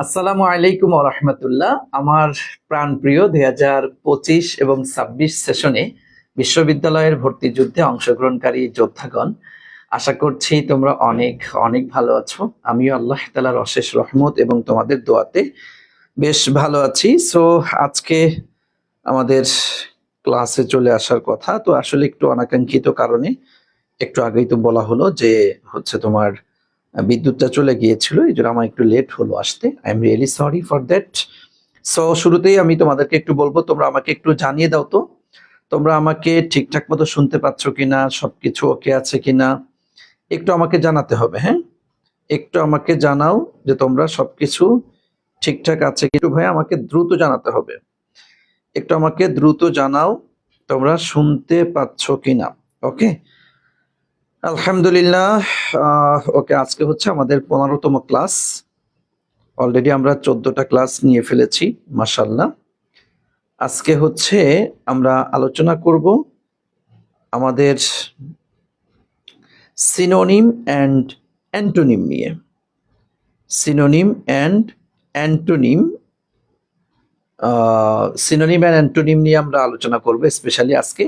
আসসালামু আলাইকুম ওয়া রাহমাতুল্লাহ। আমার প্রাণপ্রিয় 2025 এবং 26 সেশনে বিশ্ববিদ্যালয়ের ভর্তি যুদ্ধে অংশগ্রহণকারী যোদ্ধাগণ, আশা করছি তোমরা অনেক অনেক ভালো আছো। আমিও আল্লাহ তাআলার অশেষ রহমত এবং তোমাদের দোয়াতে বেশ ভালো আছি। সো আজকে আমাদের ক্লাসে চলে আসার কথা, তো আসলে একটু অনাকাঙ্ক্ষিত কারণে একটু আগেই তো বলা হলো যে হচ্ছে তোমার বিদ্যুৎটা চলে গিয়েছিল, এই জন্য আমার একটু লেট হলো আসতে। I am really sorry for that. So শুরুতেই আমি তোমাদেরকে একটু বলবো, তোমরা আমাকে একটু জানিয়ে দাও তো তোমরা আমাকে ঠিকঠাক মতো শুনতে পাচ্ছ কিনা, সবকিছু ওকে আছে কিনা, একটু আমাকে জানাতে হবে। হ্যাঁ, একটু আমাকে জানাও যে তোমরা সবকিছু ঠিকঠাক আছে কিন্তু ভাই আমাকে দ্রুত জানাতে হবে। একটু আমাকে দ্রুত জানাও তোমরা শুনতে পাচ্ছ কিনা। ওকে, আলহামদুলিল্লাহ। ওকে, আজকে হচ্ছে আমাদের 15তম ক্লাস। অলরেডি আমরা 14টা ক্লাস নিয়ে ফেলেছি, মাশাআল্লাহ। আজকে হচ্ছে আমরা আলোচনা করব আমাদের সিনোনিম অ্যান্ড অ্যান্টোনিম নিয়ে। Synonym and antonym synonym and antonym নিয়ে আমরা আলোচনা করব স্পেশালি আজকে।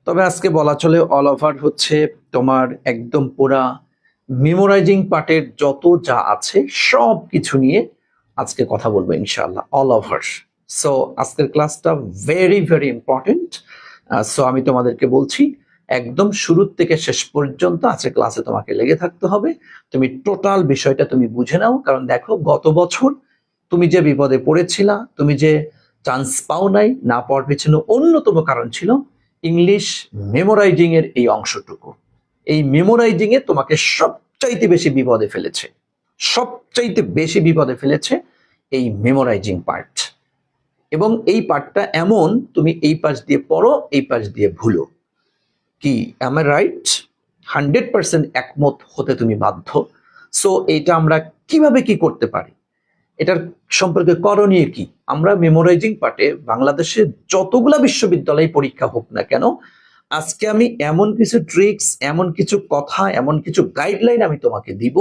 তবে আজকে বলা চলে অল ওভার হচ্ছে তোমার একদম পুরা মেমোরাইজিং পার্টের যত যা আছে সব কিছু নিয়ে আজকে কথা বলবো ইনশাআল্লাহ, অল ওভার। সো আজকের ক্লাসটা ভেরি ভেরি ইম্পর্টেন্ট। সো আমি তোমাদেরকে বলছি একদম শুরু থেকে শেষ পর্যন্ত আজকে ক্লাসে তোমাকে লেগে থাকতে হবে। তুমি টোটাল বিষয়টা তুমি বুঝে নাও, কারণ দেখো গত বছর তুমি যে বিপদে পড়েছিলা, তুমি যে চান্স পাও নাই, না পাওয়ার পিছনে অন্যতম কারণ ছিল ইংলিশ মেমোরাইজিং এর এই অংশটুকু। এই মেমোরাইজিং এ তোমাকে সবচাইতে বেশি বিপদে ফেলেছে, সবচাইতে বেশি বিপদে ফেলেছে এই মেমোরাইজিং পার্ট। এবং এই পার্টটা এমন, তুমি এই পাশ দিয়ে পড়ো, এই পাশ দিয়ে ভুলো। কি am I রাইট? 100% একমত হতে তুমি বাধ্য। সো এইটা আমরা কিভাবে কি করতে পারি, এটার সম্পর্কে করণীয় কি? আমরা মেমোরাইজিং পার্টে বাংলাদেশে যতগুলা বিশ্ববিদ্যালয় পরীক্ষা হোক না কেন, আজকে আমি এমন কিছু ট্রিক্স, এমন কিছু কথা, এমন কিছু গাইডলাইন আমি তোমাকে দিব,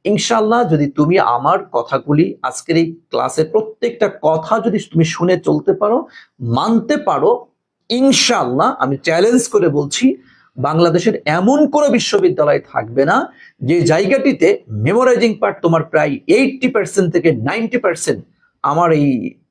ইনশাআল্লাহ যদি তুমি আমার কথাগুলি আজকের এই ক্লাসের প্রত্যেকটা কথা যদি তুমি শুনে চলতে পারো, মানতে পারো, ইনশাআল্লাহ আমি চ্যালেঞ্জ করে বলছি বাংলাদেশের এমন কোনো বিশ্ববিদ্যালয় থাকবে না যে জায়গাটিতে মেমোরাইজিং পার্ট তোমার প্রায় 80% থেকে 90% আমার এই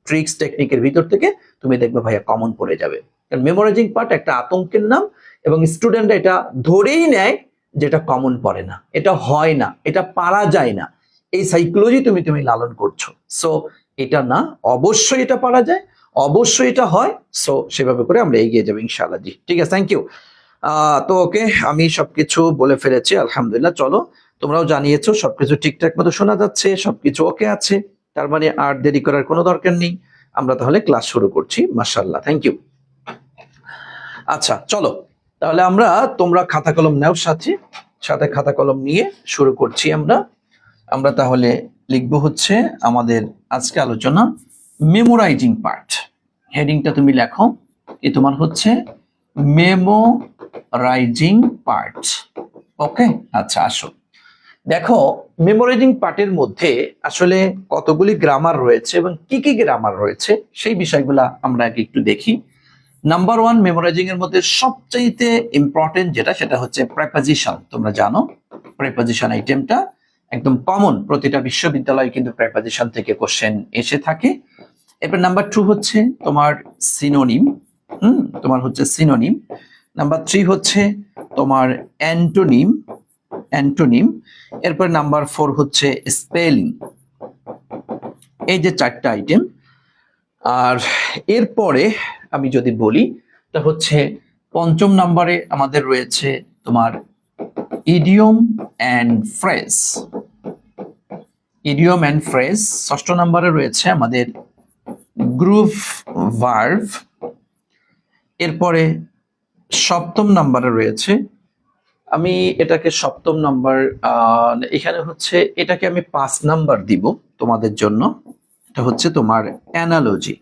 ট্রিক্স টেকনিকের ভিতর থেকে তুমি দেখবে ভাইয়া কমন পড়ে যাবে। কারণ মেমোরাইজিং পার্ট একটা আতঙ্কের নাম, এবং স্টুডেন্টরা এটা ধরেই নেয় যেটা কমন পড়ে না, এটা হয় না, এটা পারা যায় না, এই সাইকোলজি তুমি তুমি লালন করছো। সো এটা না, অবশ্যই এটা পারা যায়, অবশ্যই এটা হয়। সো সেভাবে করে আমরা এগিয়ে যাবো ইনশাআল্লাহ। জি ঠিক আছে, থ্যাংক ইউ। তো ওকে, আমি সবকিছু বলে ফেলেছি আলহামদুলিল্লাহ। চলো, তোমরাও জানিয়েছো সবকিছু ঠিকঠাক মতো শোনা যাচ্ছে, সবকিছু ওকে আছে, তার মানে আর দেরি করার কোনো দরকার নেই। আমরা তাহলে ক্লাস শুরু করছি। মাশাআল্লাহ, থ্যাংক ইউ। আচ্ছা চলো তাহলে আমরা, তোমরা খাতা কলম নাও সাথে, সাথে খাতা কলম নিয়ে শুরু করছি আমরা। আমরা তাহলে লিখবো হচ্ছে আমাদের আজকে আলোচনা মেমোরাইজিং পার্ট। হেডিংটা তুমি লেখো, এ তোমার হচ্ছে মেমোরাইজিং পার্ট। ওকে, আচ্ছা আসো দেখো, মেমোরাইজিং পার্টের মধ্যে আসলে কতগুলি গ্রামার রয়েছে এবং কি কি গ্রামার রয়েছে সেই বিষয়গুলা আমরা আগে একটু দেখি। নাম্বার ওয়ান, মেমোরাইজিং এর মধ্যে সবচাইতে ইম্পর্টেন্ট যেটা, সেটা হচ্ছে প্রেপোজিশন। তোমরা জানো প্রেপোজিশন আইটেমটা একদম কমন, প্রতিটা বিশ্ববিদ্যালয়ে কিন্তু প্রেপোজিশন থেকে কোশ্চেন এসে থাকে। এরপর নাম্বার টু হচ্ছে তোমার সিনোনিম। তোমার হচ্ছে সিনোনিম। নাম্বার থ্রি হচ্ছে তোমার অ্যান্টোনিম, অ্যান্টোনিম। এরপর নাম্বার ফোর হচ্ছে স্পেলিং। এই যে চারটা আইটেম। আর এরপরে আমি যদি বলি তা হচ্ছে পঞ্চম নাম্বারে আমাদের রয়েছে তোমার idiom and phrase, idiom and phrase. ষষ্ঠ নাম্বারে রয়েছে আমাদের গ্রুপ ভার্ভ। এরপরে সপ্তম নাম্বারে রয়েছে, আমি এটাকে সপ্তম নাম্বার, এখানে হচ্ছে এটাকে আমি 5 নাম্বার দিব তোমাদের জন্য। এটা হচ্ছে তোমার অ্যানালজি।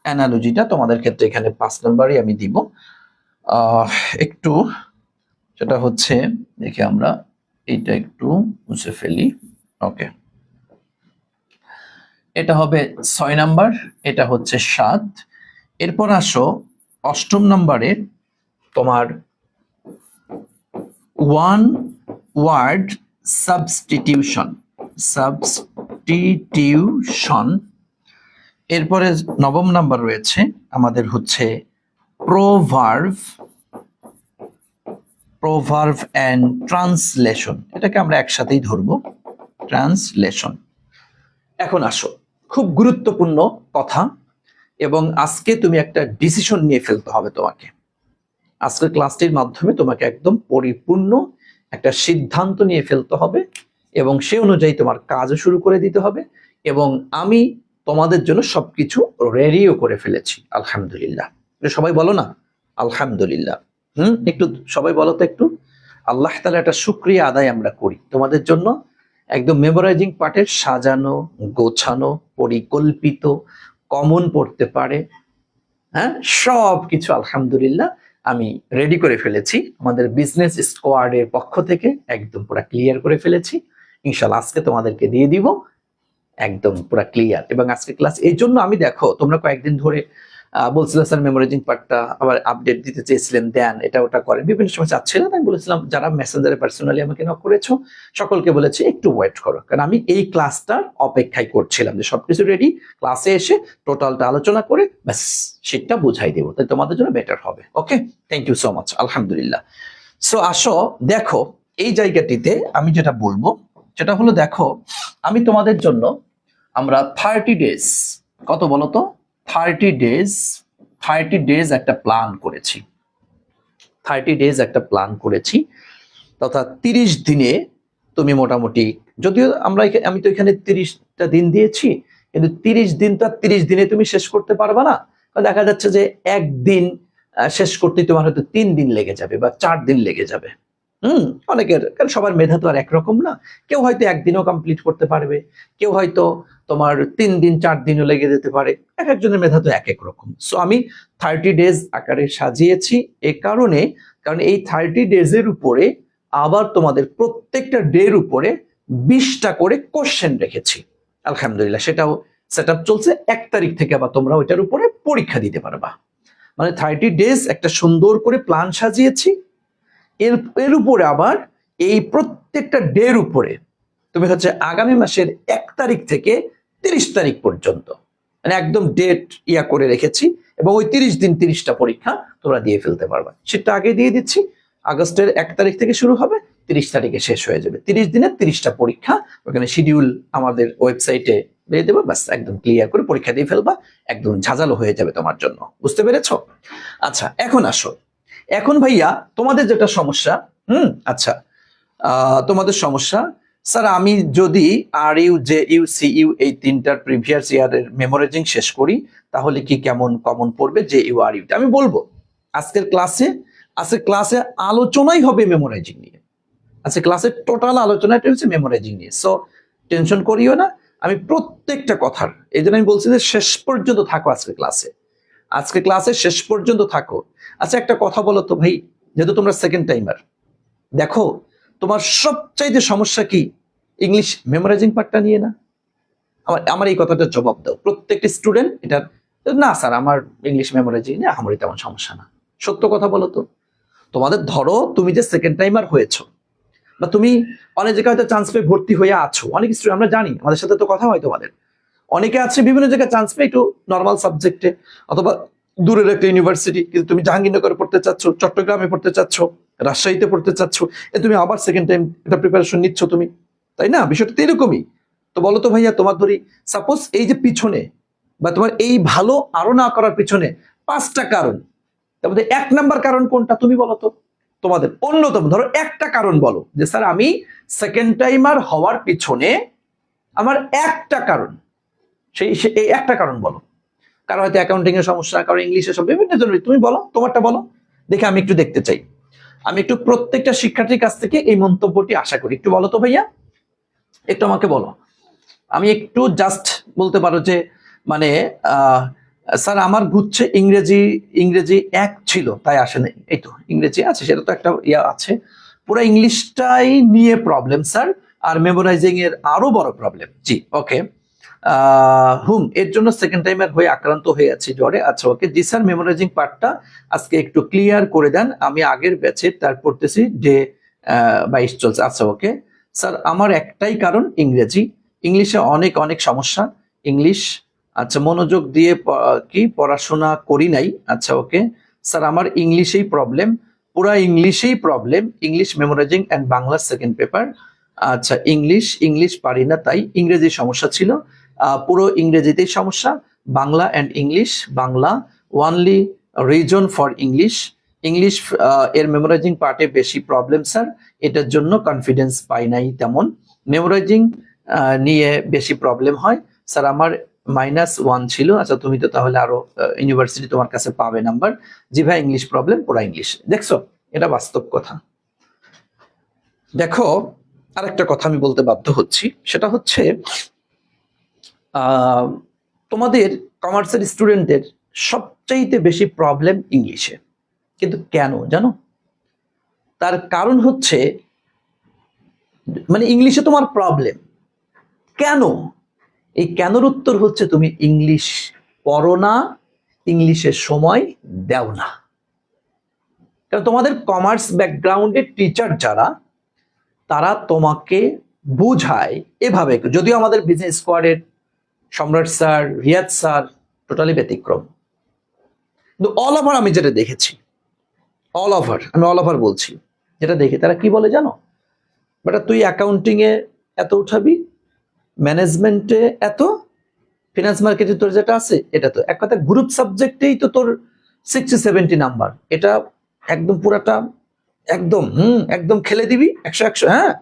অ্যানালজিটা তোমাদের ক্ষেত্রে এখানে 5 নাম্বারই আমি দিব। একটু সেটা হচ্ছে দেখে আমরা এইটা একটু মুছে ফেলি। ওকে, এটা হবে 6 নাম্বার, এটা হচ্ছে 7। এরপর আসো 8ম নাম্বারে তোমার ওয়ান ওয়ার্ড সাবস্টিটিউশন। সাবস্টিটিউশন। এরপরে 9ম নাম্বার রয়েছে আমাদের হচ্ছে প্রোভার্ব। প্রোভার্ব অ্যান্ড ট্রান্সলেশন, এটাকে আমরা একসাথেই ধরবো, ট্রান্সলেশন। এখন আসো, খুব গুরুত্বপূর্ণ কথা, এবং আজকে তুমি একটা ডিসিশন নিয়ে ফেলতে হবে তোমাকে। আজকের ক্লাসটির মাধ্যমে তোমাকে একদম পরিপূর্ণ একটা সিদ্ধান্ত নিয়ে ফেলতে হবে, এবং সে অনুযায়ী তোমার কাজও শুরু করে দিতে হবে। এবং আমি তোমাদের জন্য সবকিছু রেডিও করে ফেলেছি, আলহামদুলিল্লাহ। সবাই বলো না আলহামদুলিল্লাহ। একটু সবাই বলো তো একটু। আল্লাহ তাআলা একটা শুকরিয়া আদায় আমরা করি তোমাদের জন্য। একদম মেমোরাইজিং পার্টের সাজানো, গোছানো, পরিকল্পিত, কমন পড়তে পারে, হ্যাঁ, সব কিছু আলহামদুলিল্লাহ আমি রেডি করে ফেলেছি। আমাদের বিজনেস স্কোয়াডের পক্ষ থেকে একদম পুরো ক্লিয়ার করে ফেলেছি। ইনশাআল্লাহ আজকে তোমাদেরকে দিয়ে দিব একদম পুরো ক্লিয়ার। এবং আজকে ক্লাস এই জন্য আমি, দেখো তোমরা কয়েকদিন ধরে বলছিলাম স্যার মেমোরাইজিং পার্টটা আবার আপডেট দিতে চেয়েছিলেন, দেন এটা ওটা করেন, বিভিন্ন সময় চাচ্ছিলেন। আমি বলেছিলাম যারা মেসেঞ্জারে পার্সোনালি আমাকে নক করেছো সকলকে বলেছি একটু ওয়েট করো, কারণ আমি এই ক্লাসটার অপেক্ষায় করছিলাম যে সবকিছু রেডি, ক্লাসে এসে টোটালটা আলোচনা করে ব্যাস সেটা বুঝাই দেবো, তাই তোমাদের জন্য বেটার হবে। ওকে, থ্যাংক ইউ সো মাচ, আলহামদুলিল্লাহ। সো আসো, দেখো এই জায়গাটিতে আমি যেটা বলবো সেটা হলো, দেখো আমি তোমাদের জন্য আমরা 30 ডেজ, কত বলো তো, 30 ডেজ একটা প্ল্যান করেছি। 30 ডেজ একটা প্ল্যান করেছি, তথা 30 দিনে তুমি মোটামুটি, যদিও আমি তো এখানে 30টা দিন দিয়েছি, কিন্তু 30 দিনটা 30 দিনে তুমি শেষ করতে পারবা না। দেখা যাচ্ছে যে একদিন শেষ করতে তোমার হয়তো 3 দিন লেগে যাবে বা 4 দিন লেগে যাবে। অনেকের, কারণ সবার মেধা তো আর একরকম না। কেউ হয়তো একদিনও কমপ্লিট করতে পারবে, কেউ হয়তো তোমার 3 দিন 4 দিনও লেগে যেতে পারে, এক একজনের মেধা তো এক এক রকম। সো আমি 30 ডেজ আকারে সাজিয়েছি এ কারণে, কারণ এই 30 ডেজের উপরে আবার তোমাদের প্রত্যেকটা ডের উপরে 20টা করে কোশ্চেন রেখেছি, আলহামদুলিল্লাহ। সেটাও সেট আপ চলছে, 1 তারিখ থেকে আবার তোমরা ওইটার উপরে পরীক্ষা দিতে পারবা। মানে 30 ডেজ একটা সুন্দর করে প্ল্যান সাজিয়েছি। এর উপরে আবার এই প্রত্যেকটা ডের উপরে তুমি হচ্ছে আগামী মাসের 1 তারিখ থেকে 30 তারিখ পর্যন্ত মানে একদম ডেট করে রেখেছি, এবং ওই 30 দিন 30টা পরীক্ষা তোমরা দিয়ে ফেলতে পারবা। সেটা আগে দিয়ে দিচ্ছি, আগস্টের 1 তারিখ থেকে শুরু হবে, 30 তারিখে শেষ হয়ে যাবে। 30 দিনের 30টা পরীক্ষা, ওখানে শিডিউল আমাদের ওয়েবসাইটে দিয়ে দেবো, বাস একদম ক্লিয়ার করে পরীক্ষা দিয়ে ফেলবা, একদম ঝাঁঝালো হয়ে যাবে তোমার জন্য। বুঝতে পেরেছো? আচ্ছা, এখন আসো, এখন ভাইয়া তোমাদের যেটা সমস্যা, আচ্ছা তোমাদের সমস্যা, স্যার আমি যদি আর U J U C U এই 3টার প্রিভিয়াস ইয়ারের মেমোরাইজিং শেষ করি তাহলে কি কেমন কমন পড়বে জে ইউ আর ইউটা, আমি বলবো আজকের ক্লাসে আলোচনাই হবে মেমোরাইজিং নিয়ে। আজকে ক্লাসের টোটাল আলোচনাটা হচ্ছে মেমোরাইজিং নিয়ে। সো টেনশন করিও না, আমি প্রত্যেকটা কথার, এই জন্য আমি বলছি যে শেষ পর্যন্ত থাকো আজকে ক্লাসে শেষ পর্যন্ত থাকো। আচ্ছা একটা কথা বলো তো ভাই, যেহেতু তোমরা সেকেন্ড টাইমার, দেখো তোমার সবচাইতে সমস্যা কি ইংলিশ মেমোরাইজিং পার্টটা নিয়ে না? আমার এই কথাটা জবাব দাও প্রত্যেকটা স্টুডেন্ট। এটা না স্যার আমার ইংলিশ মেমোরাইজিং নিয়ে আমারই তেমন সমস্যা না, সত্য কথা বলো তো। তোমাদের ধরো তুমি যে সেকেন্ড টাইমার হয়েছো, বা তুমি অনেক জায়গায় হয়তো চান্স পেয়ে ভর্তি হয়ে আছো, অনেক স্টুডেন্ট আমরা জানি, আমাদের সাথে তো কথা হয় তোমাদের, অনেকে আছে বিভিন্ন জায়গায় চান্স পেয়ে একটু নর্মাল সাবজেক্টে, অথবা দূরের একটা ইউনিভার্সিটি, কিন্তু তুমি জাহাঙ্গীরনগরে পড়তে চাচ্ছ, চট্টগ্রামে পড়তে চাচ্ছ, রাজশাহীতে পড়তে চাচ্ছ, তুমি আবার সেকেন্ড টাইম এটা প্রিপারেশন নিচ্ছ তুমি, তাই না? বিষয়টা তো এরকমই। তো বলো তো ভাইয়া, তোমার ধরি সাপোজ এই যে পিছনে, বা তোমার এই ভালো আরো না করার পিছনে 5টা কারণ, তার মধ্যে 1 নাম্বার কারণ কোনটা তুমি বলো তো? তোমাদের অন্যতম ধরো একটা কারণ বলো যে স্যার আমি সেকেন্ড টাইমার হওয়ার পিছনে আমার একটা কারণ, এই একটা কারণ বলো। কারো হয়তো অ্যাকাউন্টিং এর সমস্যা, কারো ইংলিশের সব বিভিন্ন জরুরি, তুমি বলো তোমারটা বলো, দেখে আমি একটু দেখতে চাই। আমি একটু প্রত্যেকটা শিক্ষার্থীর কাছ থেকে এই মন্তব্যটি আশা করি। একটু বলো তো ভাইয়া, একটু আমাকে বলো। আমি একটু জাস্ট বলতে পারো যে মানে স্যার আমার গুচ্ছে ইংরেজি 1 ছিল তাই আসে নাই, এই তো ইংরেজি আছে, সেটা তো একটা আছে, পুরো ইংলিশটাই নিয়ে প্রবলেম স্যার, আর মেমোরাইজিং এর আরো বড় প্রবলেম। জি ওকে, হুম, এর জন্য সেকেন্ড টাইমার হয়ে আক্রান্ত হয়ে আছি জ্বরে। আচ্ছা ওকে, জি স্যার, মেমোরাইজিং পার্টটা আজকে একটু ক্লিয়ার করে দেন, আমি আগের ব্যাচে তার পড়তেছি যে 22 চলছে। আচ্ছা ওকে স্যার, আমার একটাই কারণ ইংরেজি, ইংলিশে অনেক অনেক সমস্যা, ইংলিশ আচ্ছা মনোযোগ দিয়ে কি পড়াশোনা করি নাই। আচ্ছা ওকে স্যার, আমার ইংলিশেই প্রবলেম, পুরা ইংলিশেই problem, English memorising and Bangla second paper. আচ্ছা ইংলিশ পারি না, তাই ইংরেজি সমস্যা ছিল, পুরো ইংরেজিতেই সমস্যা, Bangla and English, Bangla only reason for English, English এর মেমোরাইজিং পার্টে বেশি প্রবলেম স্যার, এটার জন্য কনফিডেন্স পাই নাই তেমন, মেমোরাইজিং নিয়ে বেশি প্রবলেম হয় স্যার। আমার -1 ছিল। আচ্ছা তুমি তো তাহলে আরো ইউনিভার্সিটি তোমার কাছে পাবে নাম্বার। জি ভাই, ইংলিশ প্রবলেম, পুরা ইংলিশ। দেখছো, এটা বাস্তব কথা। দেখো, আরেকটা কথা আমি বলতে বাধ্য হচ্ছি, সেটা হচ্ছে তোমাদের কমার্সের স্টুডেন্টদের সবচাইতে বেশি প্রবলেম ইংলিশে। কিন্তু কেন জানো? তার কারণ হচ্ছে, মানে ইংলিশে তোমার প্রবলেম কেন? এই কেনর উত্তর হচ্ছে তুমি ইংলিশ পড়ো না, ইংলিশের সময় দাও না। কারণ তোমাদের কমার্স ব্যাকগ্রাউন্ডের টিচার যারা, তারা তোমাকে বুঝায় এভাবে, যদিও আমাদের বিজনেস স্কোয়াডের সম্রাট স্যার, রিয়াদ স্যার টোটালি ব্যতিক্রম, কিন্তু অল ওভার আমি যেটা দেখেছি, অল ওভার বলছি, যেটা দেখি তারা কি বলে জানো? বেটা তুই অ্যাকাউন্টিং এ এত উঠাবি, ম্যানেজমেন্টে এত, ফিনান্স মার্কেটে তোর যেটা আছে এটা তো, এক কথা গ্রুপ সাবজেক্টেই তো তোর 60-70 নাম্বার, এটা একদম পুরাটা একদম একদম খেলে দিবি 100-100। হ্যাঁ,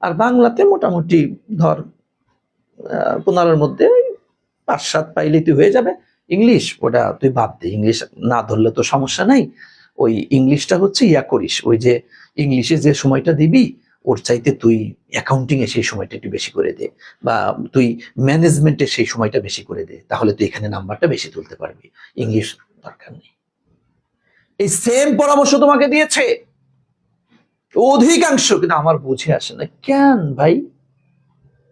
আর বাংলাতে মোটামুটি ধর 15-র মধ্যে 5-7 পাইলেই তুই হয়ে যাবে। ইংলিশ ওটা তুই বাদ দে, ইংলিশ না ধরলে তো সমস্যা নাই, ওই ইংলিশটা হচ্ছে ইয়া করিস, ওই যে ইংলিশে যে সময়টা দিবি ওর চাইতে তুই অ্যাকাউন্টিং এ সেই সময়টা একটু বেশি করে দে, বা তুই ম্যানেজমেন্টে সেই সময়টা বেশি করে দে, তাহলে তুই এখানে নাম্বারটা বেশি তুলতে পারবি, ইংলিশ দরকার নেই। এই সেম পরামর্শ তোমাকে দিয়েছে অধিকাংশ, কিন্তু আমার বুঝে আসে না কেন ভাই,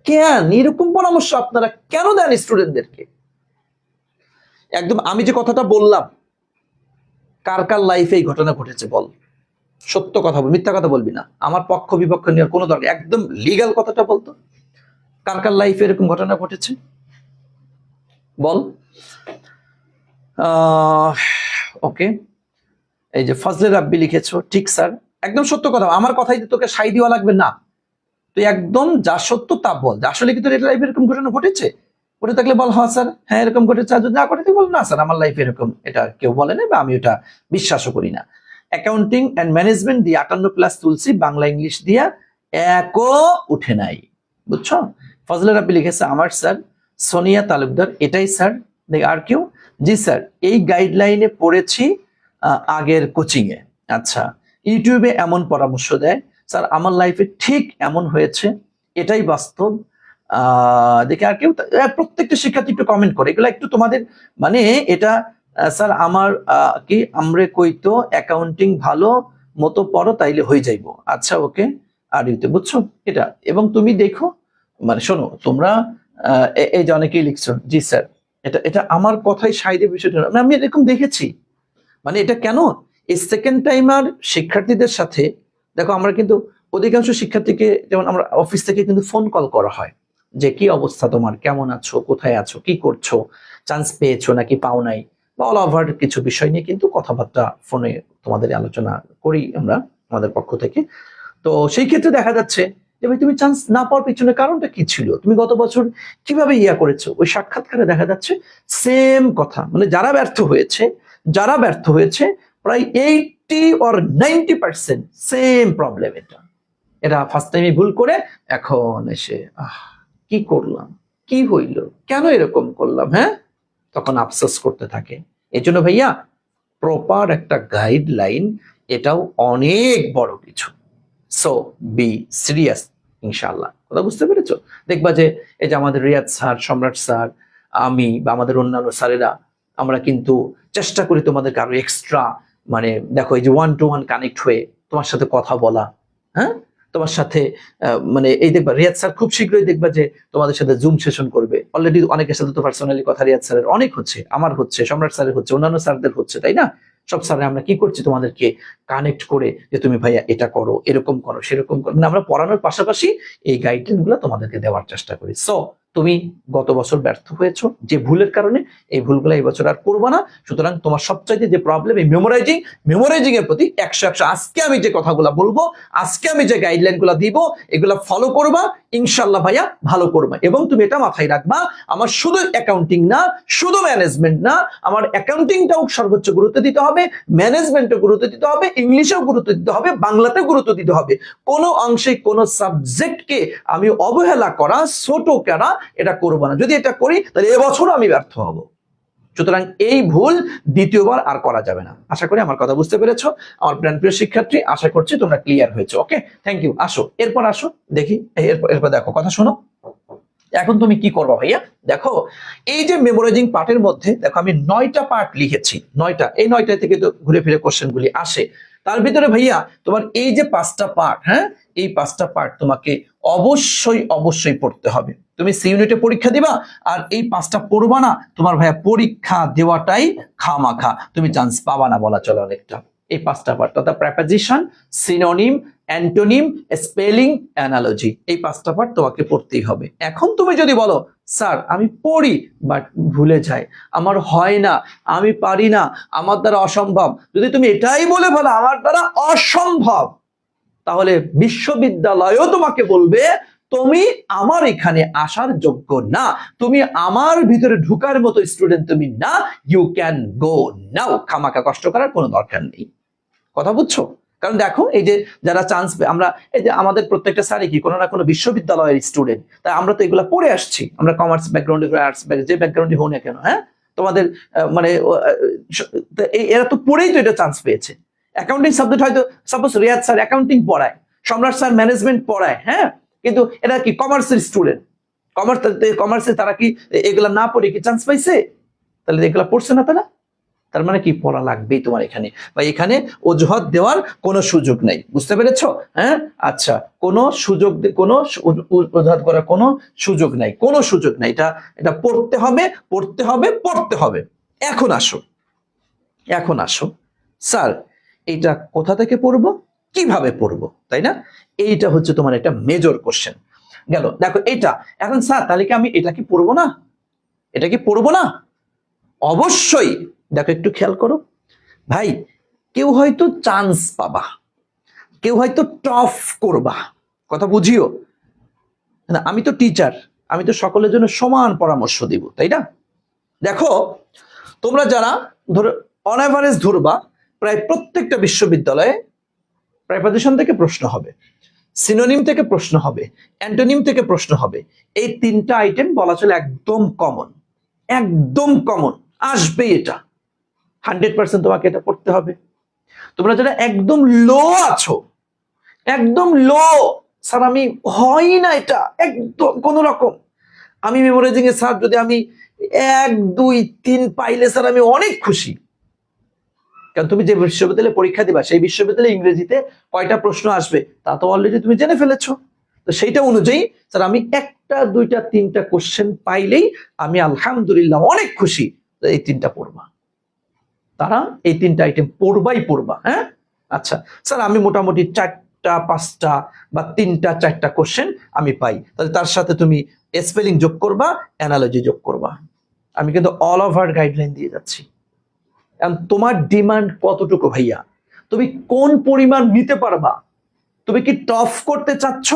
কেন এরকম পরামর্শ আপনারা কেন দেন স্টুডেন্টদেরকে? একদম আমি যে কথাটা বললাম, কার কার লাইফে এই ঘটনা ঘটেছে বল, সত্য কথা বল, মিথ্যা কথা বলবি না, আমার পক্ষ বিপক্ষ নেওয়ার কোনো দরকার, একদম লিগ্যাল কথাটা বলতো, কার কার লাইফে এরকম ঘটনা ঘটেছে বল। ওকে, এই যে ফজলে রাব্বি লিখেছো, ঠিক স্যার, একদম সত্য কথা, আমার কথাই তোকে সাই দেওয়া লাগবে না, তুই একদম যা সত্য তা বল, আসলে কি তোর লাইফে এরকম ঘটনা ঘটেছে? ঘটে থাকলে বল হ্যাঁ স্যার, হ্যাঁ এরকম ঘটেছে, আর যদি না ঘটে বল না স্যার আমার লাইফে এরকম, এটা কেউ বলে না বা আমি ওটা বিশ্বাসও করি না। অ্যাকাউন্টিং অ্যান্ড ম্যানেজমেন্ট দিয়ে 58+ তুলসি, বাংলা ইংলিশ দিয়া একও উঠে নাই, বুঝছো? ফজলে রাব্বি লিখেছে, আমার স্যার সোনিয়া তালুকদার, এটাই স্যার। দেখ আর কেউ? জি স্যার, এই গাইডলাইনে পড়েছি আগের কোচিং এ। আচ্ছা, ইউটিউবে এমন পরামর্শ দেয় স্যার, আমার লাইফে ঠিক এমন হয়েছে, এটাই বাস্তব। দেখে আর কেউ? প্রত্যেকটা শিক্ষার্থী একটু কমেন্ট করে, এগুলো একটু তোমাদের মানে এটা স্যার আমার কি আমরে কইতো অ্যাকাউন্টিং ভালো মতো পড়ো তাইলে হয়ে যাইবো। আচ্ছা ওকে, আর ইউতে বুঝছো এটা, এবং তুমি দেখো, মানে শোনো তোমরা এই যে অনেকেই লিখছো, জি স্যার, এটা এটা আমার কথাই সাইডে বিষয়টা না, আমি এরকম দেখেছি। মানে এটা কেন, এই সেকেন্ড টাইমার শিক্ষার্থীদের সাথে দেখো, আমরা কিন্তু অধিকাংশ শিক্ষার্থীকে, যেমন আমরা অফিস থেকে কিন্তু ফোন কল করা হয় যে কি অবস্থা তোমার, কেমন আছো, কোথায় আছো, কি করছো, চান্স পেয়েছো নাকি পাও নাই, বা অল ওভার কিছু বিষয় নিয়ে কিন্তু কথাবার্তা ফোনে তোমাদের আলোচনা করি আমরা আমাদের পক্ষ থেকে। তো সেই ক্ষেত্রে দেখা যাচ্ছে যে ভাই তুমি চান্স না পাওয়ার পিছনে কারণটা কি ছিল, তুমি গত বছর কিভাবে ইয়া করেছো, ওই সাক্ষাৎকারে দেখা যাচ্ছে সেম কথা, মানে যারা ব্যর্থ হয়েছে প্রায় 80 or 90% সেম প্রবলেম। এটা এটা ফার্স্ট টাইমে ভুল করে এখন এসে কি করলাম, কি হইল, কেন এরকম করলাম, হ্যাঁ, তখন আফসোস করতে থাকে। এই জন্য ভাইয়া প্রপার একটা গাইডলাইন, এটাও অনেক বড় কিছু। সো বি সিরিয়াস, ইনশাআল্লাহ। কথা বুঝতে পেরেছো? দেখবা যে এই যে আমাদের রিয়াদ স্যার, সম্রাট স্যার, আমি বা আমাদের অন্যান্য স্যারেরা, আমরা কিন্তু চেষ্টা করি তোমাদেরকে আরো এক্সট্রা, মানে দেখো এই যে 1-to-1 কানেক্ট হয়ে তোমার সাথে কথা বলা, হ্যাঁ, তোমার সাথে মানে এই দেখবা রিয়াদ স্যার খুব শীঘ্রই দেখবা যে তোমাদের সাথে জুম সেশন করবে। অলরেডি অনেকের সাথে তো পার্সোনালি কথা রিয়াদ স্যারের অনেক হচ্ছে, আমার হচ্ছে, সম্রাট স্যারের হচ্ছে, অন্যান্য স্যারদের হচ্ছে, তাই না? সব স্যারে আমরা কি করছি, তোমাদেরকে কানেক্ট করে যে তুমি ভাইয়া এটা করো, এরকম করো, সেরকম করো, মানে আমরা পড়ানোর পাশাপাশি এই গাইডলাইন গুলো তোমাদেরকে দেওয়ার চেষ্টা করি। সো তুমি গত বছর ব্যর্থ হয়েছো যে ভুলের কারণে, এই ভুলগুলো এই বছর আর করবা না। সুতরাং তোমার সবচাইতে যে প্রবলেম এই মেমোরাইজিং এর প্রতি 100 আজকে আমি যে কথাগুলো বলবো, আজকে আমি যে গাইডলাইন গুলো দিব, এগুলা ফলো করবা, ইনশাল্লাহ ভাইয়া ভালো করবা। এবং তুমি এটা মাথায় রাখবা, আমার শুধু অ্যাকাউন্টিং না, শুধু ম্যানেজমেন্ট না, আমার অ্যাকাউন্টিংটাও সর্বোচ্চ গুরুত্ব দিতে হবে, ম্যানেজমেন্টও গুরুত্ব দিতে হবে, ইংলিশেও গুরুত্ব দিতে হবে, বাংলাতেও গুরুত্ব দিতে হবে। কোনো অংশে কোনো সাবজেক্টকে আমি অবহেলা করা, ছোট করা এটা করব না। যদি এটা করি তাহলে এবছর আমি ব্যর্থ হব। সুতরাং এই ভুল দ্বিতীয়বার আর করা যাবে না। আশা করি আমার কথা বুঝতে পেরেছো আমার প্রিয় শিক্ষার্থী, আশা করছি তোমরা ক্লিয়ার হয়েছো। ওকে, থ্যাংক ইউ। আসো এরপর আসো দেখি, এরপর দেখো, কথা শোনো। এখন তুমি কি করবা ভাইয়া, দেখো এই যে মেমোরাইজিং পার্টের মধ্যে দেখো আমি 9টা পার্ট লিখেছি, 9টা, এই 9টা থেকে তো ঘুরে ফিরে কোশ্চেন গুলি আসে। তার ভিতরে ভাইয়া তোমার এই যে 5টা পার্ট, হ্যাঁ এই 5টা পার্ট তোমাকে অবশ্যই পড়তে হবে। তুমি সি ইউনিটে পরীক্ষা দিবা আর এই 5টা পড়বা না, তোমার ভাইয়া পরীক্ষা দেওয়াটাই খামাখা, তুমি চান্স পাবা না বলা চলে অনেকটা। এই 5টা পার্ট অর্থাৎ preposition, synonym, antonym, spelling, analogy, এই 5টা পার্ট তোমাকে পড়তেই হবে। এখন তুমি যদি বলো স্যার আমি পড়ি বাট ভুলে যাই, আমার হয় না, আমি পারি না, আমার দ্বারা অসম্ভব, যদি তুমি এটাই বলে ফেলো আমার দ্বারা অসম্ভব, তাহলে বিশ্ববিদ্যালয়ও তোমাকে বলবে তুমি আমার এখানে আসার যোগ্য না, তুমি আমার ভিতরে ঢুকার মতো স্টুডেন্ট তুমি না, ইউ ক্যান গো নাও। খামাখা কষ্ট করার কোনো দরকার নেই। কথা বুঝছো? কারণ দেখো এই যে যারা চান্স, আমরা এই যে আমাদের প্রত্যেকটা স্যারই কি কোনো না কোনো বিশ্ববিদ্যালয়ের স্টুডেন্ট, তাই আমরা তো এগুলো পড়ে আসছি। আমরা কমার্স ব্যাকগ্রাউন্ডে, আর্টস ব্যাকগ্রাউন্ড, যে ব্যাকগ্রাউন্ডে হোক না কেন, হ্যাঁ তোমাদের মানে এরা তো পড়েই তো এটা চান্স পেয়েছে। অ্যাকাউন্টিং সাবজেক্ট হয়তো সাপোজ রিয়াদ স্যার অ্যাকাউন্টিং পড়ায়, সম্রাট স্যার ম্যানেজমেন্ট পড়ায়, হ্যাঁ কিন্তু এরা কি কমার্সের স্টুডেন্ট, কমার্সে তারা কি এগুলা না পড়ে কি চান্স পাইছে? তাহলে এগুলা পড়ছে না তারা, তার মানে কি পড়া লাগবেই তোমার এখানে, বা এখানে অজুহাত দেওয়ার কোনো সুযোগ নেই। বুঝতে পেরেছো? হ্যাঁ আচ্ছা, কোনো সুযোগ, কোনো অজুহাত করার কোনো সুযোগ নাই, কোনো সুযোগ নাই। এটা পড়তে হবে, পড়তে হবে, পড়তে হবে। এখন আসো স্যার এইটা কোথা থেকে পড়বো, কিভাবে পড়বো, তাই না? এইটা হচ্ছে তোমার একটা মেজর কোশ্চেন গেল। দেখো এটা এখন স্যার তাহলে কি আমি এটা কি পড়বো না, এটা কি পড়বো না? অবশ্যই। দেখো একটু খেয়াল করো ভাই, কেউ হয়তো চান্স পাবা, কেউ হয়তো টফ করবা, কথা বুঝিও না। আমি তো টিচার, আমি তো সকলের জন্য সমান পরামর্শ দিব, তাই না? দেখো তোমরা যারা ধরো অন অ্যাভারেজ ধরবা, প্রায় প্রত্যেকটা বিশ্ববিদ্যালয়ে প্রেপোজিশন থেকে প্রশ্ন হবে, সিনোনিম থেকে প্রশ্ন হবে, অ্যান্টোনিম থেকে প্রশ্ন হবে। এই 3টা আইটেম বলা চলে একদম কমন, একদম কমন, আসবেই এটা 100%। তোমাকে এটা পড়তে হবে। তোমরা যারা একদম লো আছো, একদম লো, স্যার আমি হয় না এটা একদম কোন রকম, আমি মেমোরাইজিং এ স্যার যদি আমি 1 2 3 পাইলে স্যার আমি অনেক খুশি। কারণ তুমি যে বিশ্ববিদ্যালয়ে পরীক্ষা দিবা সেই বিশ্ববিদ্যালয়ে ইংরেজিতে কয়টা প্রশ্ন আসবে তা তো অলরেডি তুমি জেনে ফেলেছো। তো সেইটা অনুযায়ী স্যার আমি 1টা 2টা 3টা কোশ্চেন পাইলেই আমি আলহামদুলিল্লাহ অনেক খুশি। এই 3টা পড়বা, তারা এই 3টা আইটেম পড়বা। হ্যাঁ আচ্ছা স্যার আমি মোটামুটি 4টা 5টা বা 3টা 4টা কোশ্চেন আমি পাই, তাহলে তার সাথে তুমি স্পেলিং যোগ করবা, অ্যানালজি যোগ করবা। আমি কিন্তু অল ওভার গাইডলাইন দিয়ে যাচ্ছি। তোমার ডিমান্ড কতটুকু ভাইয়া, তুমি কোন পরিমাণ নিতে পারবা? তুমি কি টফ করতে চাচ্ছ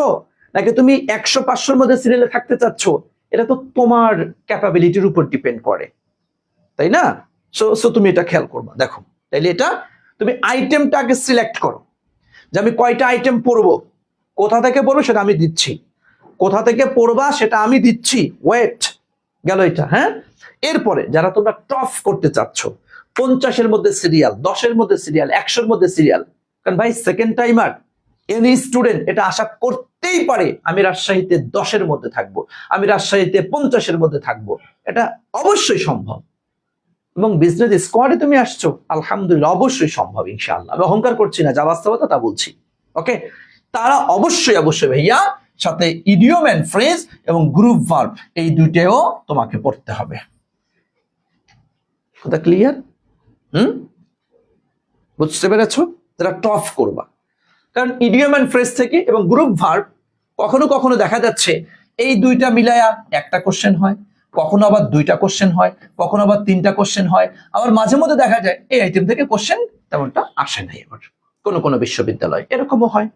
নাকি তুমি 100-500-র মধ্যে সিরিয়ালে থাকতে চাচ্ছ? এটা তো তোমার ক্যাপাবিলিটির উপর ডিপেন্ড করে, তাই না? সো তুমি এটা খেয়াল করবা। দেখো তাইলে এটা তুমি আইটেমটা আগে সিলেক্ট করো যে আমি কয়টা আইটেম পড়বো, কোথা থেকে পড়বো সেটা আমি দিচ্ছি, কোথা থেকে পড়বা সেটা আমি দিচ্ছি। ওয়েট গেল এটা, হ্যাঁ। এরপরে যারা তোমরা টফ করতে চাচ্ছ, 50-এর মধ্যে সিরিয়াল, 10-এর মধ্যে সিরিয়াল, 100-এর মধ্যে সিরিয়াল, কারণ ভাই সেকেন্ড টাইমার এনি স্টুডেন্ট এটা আশা করতেই পারে আমি রাজশাহীতে 10-এর মধ্যে থাকবো, আমি রাজশাহীতে 50-এর মধ্যে থাকবো, এটা অবশ্যই সম্ভব। এবং বিজনেস স্কোয়াডে তুমি আসছো, আলহামদুলিল্লাহ অবশ্যই সম্ভব ইনশাআল্লাহ। আমি অহংকার করছি না, যা বাস্তবতা তা বলছি। ওকে, তারা অবশ্যই অবশ্যই ভাইয়া সাথে ইডিয়ম এন্ড ফ্রেজ এবং গ্রুপ ভার্ব এই দুইটাও তোমাকে পড়তে হবে। কথা ক্লিয়ার? বুঝতে পেরেছো? যারা টফ করবা, কারণ ইডিয়ম এন্ড ফ্রেজ থেকে এবং গ্রুপ ভার্ব কখনো কখনো দেখা যাচ্ছে এই দুইটা মিলায়া একটা কোশ্চেন হয়, কখনো আবার দুইটা কোশ্চেন হয়, কখনো আবার তিনটা কোশ্চেন হয়, আবার মাঝে মধ্যে দেখা যায় এই আইটেম থেকে কোশ্চেন তেমনটা আসে নাই। আবার কোনো কোনো বিশ্ববিদ্যালয় এরকমও হয়,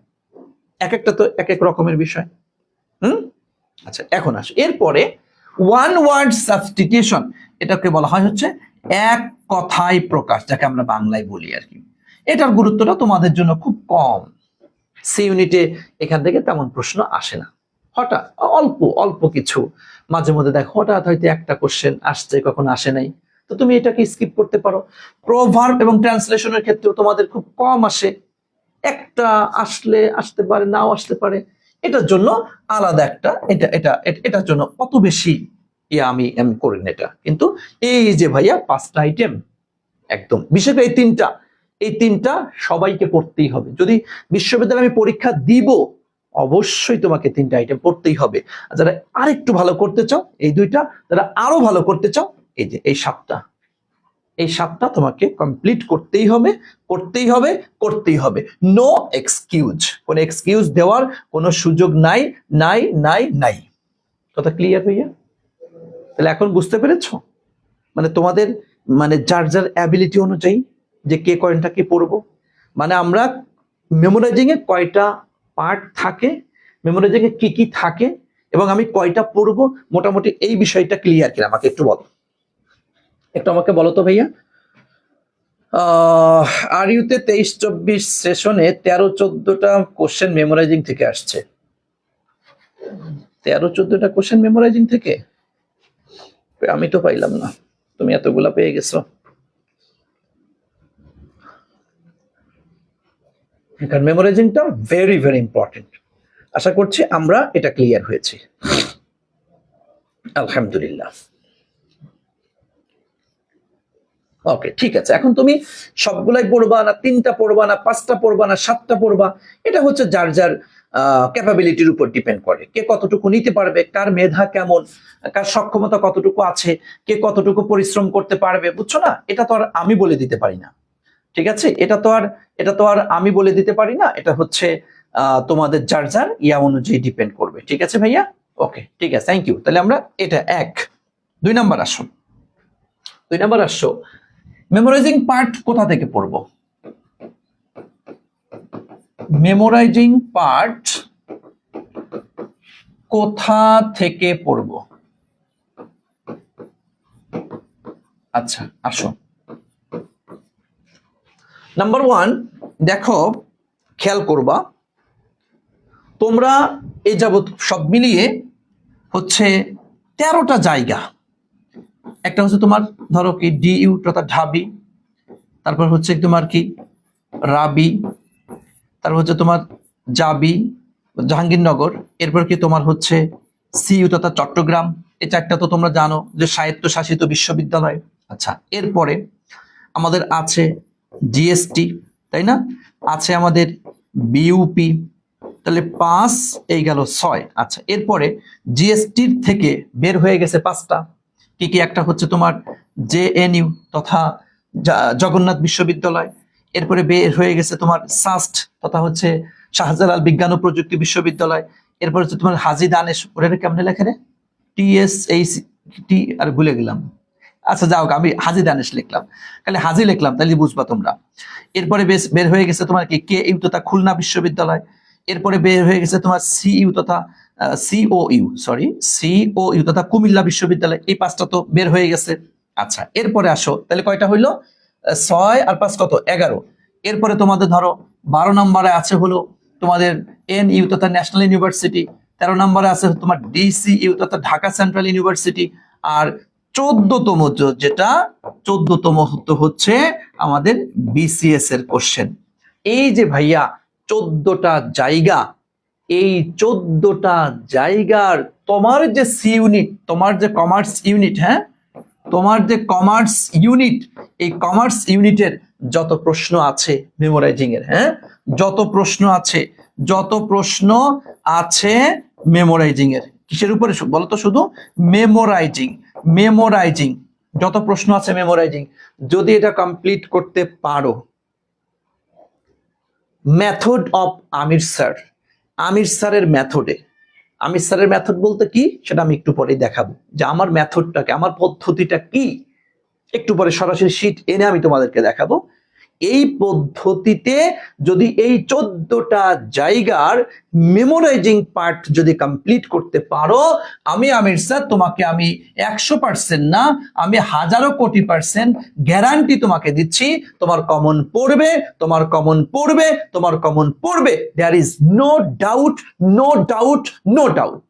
এক একটা তো এক এক রকমের বিষয়। আচ্ছা, এখন আসো এরপরে ওয়ান ওয়ার্ড সাবস্টিটিউশন, এটাকে বলা হয় হচ্ছে এক কথায় প্রকাশ, যাকে আমরা বাংলায় বলি আর কি। এটার গুরুত্বটা তোমাদের জন্য খুব কম, সি ইউনিটে এখান থেকে তেমন প্রশ্ন আসে না, হঠাৎ অল্প অল্প কিছু মাঝে মধ্যে দেখো হঠাৎ হয়তো একটা কোশ্চেন আসছে, কখনো আসে নাই, তো তুমি এটাকে স্কিপ করতে পারো। প্রোভার্ব এবং ট্রান্সলেশনের ক্ষেত্রেও তোমাদের খুব কম আসে, একটা আসলে আসতে পারে, নাও আসতে পারে, এটার জন্য আলাদা একটা এটার জন্য অত বেশি আমি করি না এটা। কিন্তু এই যে ভাইয়া 5টা আইটেম একদম, বিশেষ করে এই তিনটা সবাইকে পড়তেই হবে। যদি বিশ্ববিদ্যালয়ে আমি পরীক্ষা দিব, অবশ্যই তোমাকে 3টা আইটেম পড়তেই হবে। আর যারা আরেকটু ভালো করতে চাও এই 2টা, যারা আরো ভালো করতে চাও এই যে এই 7টা তোমাকে কমপ্লিট করতেই হবে, করতেই হবে, করতেই হবে। নো এক্সকিউজ, কোনো এক্সকিউজ দেওয়ার কোনো সুযোগ নাই, নাই নাই নাই। কথা ক্লিয়ার ভাইয়া? তাহলে এখন বুঝতে পেরেছো, মানে তোমাদের মানে যার যার অ্যাবিলিটি অনুযায়ী যে কে কয়টা কি পড়বো। মানে আমরা মেমোরাইজিং এ কয়টা পার্ট থাকে, মেমোরাইজিং এ কি কি থাকে এবং আমি কয়টা পড়বো, মোটামুটি এই বিষয়টা ক্লিয়ার কিনা আমাকে একটু বলো, একটু আমাকে বলো তো ভাইয়া। আর ইউতে 23-24 সেশনে 13-14টা কোশ্চেন মেমোরাইজিং থেকে আসছে। 13-14টা কোশ্চেন মেমোরাইজিং থেকে আমি তো পাইলাম না, তুমি এতগুলা পেয়ে গেছো। কারণ মেমোরাইজিংটা ভেরি ভেরি ইম্পর্টেন্ট। আশা করছি আমরা এটা ক্লিয়ার হয়েছি, আলহামদুলিল্লাহ। ওকে, ঠিক আছে। এখন তুমি সবগুলাই পড়বা না, 3টা পড়বা না, 5টা পড়বা না, 7টা পড়বা, এটা হচ্ছে যার যার ক্যাপাবিলিটির উপর ডিপেন্ড করে, কে কতটুকু নিতে পারবে, কার মেধা কেমন, কার সক্ষমতা কতটুকু আছে, কে কতটুকু পরিশ্রম করতে পারবে, বুঝছো না? এটা তো আর আমি বলে দিতে পারি না, ঠিক আছে? এটা তো আর আমি বলে দিতে পারি না, এটা হচ্ছে তোমাদের যার যার ইয়া অনুযায়ী ডিপেন্ড করবে। ঠিক আছে ভাইয়া? ওকে, ঠিক আছে, থ্যাংক ইউ। তাহলে আমরা এটা 2 নাম্বার আসো। 2 নাম্বার আসো, মেমোরাইজিং পার্ট কোথা থেকে পড়বো? মেমোরাইজিং পার্ট কোথা থেকে পড়বো? আচ্ছা, আসো। নাম্বার 1, দেখো, খেয়াল করবা তোমরা এই যাবৎ সব মিলিয়ে হচ্ছে 13টা জায়গা। একটা হচ্ছে তোমার ধরো কি ডিইউ তথা ঢাবি, তারপর হচ্ছে তোমার কি রাবি, তারপর হচ্ছে তোমার জাবি জাহাঙ্গীরনগর, এরপর কি তোমার হচ্ছে সিইউ তথা চট্টগ্রাম। এই 4টা তো তোমরা জানো যে স্বায়ত্তশাসিত বিশ্ববিদ্যালয়। আচ্ছা, এরপরে আমাদের আছে জিএসটি, তাই না? আছে আমাদের বিইউপি, তাহলে 5 এই গেল 6। আচ্ছা, এরপরে জিএসটির থেকে বের হয়ে গেছে 5টা, কি কি? একটা হচ্ছে তোমার জেএনইউ তথা জগন্নাথ বিশ্ববিদ্যালয়, এরপরে বের হয়ে গেছে তোমার সাস্ট তথা হচ্ছে শাহজালাল বিজ্ঞান ও প্রযুক্তি বিশ্ববিদ্যালয়, এরপর হচ্ছে তোমার হাজী দানেশ, ওটা কেমনে লেখে রে, টিএসএইচটি, আর ভুলে গেলাম। আচ্ছা যাও, আমি হাজী দানেশ লিখলাম, তাহলে হাজী লিখলাম, তাহলে বুঝবা তোমরা। এরপরে বের হয়ে গেছে তোমার কি কেইউ তথা খুলনা বিশ্ববিদ্যালয়, এরপরে বের হয়ে গেছে তোমার সিইউ তথা সিওইউ তথা কুমিল্লা বিশ্ববিদ্যালয়। এই 5টা তো বের হয়ে গেছে। আচ্ছা, এরপরে আসো, তাহলে কয়টা হইলো? 6 আর 5 কত? 11। এরপরে তোমাদের ধরো 12 নম্বরে আছে হলো তোমাদের এনইউ তথা ন্যাশনাল ইউনিভার্সিটি, 13 নম্বরে আছে তোমার ডিসিইউ তথা ঢাকা সেন্ট্রাল ইউনিভার্সিটি, আর 14তম যেটা 14তম হচ্ছে আমাদের বিসিএস এর কোশ্চেন। এই যে ভাইয়া 14টা জায়গা, এই 14টা জায়গার তোমার যে সি ইউনিট, তোমার যে কমার্স ইউনিট, হ্যাঁ, তোমার যে কমার্স ইউনিট, এই কমার্স ইউনিটের যত প্রশ্ন আছে মেমোরাইজিং এর, হ্যাঁ, যত প্রশ্ন আছে, যত প্রশ্ন আছে মেমোরাইজিং এর, কিসের উপরে বলো তো? শুধু মেমোরাইজিং। মেমোরাইজিং যত প্রশ্ন আছে মেমোরাইজিং, যদি এটা কমপ্লিট করতে পারো। মেথড অফ আমির স্যার, আমির স্যারের মেথডে, আমির স্যারের মেথড বলতে কি সেটা আমি একটু পরে দেখাবো, যে আমার মেথডটাকে, আমার পদ্ধতিটা কি, একটু পরে সরাসরি শীট এনে আমি তোমাদেরকে দেখাবো। এই পদ্ধতিতে যদি এই 14টা জায়গার মেমোরাইজিং পার্ট যদি কমপ্লিট করতে পারো, আমি আমির স্যার তোমাকে আমি 100% না, আমি হাজারো কোটি % গ্যারান্টি তোমাকে দিচ্ছি, তোমার কমন পড়বে, তোমার কমন পড়বে, তোমার কমন পড়বে। There is no doubt, no doubt, no doubt.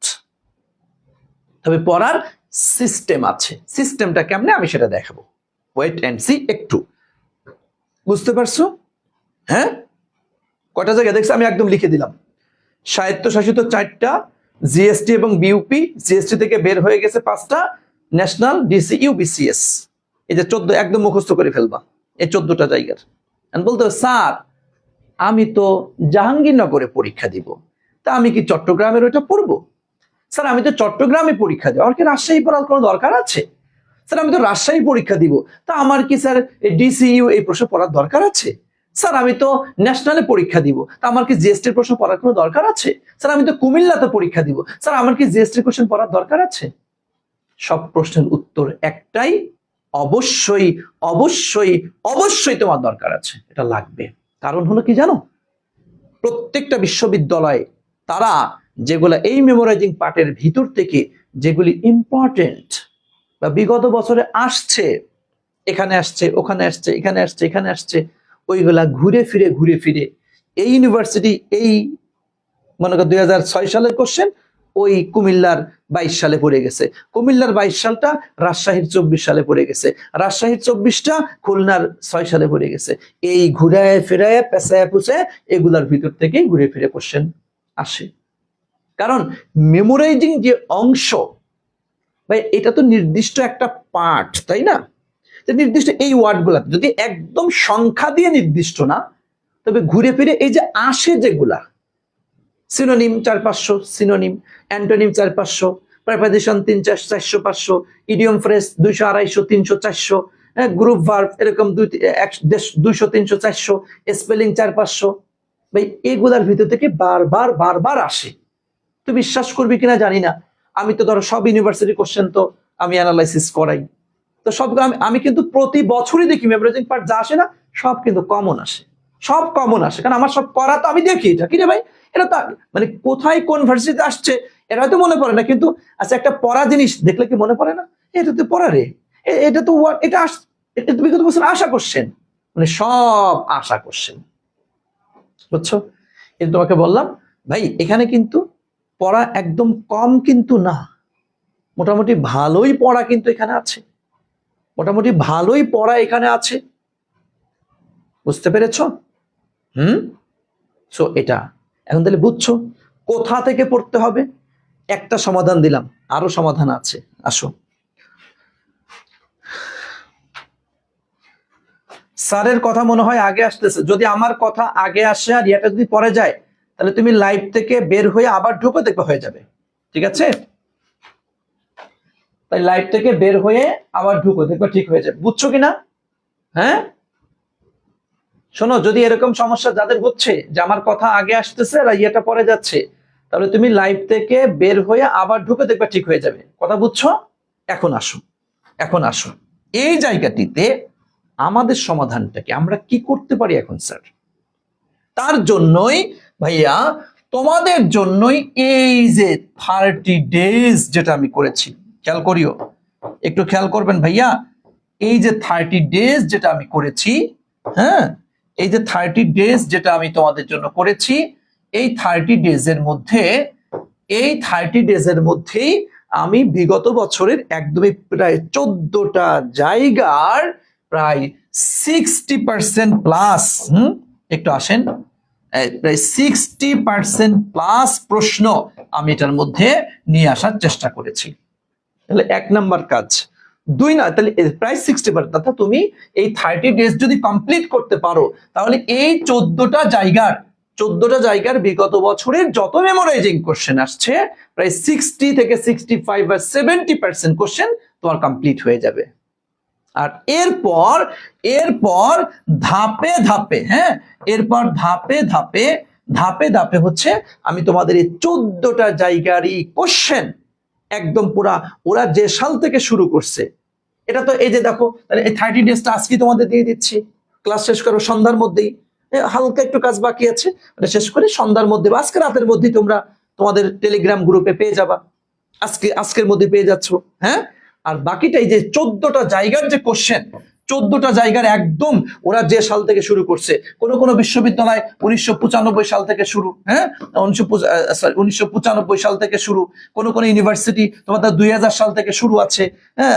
তবে পড়ার সিস্টেম আছে, সিস্টেমটা কেমনে আমি সেটা দেখাবো। ওয়েট এন্ড সি একটু। বুঝতে পারছো? হ্যাঁ, কয়টা জায়গা দেখছো? আমি একদম লিখে দিলাম। স্বায়ত্তশাসিত 4টা, জিএসটি এবং বিউপি, জিএসটি থেকে বের হয়ে গেছে 5টা, ন্যাশনাল, ডিসিইউ, বিসিএস। এই যে 14 একদম মুখস্থ করে ফেলবা এই 14টা জায়গার। বলতে স্যার আমি তো জাহাঙ্গীরনগরে পরীক্ষা দিব, তা আমি কি চট্টগ্রামের ওইটা পড়বো? স্যার আমি তো চট্টগ্রামে পরীক্ষা দিব, আমার কি রাজশাহী পড়ার কোনো দরকার আছে? স্যার আমি তো রাজশাহী পরীক্ষা দিব, তা আমার কি স্যার ডিসিইউ এই প্রশ্ন পড়ার দরকার আছে? স্যার আমি তো ন্যাশনালে পরীক্ষা দিব, তা আমার কি জিএসটির প্রশ্ন পড়ার কোনো দরকার আছে? স্যার আমি তো কুমিল্লাতে পরীক্ষা দিব, স্যার আমার কি জিএসটির কোশ্চেন পড়ার দরকার আছে? সব প্রশ্নের উত্তর একটাই, অবশ্যই অবশ্যই অবশ্যই তোমার দরকার আছে, এটা লাগবে। কারণ হলো কি জানো, প্রত্যেকটা বিশ্ববিদ্যালয়ে তারা যেগুলা এই মেমোরাইজিং পার্টের ভিতর থেকে যেগুলি ইম্পর্টেন্ট বা বিগত বছরে আসছে, এখানে আসছে, ওখানে আসছে, এখানে আসছে, এখানে আসছে, ওইগুলা ঘুরে ফিরে এই ইউনিভার্সিটি, এই মনে করো 2006 সালের কোশ্চেন ওই কুমিল্লার 22 সালে পড়ে গেছে, কুমিল্লার 22 সালটা রাজশাহীর 24 সালে পড়ে গেছে, রাজশাহীর 24টা খুলনার 6 সালে পড়ে গেছে। এই ঘুরায় ফিরায় পেঁচায় পুষে এগুলার ভিতর থেকেই ঘুরে ফিরে কোশ্চেন আসে। কারণ মেমোরাইজিং যে অংশ ভাই, এটা তো নির্দিষ্ট একটা পার্ট, তাই না? নির্দিষ্ট এই ওয়ার্ডগুলা যদি একদম সংখ্যা দিয়ে নির্দিষ্ট না, তবে ঘুরে ফিরে এই যে আসে যেগুলা, synonym 400-500, synonym, antonym 400-500, preposition 300-400-500, idiom phrase 200-250-300-400, group verb এরকম 200-300-400, স্পেলিং 400-500। ভাই এগুলার ভিতর থেকে বারবার আসে। তুই বিশ্বাস করবি কিনা জানি না, আমি তো ধরো সব ইউনিভার্সিটি কোশ্চেন তো আমি অ্যানালাইসিস করাই, তো সব আমি কিন্তু প্রতি বছরই দেখি মেমোরাইজিং পার্ট যা আসে না সব কিন্তু কমন আসে, সব কমন আসে। কারণ আমার সব করা তো আমি দেখি, এটা কি রে ভাই, এটা তো মানে কোথায় কোন ভার্সিটিতে আসছে এটা হয়তো মনে পড়ে না, কিন্তু আচ্ছা একটা পড়া জিনিস দেখলে কি মনে পড়ে না? এটা তো পড়া রে, এটা তো এটা বিগত বছর আশা কোশ্চেন, মানে সব আশা কোশ্চেন, বুঝছো? কিন্তু তোমাকে বললাম ভাই এখানে কিন্তু পড়া একদম কম কিন্তু না, মোটামুটি ভালোই পড়া কিন্তু এখানে আছে, মোটামুটি ভালোই পড়া এখানে আছে। বুঝতে পেরেছ? সো এটা এখন তাহলে বুঝছো কোথা থেকে পড়তে হবে। একটা সমাধান দিলাম, আরো সমাধান আছে, আসো। স্যারের কথা মনে হয় আগে আসতেছে, যদি আমার কথা আগে আসে আর এটা যদি পরে যায় তাহলে তুমি লাইভ থেকে বের হয়ে আবার ঢুকে দেখবে হয়ে যাবে, ঠিক আছে? তাই লাইভ থেকে বের হয়ে আবার ঢুকো, দেখবে ঠিক হয়ে যাবে। বুঝছো কিনা? হ্যাঁ শোনো, যদি এরকম সমস্যা যাদের হচ্ছে যে আমার কথা আগে আসতেছে আর ইয়েটা পরে যাচ্ছে, তাহলে তুমি লাইভ থেকে বের হয়ে আবার ঢুকে দেখবে ঠিক হয়ে যাবে। কথা বুঝছো? এখন আসো, এখন আসো এই জায়গাটিতে আমাদের সমাধানটাকে আমরা কি করতে পারি এখন স্যার? তার জন্যই ভাইয়া তোমাদের জন্যই এই যে 30 ডেজ যেটা আমি করেছি, খেয়াল করিও, একটু খেয়াল করবেন ভাইয়া, এই যে 30 ডেজ যেটা আমি করেছি, হ্যাঁ এই যে 30 ডেজ যেটা আমি তোমাদের জন্য করেছি, এই 30 ডেজের মধ্যে, এই 30 ডেজের মধ্যেই আমি বিগত বছরের একদমই প্রায় 14টা জায়গার প্রায় 60% প্লাস, একটু আসেন, প্রায় 60% প্লাস প্রশ্ন আমি এটার মধ্যে নিয়ে আসার চেষ্টা করেছি। তাহলে 1 নাম্বার কাজ। 2 না, তাহলে প্রায় 60%, অর্থাৎ তুমি এই 30 ডেজ যদি কমপ্লিট করতে পারো তাহলে এই 14টা জায়গার 14টা জায়গার বিগত বছরের যত মেমোরাইজিং কোশ্চেন আসছে প্রায় 60 থেকে 65 বা 70% কোশ্চেন তোমার কমপ্লিট হয়ে যাবে। আর এরপর এরপর ধাপে ধাপে, হ্যাঁ, এরপর ধাপে ধাপে ধাপে ধাপে হচ্ছে আমি তোমাদের এই 14টা জায়গারই কোশ্চেন একদম পুরা ওরা যে সাল থেকে শুরু করছে, এটা তো এই যে দেখো, তাহলে এই 30 ডেজটা আজকে তোমাদের দিয়ে দিচ্ছি, ক্লাস শেষ করো সন্ধ্যার মধ্যেই, হালকা একটু কাজ বাকি আছে, এটা শেষ করে সন্ধ্যার মধ্যে বা আজকে রাতের মধ্যেই তোমরা তোমাদের টেলিগ্রাম গ্রুপে পেয়ে যাবা, আজকের মধ্যে পেয়ে যাচ্ছ। হ্যাঁ, আর বাকিটাই যে 14টা জায়গার যে কোশ্চেন, 14টা জায়গার একদম ওরা যে সাল থেকে শুরু করছে, কোন বিশ্ববিদ্যালয় 1995 সাল থেকে শুরু, হ্যাঁ 1995 সাল থেকে শুরু, কোন ইউনিভার্সিটি তোমাদের 2000 সাল থেকে শুরু আছে। হ্যাঁ,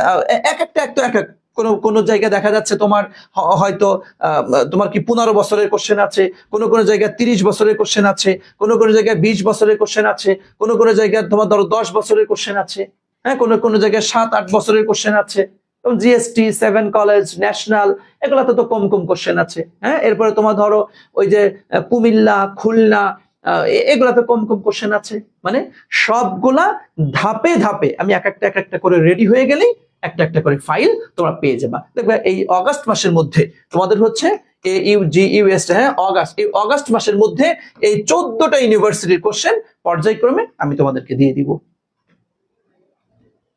এক একটা এক এক কোন জায়গায় দেখা যাচ্ছে তোমার হয়তো তোমার কি 15 বছরের কোশ্চেন আছে, কোন জায়গায় 30 বছরের কোশ্চেন আছে, কোন জায়গায় 20 বছরের কোশ্চেন আছে, কোন জায়গায় তোমার ধরো 10 বছরের কোশ্চেন আছে, হ্যাঁ কোন জায়গায় 7-8 বছরের কোশ্চেন আছে। জিএসটি, 7 কলেজ, ন্যাশনাল, এগুলাতে তো কম কম কোশ্চেন আছে। হ্যাঁ, এরপরে তোমার ধরো ওই যে কুমিল্লা, খুলনা, এগুলাতে কম কম কোশ্চেন আছে। মানে সবগুলা ধাপে ধাপে আমি এক একটা করে রেডি হয়ে গেলেই একটা একটা করে ফাইল তোমরা পেয়ে যাবা। দেখবে এই অগাস্ট মাসের মধ্যে তোমাদের হচ্ছে হ্যাঁ এই অগাস্ট মাসের মধ্যে এই 14টা ইউনিভার্সিটির কোশ্চেন পর্যায়ক্রমে আমি তোমাদেরকে দিয়ে দিব।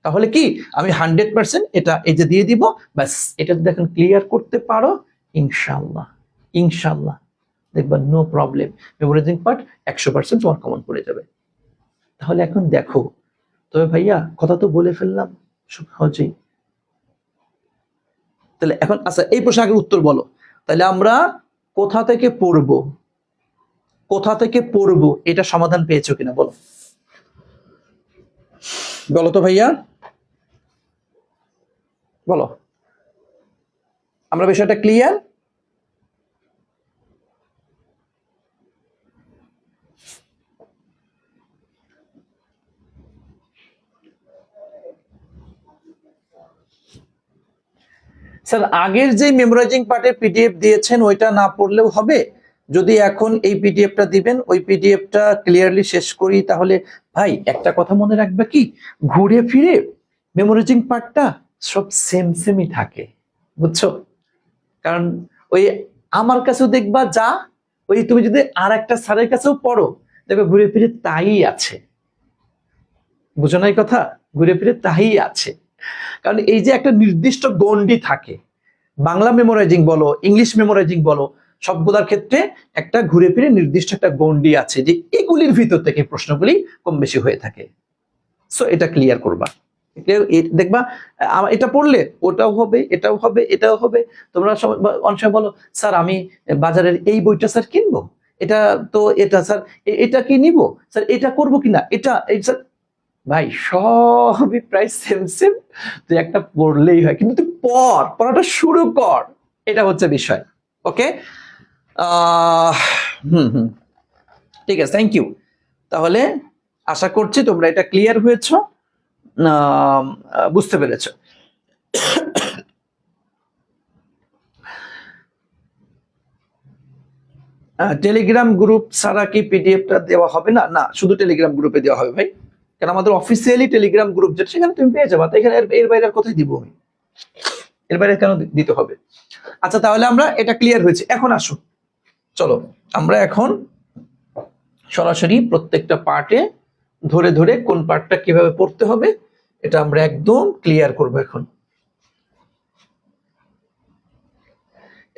তাহলে কি আমি 100% এটা এই যে দিয়ে দিব, ব্যাস এটা যদি এখন ক্লিয়ার করতে পারো ইনশাআল্লাহ ইনশাআল্লাহ দেখবা নো প্রবলেম, মেমোরাইজিং পার্ট 100% তোমার কমন পড়ে যাবে। তাহলে এখন দেখো, তবে ভাইয়া কথা তো বলে ফেললাম সহজেই, তাহলে এখন আচ্ছা এই প্রশ্নের আগের উত্তর বলো, তাহলে আমরা কোথা থেকে পড়বো, কোথা থেকে পড়বো এটা সমাধান পেয়েছো কিনা বলো, বলো তো ভাইয়া বলো, আমরা বিষয়টা ক্লিয়ার? স্যার আগের যে মেমোরাইজিং পার্টের পিডিএফ দিয়েছেন ওইটা না পড়লেও হবে, যদি এখন এই পিডিএফটা দিবেন ওই পিডিএফটা ক্লিয়ারলি শেষ করি, তাহলে ভাই একটা কথা মনে রাখবে কি, ঘুরে ফিরে মেমোরাইজিং পার্টটা সব সেমই থাকে, বুঝছো? কারণ ওই আমার কাছেও দেখবা যা, ওই তুমি যদি আর একটা স্যারের কাছেও পড়ো দেখবে ঘুরে ফিরে তাই আছে, বুঝো না এই কথা, ঘুরে ফিরে তাই আছে। কারণ এই যে একটা নির্দিষ্ট গণ্ডি থাকে, বাংলা মেমোরাইজিং বলো, ইংলিশ মেমোরাইজিং বলো, সবগুলোর ক্ষেত্রে একটা ঘুরে ফিরে নির্দিষ্ট একটা গণ্ডি আছে যে এগুলির ভিতর থেকে প্রশ্নগুলি কম বেশি হয়ে থাকে। সো এটা ক্লিয়ার করবা, দেখবা এটা পড়লে ওটাও হবে, এটাও হবে, এটাও হবে। তোমরা অনেক সময় বলো স্যার আমি বাজারের এই বইটা স্যার কিনবো, এটা তো এটা স্যার এটা কি নিব স্যার, এটা করবো কিনা, এটা স্যার, ভাই সবই প্রায় সেম, তুই একটা পড়লেই হয়, কিন্তু তুই পড়াটা শুরু কর, এটা হচ্ছে বিষয়। ওকে, হুম, ঠিক আছে, থ্যাংক ইউ। তাহলে আশা করছি তোমরা এটা ক্লিয়ার হয়েছো, বুঝতে পেরেছো। টেলিগ্রাম গ্রুপ ছাড়া কি পিডিএফটা দেওয়া হবে না? না, শুধু টেলিগ্রাম গ্রুপে দেওয়া হবে ভাই, কারণ আমাদের অফিসিয়ালি টেলিগ্রাম গ্রুপ যেটা সেখানে তুমি পেয়ে যাবা, এখানে এর বাইরে আর কোথায় দিব আমি, এর বাইরে কেন দিতে হবে? আচ্ছা তাহলে আমরা এটা ক্লিয়ার হয়েছে, এখন আসো চলো আমরা এখন সরাসরি প্রত্যেকটা পার্টে ধরে ধরে কোন পার্টটা কিভাবে পড়তে হবে এটা আমরা একদম ক্লিয়ার করব এখন।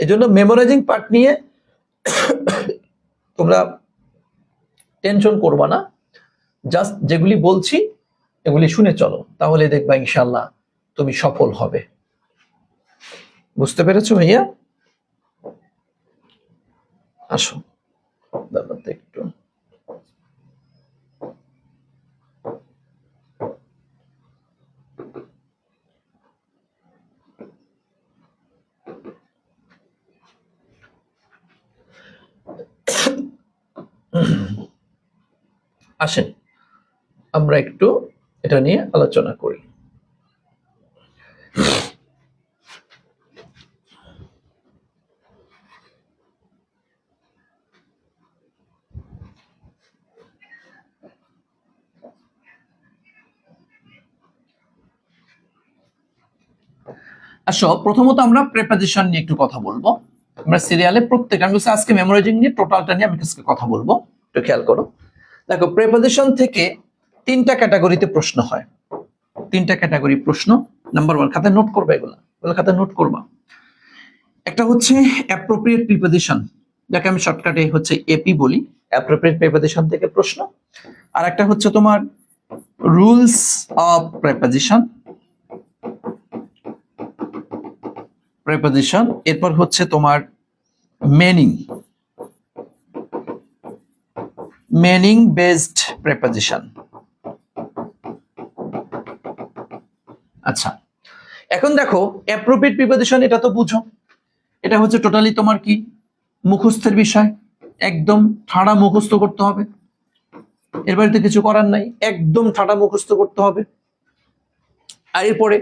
এজন্য মেমোরাইজিং পার্ট নিয়ে তোমরা টেনশন করবা না, জাস্ট যেগুলি বলছি এগুলি শুনে চলো, তাহলে দেখবা ইনশাআল্লাহ তুমি সফল হবে। বুঝতে পেরেছো ভাইয়া? আসো ব্যাপারটা একটু আসেন আমরা একটু এটা নিয়ে আলোচনা করি। আসো প্রথমত আমরা প্রেপোজিশন নিয়ে একটু কথা বলবো। আমরা সিরিয়ালে প্রত্যেক, আমি বলছি আজকে মেমোরাইজিং নিয়ে টোটালটা নিয়ে আমি আজকে কথা বলবো, একটু খেয়াল করো। দেখো প্রেপোজিশন থেকে তিনটা ক্যাটাগরিতে প্রশ্ন হয়, তিনটা ক্যাটাগরি প্রশ্ন। নাম্বার ওয়ান, খাতায় নোট করবা, এগুলো খাতায় নোট করবা। একটা হচ্ছে অ্যাপ্রোপ্রিয়েট প্রিপোজিশন, যাকে আমি শর্টকাটে হচ্ছে এপি বলি, অ্যাপ্রোপ্রিয়েট প্রিপোজিশন থেকে প্রশ্ন। আর একটা হচ্ছে তোমার রুলস অফ প্রিপোজিশন, প্রিপোজিশন। এরপর হচ্ছে তোমার মিনিং বেসড প্রিপোজিশন। আচ্ছা, এখন দেখো অ্যাপ্রোপ্রিয়েট প্রিপোজিশন, এটা তো বুঝো, এটা হচ্ছে টোটালি তোমার কি মুখস্থের বিষয়, একদম ঠাড়া মুখস্থ করতে হবে, এর বাড়িতে কিছু করার নাই, একদম ঠাড়া মুখস্থ করতে হবে। আর এরপরে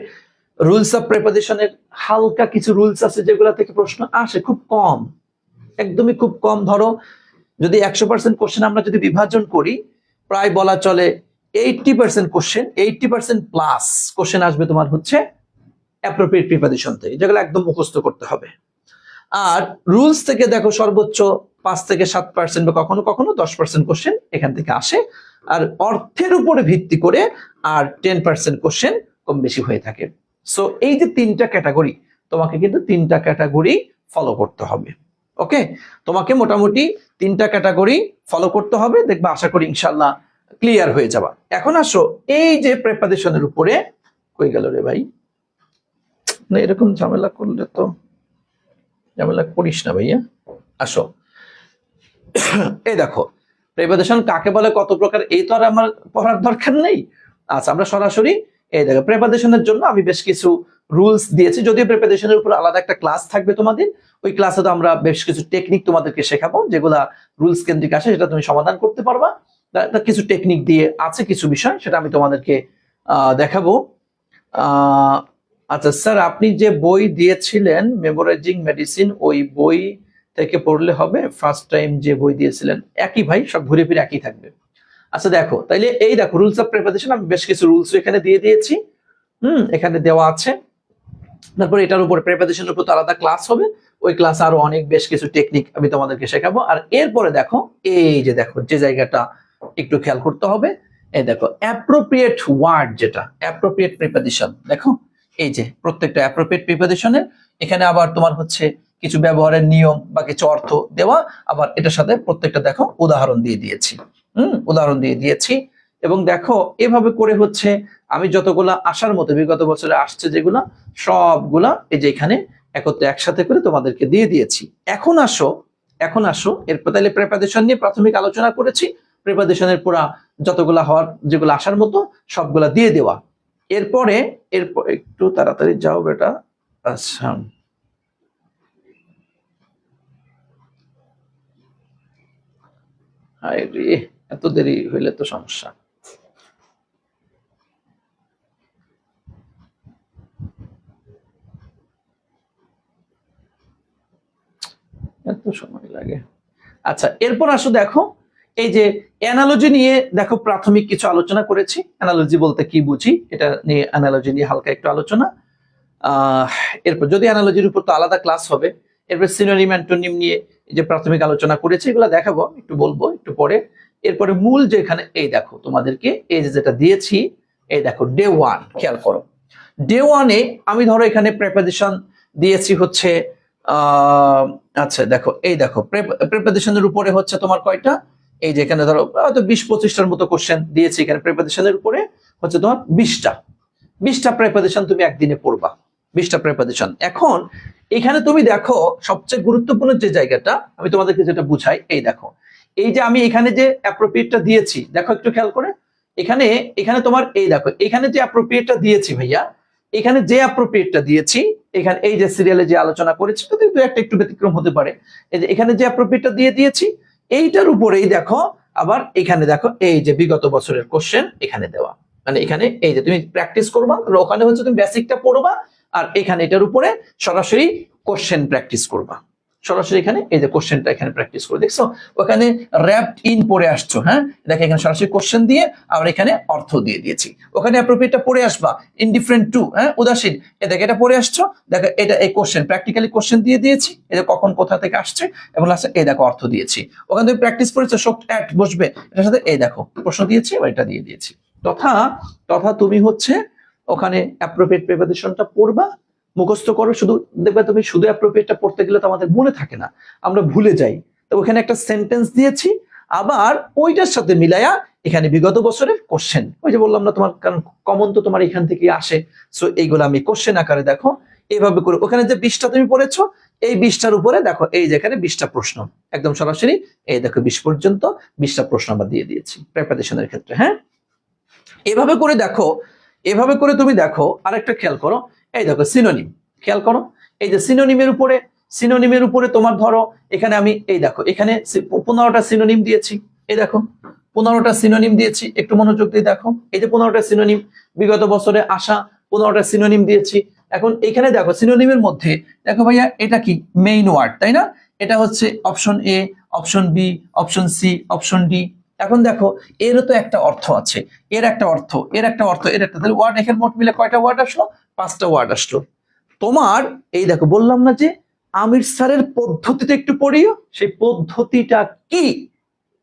রুলস অফ প্রিপোজিশনের হালকা কিছু রুলস আছে যেগুলা থেকে প্রশ্ন আসে, খুব কম, একদমই খুব কম। ধরো যদি 100% কোশ্চেন আমরা যদি বিভাজন করি, প্রায় বলা চলে 80% কোশ্চেন, 80% প্লাস কোশ্চেন আসবে তোমার হচ্ছে অ্যাপ্রোপ্রিয়েট প্রিপোজিশন থেকে, যেগুলো একদম মুখস্থ করতে হবে। আর রুলস থেকে দেখো সর্বোচ্চ 5 থেকে 7% বা কখনো কখনো 10% কোশ্চেন এখান থেকে আসে। আর অর্থের উপরে ভিত্তি করে আর 10% কোশ্চেন কম বেশি হয়ে থাকে। সো এই যে তিনটা ক্যাটাগরি, তোমাকে কিন্তু তিনটা ক্যাটাগরি ফলো করতে হবে। ওকে, তোমাকে মোটামুটি তিনটা ক্যাটাগরি ফলো করতে হবে, দেখবা আশা করি ইনশাল্লাহ ক্লিয়ার হয়ে যাবা। এখন আসো এই যে প্রিপোজিশনের উপরে, কই গেল রে ভাই, না এরকম ঝামেলা করলে তো, ঝামেলা করিস না ভাইয়া। আসো এই দেখো প্রিপোজিশন কাকে বলে, কত প্রকার, এই তো আর আমার পড়ার দরকার নেই। আচ্ছা, আমরা সরাসরি এই দেখো প্রিপোজিশনের জন্য আমি বেশ কিছু রুলস দিয়েছি, যদিও প্রিপোজিশনের উপর আলাদা একটা ক্লাস থাকবে তোমাদের, ওই ক্লাসে তো আমরা বেশ কিছু টেকনিক তোমাদেরকে শেখাবো, যেগুলা রুলস কেন্দ্রিক আসে, সেটা তুমি সমাধান করতে পারবা। কিছু টেকনিক দিয়ে আছে কিছু বিষয়, সেটা আমি তোমাদেরকে দেখাবো। আচ্ছা স্যার, আপনি যে বই দিয়েছিলেন মেমোরাইজিং মেডিসিন, ওই বই থেকে পড়লে হবে? ফার্স্ট টাইম যে বই দিয়েছিলেন একই ভাই, সব ঘুরে ফিরে একই থাকবে। আচ্ছা দেখো, তাইলে এই দেখো রুলস অফ প্রিপোজিশন, আমি বেশ কিছু রুলস এখানে দিয়ে দিয়েছি, এখানে দেওয়া আছে। তারপর এটার উপর প্রিপোজিশনের উপর তো আলাদা ক্লাস হবে, ওই ক্লাস আরো অনেক বেশ কিছু টেকনিক আমি তোমাদেরকে শেখাবো। আর এরপরে দেখো এই যে দেখো যে জায়গাটা একটু খেয়াল করতে হবে, এই দেখো অ্যাপ্রোপ্রিয়েট ওয়ার্ড, যেটা অ্যাপ্রোপ্রিয়েট প্রিপোজিশন, দেখো এই যে প্রত্যেকটা অ্যাপ্রোপ্রিয়েট প্রিপোজিশনের এখানে আবার তোমার হচ্ছে কিছু ব্যবহারের নিয়ম বা কিছু অর্থ দেওয়া, আবার এটার সাথে প্রত্যেকটা দেখো উদাহরণ দিয়ে দিয়েছি, উদাহরণ দিয়ে দিয়েছি। এবং দেখো এভাবে করে হচ্ছে আমি যতগুলা আসার মতো বিগত বছরে আসছে যেগুলা, সবগুলা এই যে এখানে একত্রে একসাথে করে তোমাদেরকে দিয়ে দিয়েছি। এখন আসো এরপর তাহলে প্রিপোজিশন নিয়ে প্রাথমিক আলোচনা করেছি, প্রিপোজিশনের পুরা যতগুলা হওয়ার যেগুলো আসার মতো সবগুলা দিয়ে দেওয়া। এরপর একটু তাড়াতাড়ি যাও বেটা। আচ্ছা, এত দেরি হইলে তো সমস্যা। এত সময় লাগে। আচ্ছা, এরপর আসো দেখো এই যে অ্যানালজি নিয়ে দেখো প্রাথমিক কিছু আলোচনা করেছি। অ্যানালজি বলতে কি বুঝি, এটা নিয়ে অ্যানালজি নিয়ে হালকা একটু আলোচনা। এরপর যদি অ্যানালজির উপর তো আলাদা ক্লাস হবে। এরপর সিনোনিম অ্যান্টোনিম নিয়ে যে প্রাথমিক আলোচনা করেছি, এগুলো দেখাবো, একটু বলবো একটু পরে। এরপরে মূল যে এখানে এই দেখো তোমাদেরকে এই যে যেটা দিয়েছি, এই দেখো ডে ওয়ান, খেয়াল করো ডে ওয়ানে আমি ধরো এখানে প্রিপোজিশন দিয়েছি হচ্ছে আচ্ছা দেখো এই দেখো প্রিপোজিশনের উপরে হচ্ছে তোমার কয়টা, এই যে এখানে ধরো হয়তো 20-25টার মতো কোশ্চেন দিয়েছি এখানে প্রিপোজিশনের উপরে, হচ্ছে তোমার 20টা প্রিপোজিশন তুমি একদিনে পড়বা, 20টা প্রিপোজিশন। এখন এখানে তুমি দেখো সবচেয়ে গুরুত্বপূর্ণ যে জায়গাটা আমি তোমাদেরকে যেটা বুঝাই, এই দেখো এই যে আমি এখানে যে অ্যাপ্রোপ্রিয়েটটা দিয়েছি, দেখো একটু খেয়াল করে, এখানে তোমার এই দেখো এখানে যে অ্যাপ্রোপ্রিয়েটটা দিয়েছি ভাইয়া, এখানে যে অ্যাপ্রোপ্রিয়েটটা দিয়েছি, এখানে এই যে সিরিয়ালে যে আলোচনা করেছি, তো একটা একটু ব্যতিক্রম হতে পারে, এই যে এখানে যে অ্যাপ্রোপ্রিয়েটটা দিয়ে দিয়েছি, এইটার উপরেই দেখো আবার এখানে দেখো এই যে বিগত বছরের কোশ্চেন এখানে দেওয়া, মানে এখানে এই যে তুমি প্র্যাকটিস করবা, ওখানে হচ্ছে তুমি বেসিকটা পড়বা, আর এখানে এটার উপরে সরাসরি কোশ্চেন প্র্যাকটিস করবা। সরাসরি এখানে এই যে কোশ্চেনটা এখানে প্র্যাকটিস করে দেখছো, ওখানে র্যাপড ইন পড়ে আসছো, হ্যাঁ দেখো এখানে সরাসরি কোশ্চেন দিয়ে আবার এখানে অর্থ দিয়ে দিয়েছি। ওখানে অ্যাপ্রোপ্রিয়েটটা পড়ে আসবা, ইনডিফারেন্ট টু, হ্যাঁ উদাসীন, দেখো এটা পড়ে আসছো, দেখো এটা এই কোশ্চেন প্র্যাকটিক্যালি কোশ্চেন দিয়ে দিয়েছি, এটা কখন কোথা থেকে আসছে এবং লাস্টে এই দেখো অর্থ দিয়েছি। ওখানে তুমি প্র্যাকটিস করেছো শর্ট অ্যাট বসবে, এটার সাথে এই দেখো প্রশ্ন দিয়েছি এবার এটা দিয়ে দিয়েছি। তথা তথা তুমি হচ্ছে ওখানে অ্যাপ্রোপ্রিয়েট প্রিপোজিশনটা পড়বা, মুখস্থ করো, শুধু দেখবে তুমি শুধু অ্যাপ্রোপ্রিয়েটটা পড়তে গেলে তো আমাদের মনে থাকে না, আমরা ভুলে যাই। তো ওখানে একটা সেন্টেন্স দিয়েছি, আবার ওইটার সাথে মিলাইয়া এখানে বিগত বছরের কোশ্চেন, ওই যে বললাম না তোমার, কারণ কমন তো তোমার এখান থেকে আসে, সো এইগুলো আমি কোশ্চেন আকারে দেখো এইভাবে করে ওখানে যে 20টা তুমি পড়েছো, এই 20টার উপরে দেখো এই যে এখানে 20টা প্রশ্ন একদম সরাসরি এই দেখো 20 পর্যন্ত 20টা প্রশ্ন আমরা দিয়ে দিয়েছি প্রিপারেশনের ক্ষেত্রে। হ্যাঁ এভাবে করে দেখো, এভাবে করে তুমি দেখো। আরেকটা খেয়াল করো, এই দেখো সিনোনিম, খেয়াল করো এই যে সিনোনিমের উপরে, সিনোনিমের উপরে তোমার ধরো এখানে আমি এই দেখো এখানে 15টা সিনোনিম দিয়েছি, এই দেখো 15টা সিনোনিম দিয়েছি, একটু মনোযোগ দিয়ে দেখো, এই যে 15টা সিনোনিম বিগত বছরে আসা 15টা সিনোনিম দিয়েছি। এখন এখানে দেখো সিনোনিমের মধ্যে দেখো ভাইয়া এটা কি মেইন ওয়ার্ড, তাই না? এটা হচ্ছে option A, option B, option C, option D. এখন দেখো এরও তো একটা অর্থ আছে, এর একটা অর্থ, এর একটা অর্থ, এর একটা, তাহলে ওয়ার্ড এখানে মোট মিলে কয়টা ওয়ার্ড আসলো? 5টা ওয়ার্ড আসলো। তোমার এই দেখো বললাম না যে আমির স্যারের পদ্ধতিতে একটু পড়িও, সেই পদ্ধতিটা কি?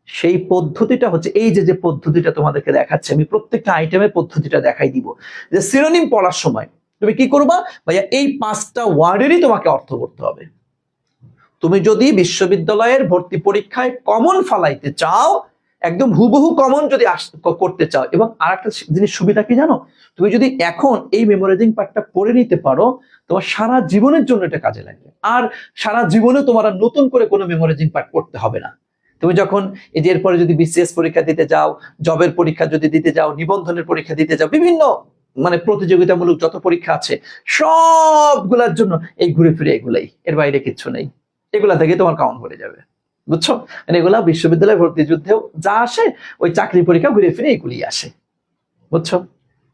সেই পদ্ধতিটা হচ্ছে এই যে যে পদ্ধতিটা তোমাদেরকে দেখাচ্ছে, আমি প্রত্যেকটা আইটেমের পদ্ধতিটা দেখাই দিব। যে সিনোনিম পড়ার সময় তুমি কি করবা ভাইয়া, এই 5টা ওয়ার্ডেরই তোমাকে অর্থ করতে হবে। তুমি যদি বিশ্ববিদ্যালয়ের ভর্তি পরীক্ষায় কমন ফালাইতে চাও, একদম হুবহু কমন যদি করতে চাও, এবং আর একটা জিনিস সুবিধা কি জানো, তুমি যদি এখন এই মেমোরাইজিং পার্টটা পড়ে নিতে পারো, তোমার সারা জীবনের জন্য এটা কাজে লাগবে। আর সারা জীবনে তোমার আর নতুন করে কোনো মেমোরাইজিং পার্ট পড়তে হবে না। তুমি যখন এই যে এরপরে যদি বিসিএস পরীক্ষা দিতে যাও, জবের পরীক্ষা যদি দিতে যাও, নিবন্ধনের পরীক্ষা দিতে যাও, বিভিন্ন মানে প্রতিযোগিতামূলক যত পরীক্ষা আছে সবগুলোর জন্য এই ঘুরে ফিরে এগুলাই, এর বাইরে কিচ্ছু নেই, এগুলা থেকে তোমার কাউন্ট করে যাবে, বুঝছো? মানে এগুলা বিশ্ববিদ্যালয় ভর্তি যুদ্ধেও যা আসে, ওই চাকরি পরীক্ষা ঘুরে ফিরে এগুলি আসে, বুঝছো?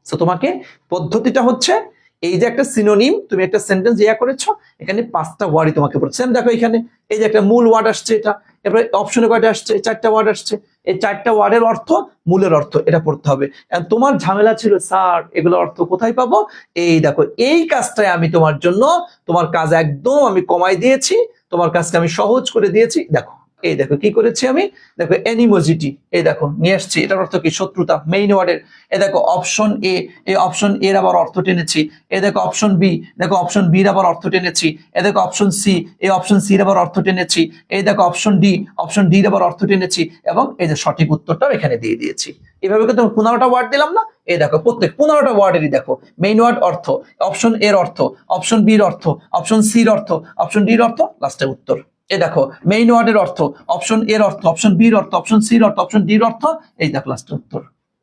তো তোমাকে পদ্ধতিটা হচ্ছে এই যে একটা সিনোনিম, তুমি একটা সেন্টেন্স ইয়া করেছো, এখানে 5টা ওয়ার্ডই তোমাকে পড়ছে। দেখো এখানে এই যে একটা মূল ওয়ার্ড আসছে, এটা এরপরে অপশনে কয়টা আসছে? 4টা ওয়ার্ড আসছে, এই 4টা ওয়ার্ডের অর্থ, মূলের অর্থ এটা পড়তে হবে। তোমার ঝামেলা ছিল স্যার এগুলো অর্থ কোথায় পাবো, এই দেখো এই কাজটাই আমি তোমার জন্য, তোমার কাজ একদম আমি কমাই দিয়েছি, তোমার কাজকে আমি সহজ করে দিয়েছি। দেখো এই দেখো কি করেছি আমি, দেখো অ্যানিমোজিটি, এই দেখো নিয়ে আসছি, এটার অর্থ কি? শত্রুতা, মেইন ওয়ার্ডের। এই দেখো অপশন এ, এই অপশন এর আবার অর্থ টেনেছি। এই দেখো অপশন বি, দেখো অপশন বির আবার অর্থ টেনেছি। এই দেখো অপশন সি, এই অপশন সির আবার অর্থ টেনেছি। এই দেখো অপশন ডি, অপশন ডির আবার অর্থ টেনেছি, এবং এই যে সঠিক উত্তরটাও এখানে দিয়ে দিয়েছি। এভাবে কিন্তু 15টা ওয়ার্ড দিলাম না? এই দেখো প্রত্যেক 15টা ওয়ার্ডেরই দেখো মেইন ওয়ার্ড অর্থ, অপশন এর অর্থ, অপশন বির অর্থ, অপশন সির অর্থ, অপশন ডির অর্থ, লাস্টে উত্তর। এই দেখো মেইন ওয়ার্ডের অর্থ, অপশন এর অর্থ, অপশন বির অর্থ, অপশন সির অর্থ, অপশন ডির অর্থ, এই দেখো লাস্টের উত্তর।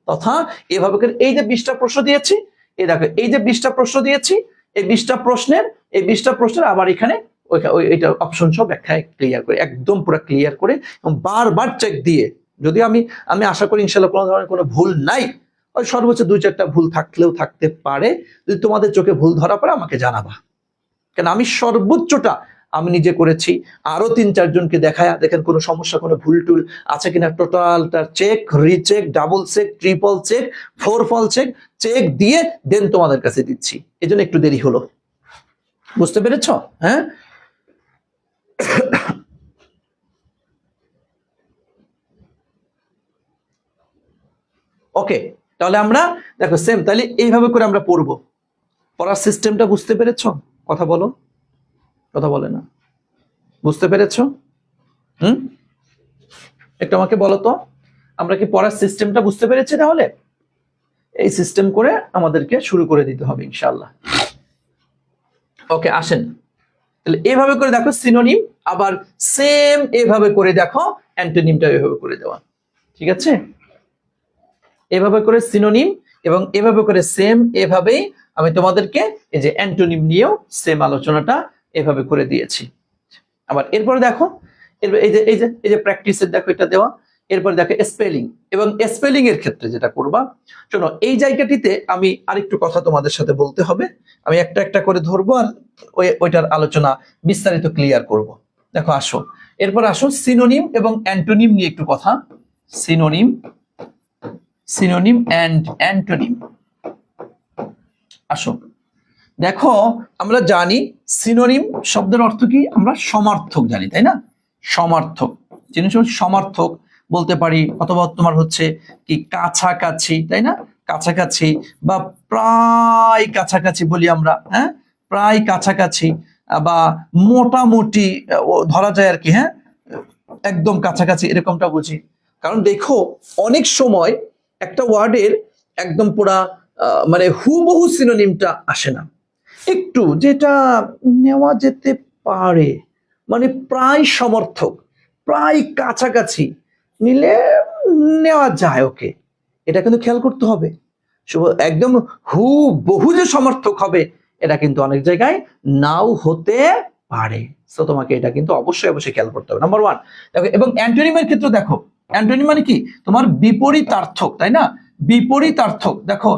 তথা এভাবে করে এই যে 20টা প্রশ্ন দিয়েছি, এই দেখো এই যে 20টা প্রশ্ন দিয়েছি, এই 20টা প্রশ্নের, এই 20টা প্রশ্নের আবার এখানে এটা অপশন সব ব্যাখ্যায় ক্লিয়ার করে, একদম পুরো ক্লিয়ার করে এবং বারবার চেক দিয়ে, যদি আমি আশা করি ইনশাআল্লাহ কোনো ধরনের কোনো ভুল নাই, ওই সর্বোচ্চ 2-4টা ভুল থাকলেও থাকতে পারে, যদি তোমাদের চোখে ভুল ধরা পড়ে আমাকে জানাবা, কেন আমি সর্বোচ্চটা আমি নিজে করেছি, আরো 3-4 জনকে দেখায় দেখেন কোনো সমস্যা, কোনো ভুল টুল আছে কিনা, টোটালটা check, recheck, double check, triple check, 4 check, check দিয়ে দেন তোমাদের কাছে দিচ্ছি। এজন্য একটু দেরি হলো, বুঝতে পেরেছ? হ্যাঁ ওকে, তাহলে আমরা দেখো সেম, তাহলে এইভাবে করে আমরা পড়বো। পড়ার সিস্টেমটা বুঝতে পেরেছ? কথা বলো, কথা বলে না, বুঝতে পেরেছ? একটু আমাকে বলো তো, আমরা কি পড়ার সিস্টেমটা বুঝতে পেরেছি? তাহলে এই সিস্টেম করে আমাদেরকে শুরু করে দিতে হবে ইনশাআল্লাহ। ওকে আসেন, তাহলে এভাবে করে দেখো সিনোনিম, আবার সেম এভাবে করে দেখো অ্যান্টোনিমটা এভাবে করে দেওয়া, ঠিক আছে? এভাবে করে সিনোনিম এবং এভাবে করে সেম, এভাবেই আমি তোমাদেরকে এই যে অ্যান্টোনিম নিয়েও সেম আলোচনাটা এভাবে করে দিয়েছি। আবার এরপরে দেখো এই যে প্র্যাকটিসের দেখো এটা দেওয়া, এরপর দেখো স্পেলিং, এবং স্পেলিং এর ক্ষেত্রে যেটা করবা, শোনো এই জায়গাটিতে আমি আরেকটু কথা তোমাদের সাথে বলতে হবে, আমি একটা একটা করে ধরবো আর ওইটার আলোচনা বিস্তারিত ক্লিয়ার করব। দেখো আসো, এরপর আসো সিনোনিম এবং অ্যান্টোনিম নিয়ে একটু কথা। Synonym, synonym and antonym. আসো দেখো, আমরা জানি সিনোনিম শব্দের অর্থ কি, আমরা সমার্থক জানি, তাই না? সমার্থক, জিনিস সমার্থক বলতে পারি, অথবা তোমার হচ্ছে কি কাছাকাছি, তাই না? কাছাকাছি বা প্রায় কাছাকাছি বলি আমরা, হ্যাঁ, প্রায় কাছাকাছি বা মোটামুটি ধরা যায় আর কি, হ্যাঁ, একদম কাছাকাছি এরকমটা বুঝি। কারণ দেখো অনেক সময় একটা ওয়ার্ডের একদম পুরা মানে হুবহু সিনোনিমটা আসে না, একটু যেটা নেওয়া যেতে পারে, মানে প্রায় সমর্থক, প্রায় কাছাকাছি নিলে নেওয়া যায়, ওকে, এটা কিন্তু খেয়াল করতে হবে। একদম হুবহু যে সমর্থক হবে এটা কিন্তু অনেক জায়গায় নাও হতে পারে। তো তোমাকে এটা কিন্তু অবশ্যই অবশ্যই খেয়াল করতে হবে, নাম্বার ওয়ান। দেখো, এবং অ্যান্টোনিমের ক্ষেত্রে দেখো, অ্যান্টোনিম মানে কি, তোমার বিপরীতার্থক, তাই না? বিপরীতার্থক দেখো,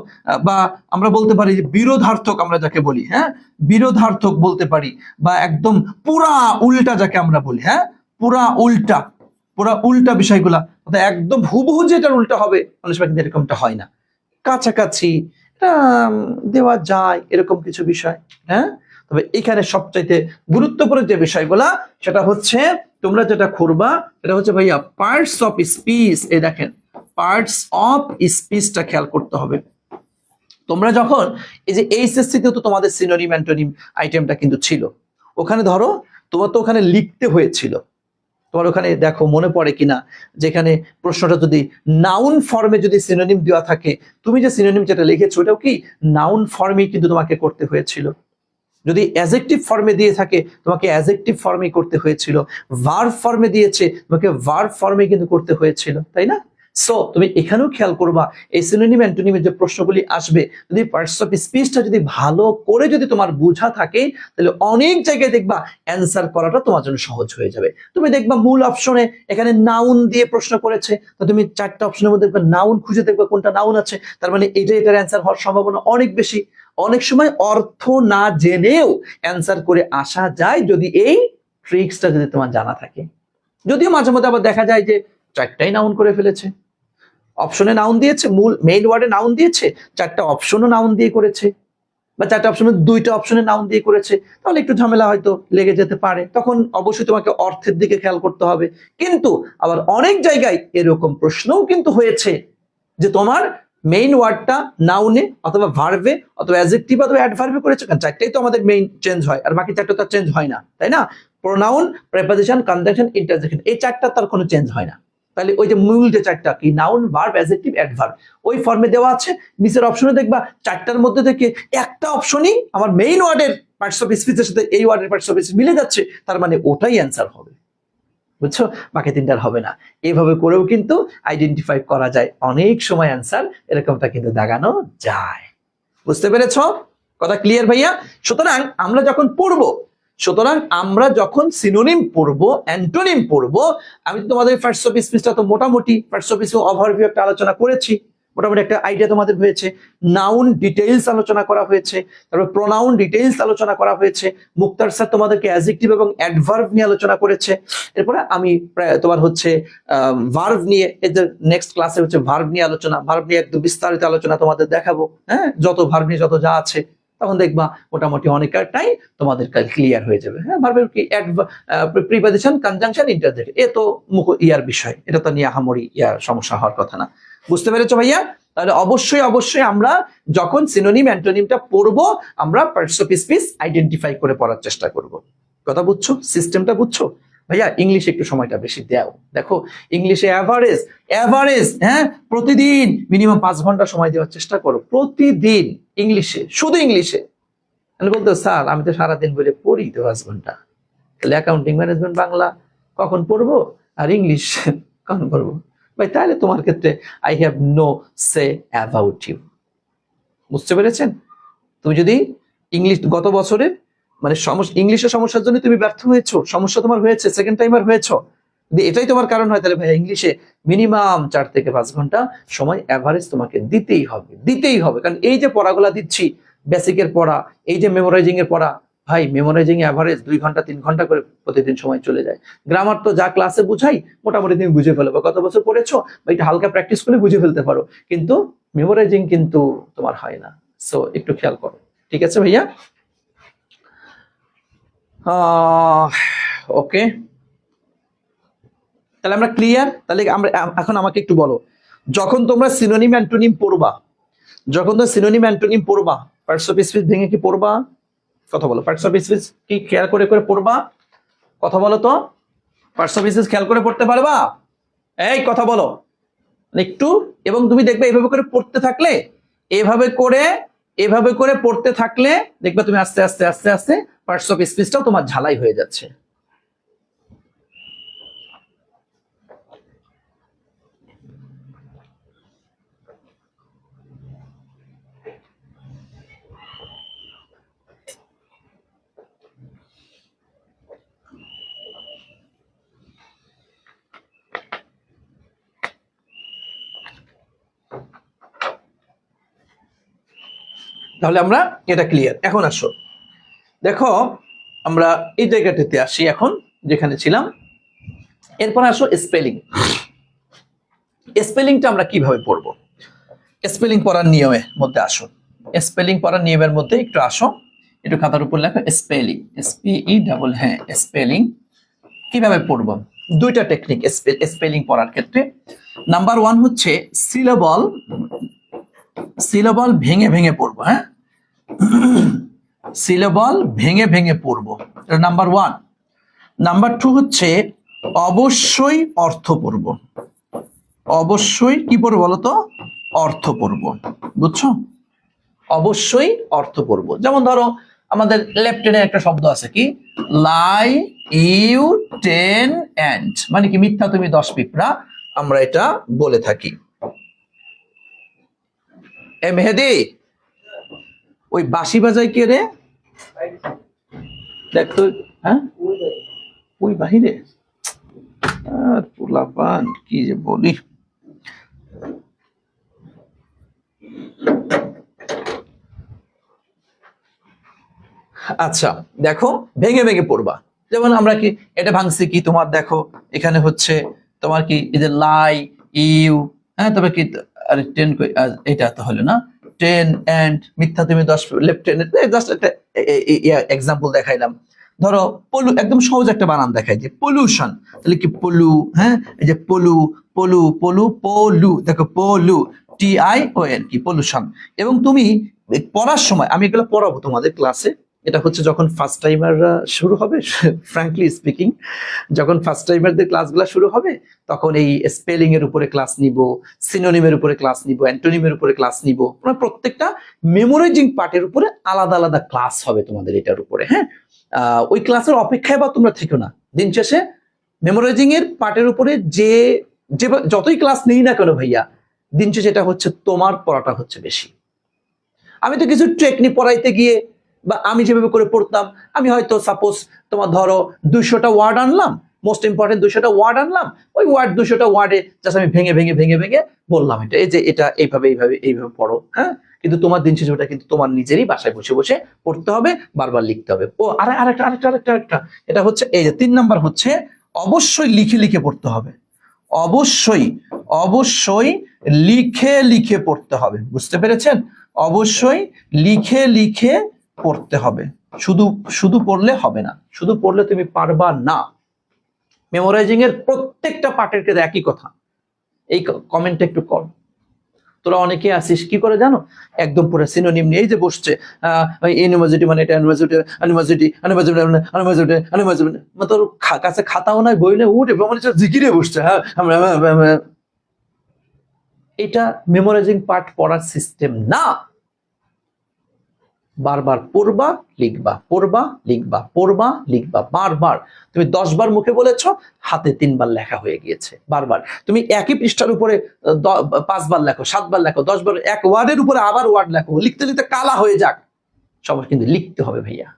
বা আমরা বলতে পারি যে বিরোধার্থক আমরা যাকে বলি, হ্যাঁ, বিরোধার্থক বলতে পারি, বা একদম পুরা উল্টা যাকে আমরা বলি, হ্যাঁ, পুরা উল্টা, পুরা উল্টা বিষয়গুলা, একদম হুবহু যেটার উল্টা হবে অনেক সময় কিন্তু এরকমটা হয় না, কাছাকাছি দেওয়া যায় এরকম কিছু বিষয়, হ্যাঁ। তবে এখানে সবচাইতে গুরুত্বপূর্ণ যে বিষয়গুলা সেটা হচ্ছে তোমরা যেটা করবা সেটা হচ্ছে ভাইয়া পার্টস অফ স্পিচ। এই দেখেন পার্টস অফ স্পিচটা খেয়াল করতে হবে। তোমরা যখন এই যে এইচএসসি তে তো তোমাদের সিনোনিম অ্যান্টোনিম আইটেমটা কিন্তু ছিল, ওখানে ধরো তোমার তো ওখানে লিখতে হয়েছিল, তোমার ওখানে দেখো মনে পড়ে কিনা, যেখানে প্রশ্নটা যদি নাউন ফর্মে যদি সিনোনিম দেওয়া থাকে, তুমি যে সিনোনিম যেটা লিখেছো ওটাও কি নাউন ফর্মেই কিন্তু তোমাকে করতে হয়েছিল। যদি অ্যাজেক্টিভ ফর্মে দিয়ে থাকে তোমাকে অ্যাজেক্টিভ ফর্মেই করতে হয়েছিল, ভার্ব ফর্মে দিয়েছে তোমাকে ভার্ব ফর্মে কিন্তু করতে হয়েছিল, তাই না? সো তুমি এখানেও খেয়াল করবা এই সিনোনিম অ্যান্টোনিমের যে প্রশ্নগুলি আসবে, যদি পার্টস অফ স্পিচটা যদি ভালো করে যদি তোমার বোঝা থাকে তাহলে অনেক জায়গায় দেখবা অ্যান্সার করাটা তোমার জন্য সহজ হয়ে যাবে। তুমি দেখবা মূল অপশনে এখানে নাউন দিয়ে প্রশ্ন করেছে, তো তুমি চারটা অপশনের মধ্যে দেখবা নাউন খুঁজে দেখবা কোনটা নাউন আছে, তার মানে এটার অ্যান্সার হওয়ার সম্ভাবনা অনেক বেশি। অনেক সময় অর্থ না জেনেও অ্যান্সার করে আসা যায় যদি এই ট্রিক্সটা যদি তোমার জানা থাকে। যদিও মাঝে মধ্যে আবার দেখা যায় যে চারটাই নাউন করে ফেলেছে, অপশনে নাউন দিয়েছে, মূল মেইন ওয়ার্ডে নাউন দিয়েছে, চারটা অপশনও নাউন দিয়ে করেছে, বা চারটা অপশনে দুইটা অপশনে নাউন দিয়ে করেছে, তাহলে একটু ঝামেলা হয়তো লেগে যেতে পারে, তখন অবশ্যই তোমাকে অর্থের দিকে খেয়াল করতে হবে। কিন্তু আবার অনেক জায়গায় এরকম প্রশ্নও কিন্তু হয়েছে যে তোমার মেইন ওয়ার্ডটা নাউনে অথবা ভার্বে অথবা অ্যাডজেক্টিভ অথবা অ্যাডভার্বে করেছে, কারণ চারটাই তো আমাদের মেইন চেঞ্জ হয়, আর বাকি চারটা তো চেঞ্জ হয় না, তাই না? প্রোনাউন, প্রেপোজিশন, কনজাংশন, ইন্টারজেকশন, এই চারটা তার কোনো চেঞ্জ হয় না। তাহলে ওই যে মূল যে চারটা কি নাউন, ভার্ব, অ্যাডজেক্টিভ, অ্যাডভার্ব, ওই ফর্মে দেওয়া আছে। নিচের অপশনে দেখবা চারটার মধ্যে থেকে একটা অপশনই আমার মেইন ওয়ার্ডের পার্টস অফ স্পিচের সাথে এই ওয়ার্ডের পার্টস অফ স্পিচ মিলে যাচ্ছে, তার মানে ওটাই অ্যান্সার হবে, বুঝছো? বাকি তিনটার হবে না। এইভাবে করেও কিন্তু আইডেন্টিফাই করা যায়, অনেক সময় অ্যান্সার এরকমটা কিন্তু দাগানো যায়। বুঝতে পেরেছো? কথা ক্লিয়ার ভাইয়া? সুতরাং আমরা যখন সিনোনিম পড়বো, অ্যান্টোনিম পড়বো, আমি তো তোমাদের ফার্স্ট অফ স্পিচটা তো মোটামুটি ফার্স্ট অফ স্পিচ ওভারভিউ একটা আলোচনা করেছি, মোটামুটি একটা আইডিয়া তোমাদের হয়েছে। নাউন ডিটেইলস আলোচনা করা হয়েছে, তারপর প্রোনাউন ডিটেইলস আলোচনা করা হয়েছে। মুক্তার স্যার তোমাদেরকে অ্যাডজেক্টিভ এবং অ্যাডভার্ব নিয়ে আলোচনা করেছে। এরপরে আমি তোমার হচ্ছে ভার্ব নিয়ে, এদের নেক্সট ক্লাসে হচ্ছে ভার্ব নিয়ে আলোচনা, ভার্ব নিয়ে একদম বিস্তারিত আলোচনা তোমাদের দেখাবো, হ্যাঁ, যত ভার্ব নিয়ে যত যা আছে, তখন দেখবা মোটামুটি অনেকটাই তোমাদের ক্লিয়ার হয়ে যাবে। হ্যাঁ, ভার্বের কি প্রিপজিশন, কনজাংশন, ইন্টারজেক্টিভ, এ তো ইয়ার বিষয়, এটা তো নিয়ে আহামরি ইয়ার সমস্যা হওয়ার কথা না। বুঝতে পেরেছো ভাইয়া? তাহলে অবশ্যই অবশ্যই আমরা যখন সিনোনিম অ্যান্টোনিমটা পড়বো, আমরা পার্টস অফ স্পিচ আইডেন্টিফাই করে পড়ার চেষ্টা করব। কথা বুঝছো? সিস্টেমটা বুঝছো? ভাইয়া ইংলিশে একটু সময়টা বেশি দাও। দেখো ইংলিশে অ্যাভারেজ হ্যাঁ প্রতিদিন মিনিমাম 5 ঘন্টা সময় দেওয়ার চেষ্টা করো, প্রতিদিন ইংলিশে, শুধু ইংলিশে। আমি বলতো স্যার আমি তো সারাদিন বলে পড়ি তো 5 ঘন্টা, তাহলে অ্যাকাউন্টিং ম্যানেজমেন্ট বাংলা কখন পড়বো আর ইংলিশ কখন পড়বো? ভাই তাহলে তোমার ক্ষেত্রে I have no say about you. বুঝতে পেরেছেন? তুমি যদি ইংলিশ গত বছরে মানে ইংলিশের সমস্যার জন্য তুমি ব্যর্থ হয়েছো, সমস্যা তোমার হয়েছে, সেকেন্ড টাইমার হয়েছো, এটাই তোমার কারণ হয়, তাহলে ভাই ইংলিশে মিনিমাম 4 থেকে 5 ঘন্টা সময় অ্যাভারেজ তোমাকে দিতেই হবে। কারণ এই যে পড়াগুলা দিচ্ছি, বেসিকের পড়া, এই যে মেমোরাইজিং এর পড়া, ভাই মেমোরাইজিং অ্যাভারেজ 2 ঘন্টা 3 ঘন্টা করে প্রতিদিন সময় চলে যায়। গ্রামার তো যা ক্লাসে বুঝাই মোটামুটি তুমি বুঝে ফেলো, বা কত বছর পড়েছো বা একটু হালকা প্র্যাকটিস করে বুঝে ফেলতে পারো, কিন্তু মেমোরাইজিং কিন্তু তোমার হয় না। সো একটু খেয়াল করো, ঠিক আছে ভাইয়া? ওকে, তাহলে আমরা ক্লিয়ার। তাহলে আমরা এখন আমাকে একটু বলো, যখন তোমরা সিনোনিম অ্যান্টোনিম পড়বা, যখন তোমরা সিনোনিম অ্যান্টোনিম পড়বা, পার্টস অফ স্পিচ ভেঙে কি পড়বা? কথা বলো, পার্টস অফ স্পিচ কি খেয়াল করে করে পড়বা? কথা বলো তো, পার্টস অফ স্পিচ খেয়াল করে পড়তে পারবা? এই কথা বলো একটু। এবং তুমি দেখবে এভাবে করে পড়তে থাকলে, এভাবে করে পড়তে থাকলে দেখবে তুমি আস্তে আস্তে আস্তে আস্তে পার্টস অফ স্পিচটাও তোমার ঝালাই হয়ে যাচ্ছে। তাহলে আমরা এটা ক্লিয়ার। এখন আসো দেখো, আমরা এই জায়গাটাতে আসি এখন যেখানে ছিলাম। এরপর আসো স্পেলিং। স্পেলিংটা আমরা কিভাবে পড়বো? স্পেলিং পড়ার নিয়মের মধ্যে আসো, স্পেলিং পড়ার নিয়মের মধ্যে একটু আসো, একটু খাতার উপর লেখো স্পেলিং, হ্যাঁ স্পেলিং কিভাবে পড়বো? দুইটা টেকনিক স্পেলিং পড়ার ক্ষেত্রে। নাম্বার 1 হচ্ছে সিলেবল ভেঙে ভেঙে পড়বো। হ্যাঁ, সিলেবল ভেঙে ভেঙে পড়বো, নাম্বার 1। নাম্বার 2 হচ্ছে অবশ্যই অর্থ পড়বো। অবশ্যই কি পড়বো বলো তো? অর্থ পড়বো, বুঝছো? অবশ্যই অর্থ পড়বো। যেমন ধরো আমাদের লেফট হ্যান্ডে একটা শব্দ আছে কি, লাই ইউ 10 অ্যান্ড, মানে কি মিথ্যা তুমি 10 পিঁপড়া, আমরা এটা বলে থাকি। এ মেহেদি, ওই বাঁশি বাজায় কে রে? দেখ তো। হ্যাঁ, ওই বাহিরে। আর পোলাপান কি যে বলি। আচ্ছা দেখো, ভেঙে ভেঙে পড়বা। যেমন আমরা কি এটা ভাঙছি কি, তোমার দেখো এখানে হচ্ছে তোমার কি এই যে লাই ইউ, হ্যাঁ তবে কি আরে 10 এটা তো হলো না, 10 এন্ড মিথ্যা তুমি 10, লেফট হ্যান্ড। জাস্ট একটা এক্সাম্পল দেখাইলাম। ধরো পলু, একদম সহজ একটা বানান দেখাই যে পলিউশন, তাহলে কি পলু, হ্যাঁ এই যে পলু পলু পলু পলু, দেখো পলু TION কি পলিউশন। এবং তুমি পড়ার সময়, আমি এগুলো পড়াবো তোমাদের ক্লাসে, এটা হচ্ছে যখন ফার্স্ট টাইমাররা শুরু হবে, ফ্র্যাঙ্কলি স্পিকিং যখন ফার্স্ট টাইমারদের ক্লাসগুলো শুরু হবে তখন এই স্পেলিং এর উপরে ক্লাস নিব, সিনোনিমের উপরে ক্লাস নিব, অ্যান্টোনিমের উপরে ক্লাস নিব, মানে প্রত্যেকটা মেমোরাইজিং পার্টের উপরে আলাদা আলাদা ক্লাস হবে তোমাদের এটার উপরে। হ্যাঁ, ওই ক্লাসের অপেক্ষায় বা তোমরা থেকো না, দিন শেষে মেমোরাইজিং এর পার্টের উপরে যে যতই ক্লাস নেই না কেন ভাইয়া, দিন শেষে এটা হচ্ছে তোমার পড়াটা হচ্ছে বেশি। আমি তো কিছু টেকনিক পড়াইতে গিয়ে বা আমি যেভাবে করে পড়তাম, আমি হয়তো সাপোজ তোমার ধরো 200টা ওয়ার্ড আনলাম, মোস্ট ইম্পর্টেন্ট 200টা ওয়ার্ড আনলাম, ওই ওয়ার্ড 200টা ওয়ার্ডে জাস্ট আমি ভেঙে ভেঙে ভেঙে ভেঙে বললাম এটা এই যে এটা এইভাবে এইভাবে এইভাবে পড়ো। হ্যাঁ, কিন্তু তোমার দিন শেষে ওটা কিন্তু তোমার নিজেরই বাসায় বসে বসে পড়তে হবে, বারবার লিখতে হবে। ও আরেকটা এটা হচ্ছে এই যে 3 নাম্বার হচ্ছে অবশ্যই লিখে লিখে পড়তে হবে। অবশ্যই অবশ্যই লিখে লিখে পড়তে হবে, বুঝতে পেরেছেন? অবশ্যই লিখে লিখে পড়তে হবে, শুধু শুধু পড়লে হবে না, শুধু পড়লে তুমি পারবা না। মেমোরাইজিং এর প্রত্যেকটা পার্টের ক্ষেত্রে একই কথা। এই কমেন্টটা একটু কর। তোরা অনেকে আসিস কি করে জানো, একদম পুরো সিনোনিম নিয়ে এই যে বসছে, ইউনিভার্সিটি মানে এটা university, university university university university, মানে তোর কাছে খাতাও নাই বই নেই, উঠে মানে জিকিরে বসছে। হ্যাঁ, এটা মেমোরাইজিং পার্ট পড়ার সিস্টেম না। বারবার পড়বা লিখবা, পড়বা লিখবা, পড়বা লিখবা, বারবার। তুমি 10 বার মুখে বলেছ, হাতে 3 বার লেখা হয়ে গিয়েছে। বারবার তুমি একই পৃষ্ঠার উপরে 5 বার লেখো, 7 বার লেখো, 10 বার এক ওয়ার্ডের উপরে আবার ওয়ার্ড লেখো, লিখতে লিখতে কালা হয়ে যাক, সবাই কিন্তু লিখতে হবে ভাইয়া।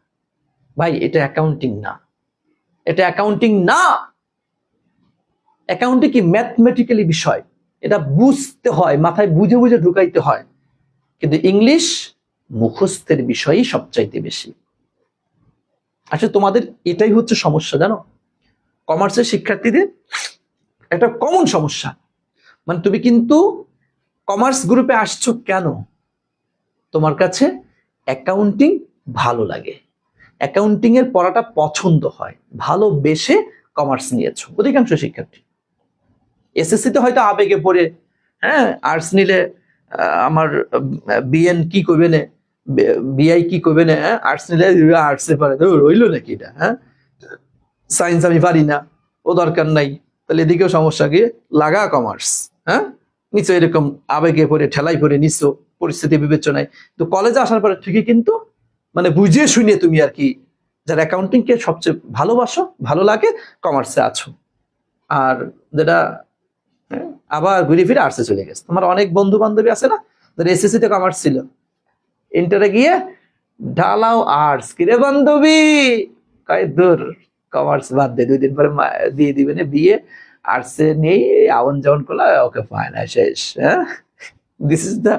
ভাই এটা অ্যাকাউন্টিং না, এটা অ্যাকাউন্টিং না। অ্যাকাউন্টিং কি ম্যাথমেটিক্যালি বিষয়, এটা বুঝতে হয়, মাথায় বুঝে বুঝে ঢুকাইতে হয়। কিন্তু ইংলিশ মুখস্থের বিষয়ই সবচাইতে বেশি। আসলে তোমাদের এটাই হচ্ছে সমস্যা, জানো, কমার্সের শিক্ষার্থীদের একটা কমন সমস্যা। মানে তুমি কিন্তু কমার্স গ্রুপে আসছো কেন? তোমার কাছে অ্যাকাউন্টিং ভালো লাগে, অ্যাকাউন্টিং এর পড়াটা পছন্দ হয়, ভালোবেসে কমার্স নিয়েছো অধিকাংশ শিক্ষার্থী। এসএসসিতে হয়তো আবেগে পড়ে, হ্যাঁ, আর্টস নিলে আমার বিএন কি করবে না, বিআই কি করবে না, হ্যাঁ, আর্টস নিলে আর্টসে পারে, রইলো নাকি এটা, হ্যাঁ, সায়েন্স আমি পারি না, ও দরকার নাই, তাহলে এদিকেও সমস্যা, গিয়ে লাগা কমার্স, হ্যাঁ, নিশ্চয় এরকম আবেগে পড়ে ঠেলাই পড়ে নিশ্চয় পরিস্থিতি বিবেচনায়। তো কলেজে আসার পরে ঠিকই কিন্তু মানে বুঝিয়ে শুনিয়ে তুমি আর কি, যারা অ্যাকাউন্টিং কে সবচেয়ে ভালোবাসো, ভালো লাগে, কমার্সে আছো। আর যেটা আবার ঘুরে ফিরে আর্টসে চলে গেছে। তোমার অনেক বন্ধু বান্ধবী আছে না, যারা এসএসসি তে কমার্স ছিল, ইন্টারে গিয়ে ঢালাও আর্টস, কিরে বান্ধবী, কয় দূর, কমার্স বাদ দে, 2 দিন পরে দিয়ে দিবে না বিয়ে, আর্টসে নেই, আউন যাউন করলে ওকে ফাইন, শেষ। হ্যাঁ, দিস ইজ দ্য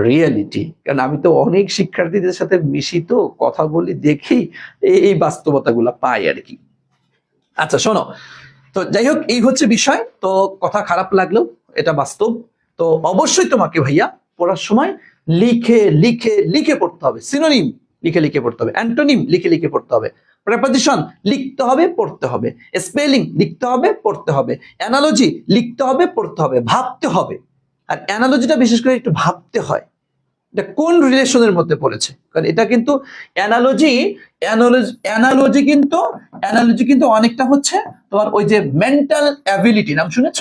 রিয়েলিটি। কারণ আমি তো অনেক শিক্ষার্থীদের সাথে মিশি, তো কথা বলি, দেখি, এই বাস্তবতাগুলো পাই আর কি। আচ্ছা শোনো, তো যাই হোক, এই হচ্ছে বিষয়। তো কথা খারাপ লাগলো, এটা বাস্তব। তো অবশ্যই তোমাকে ভাইয়া পড়ার সময় লিখে লিখে লিখে পড়তে হবে, সিনোনিম লিখে লিখে পড়তে হবে, অ্যান্টোনিম লিখে লিখে পড়তে হবে, প্রেপোজিশন লিখতে হবে, পড়তে হবে, স্পেলিং লিখতে হবে, পড়তে হবে, অ্যানালজি লিখতে হবে, পড়তে হবে, ভাবতে হবে। আর অ্যানালজিটা বিশেষ করে একটু ভাবতে হয়, এটা কোন রিলেশনের মধ্যে পড়েছে, কারণ এটা কিন্তু অ্যানালজি, অ্যানালজি কিন্তু অনেকটা হচ্ছে তোমার ওই যে মেন্টাল অ্যাবিলিটি, নাম শুনেছ?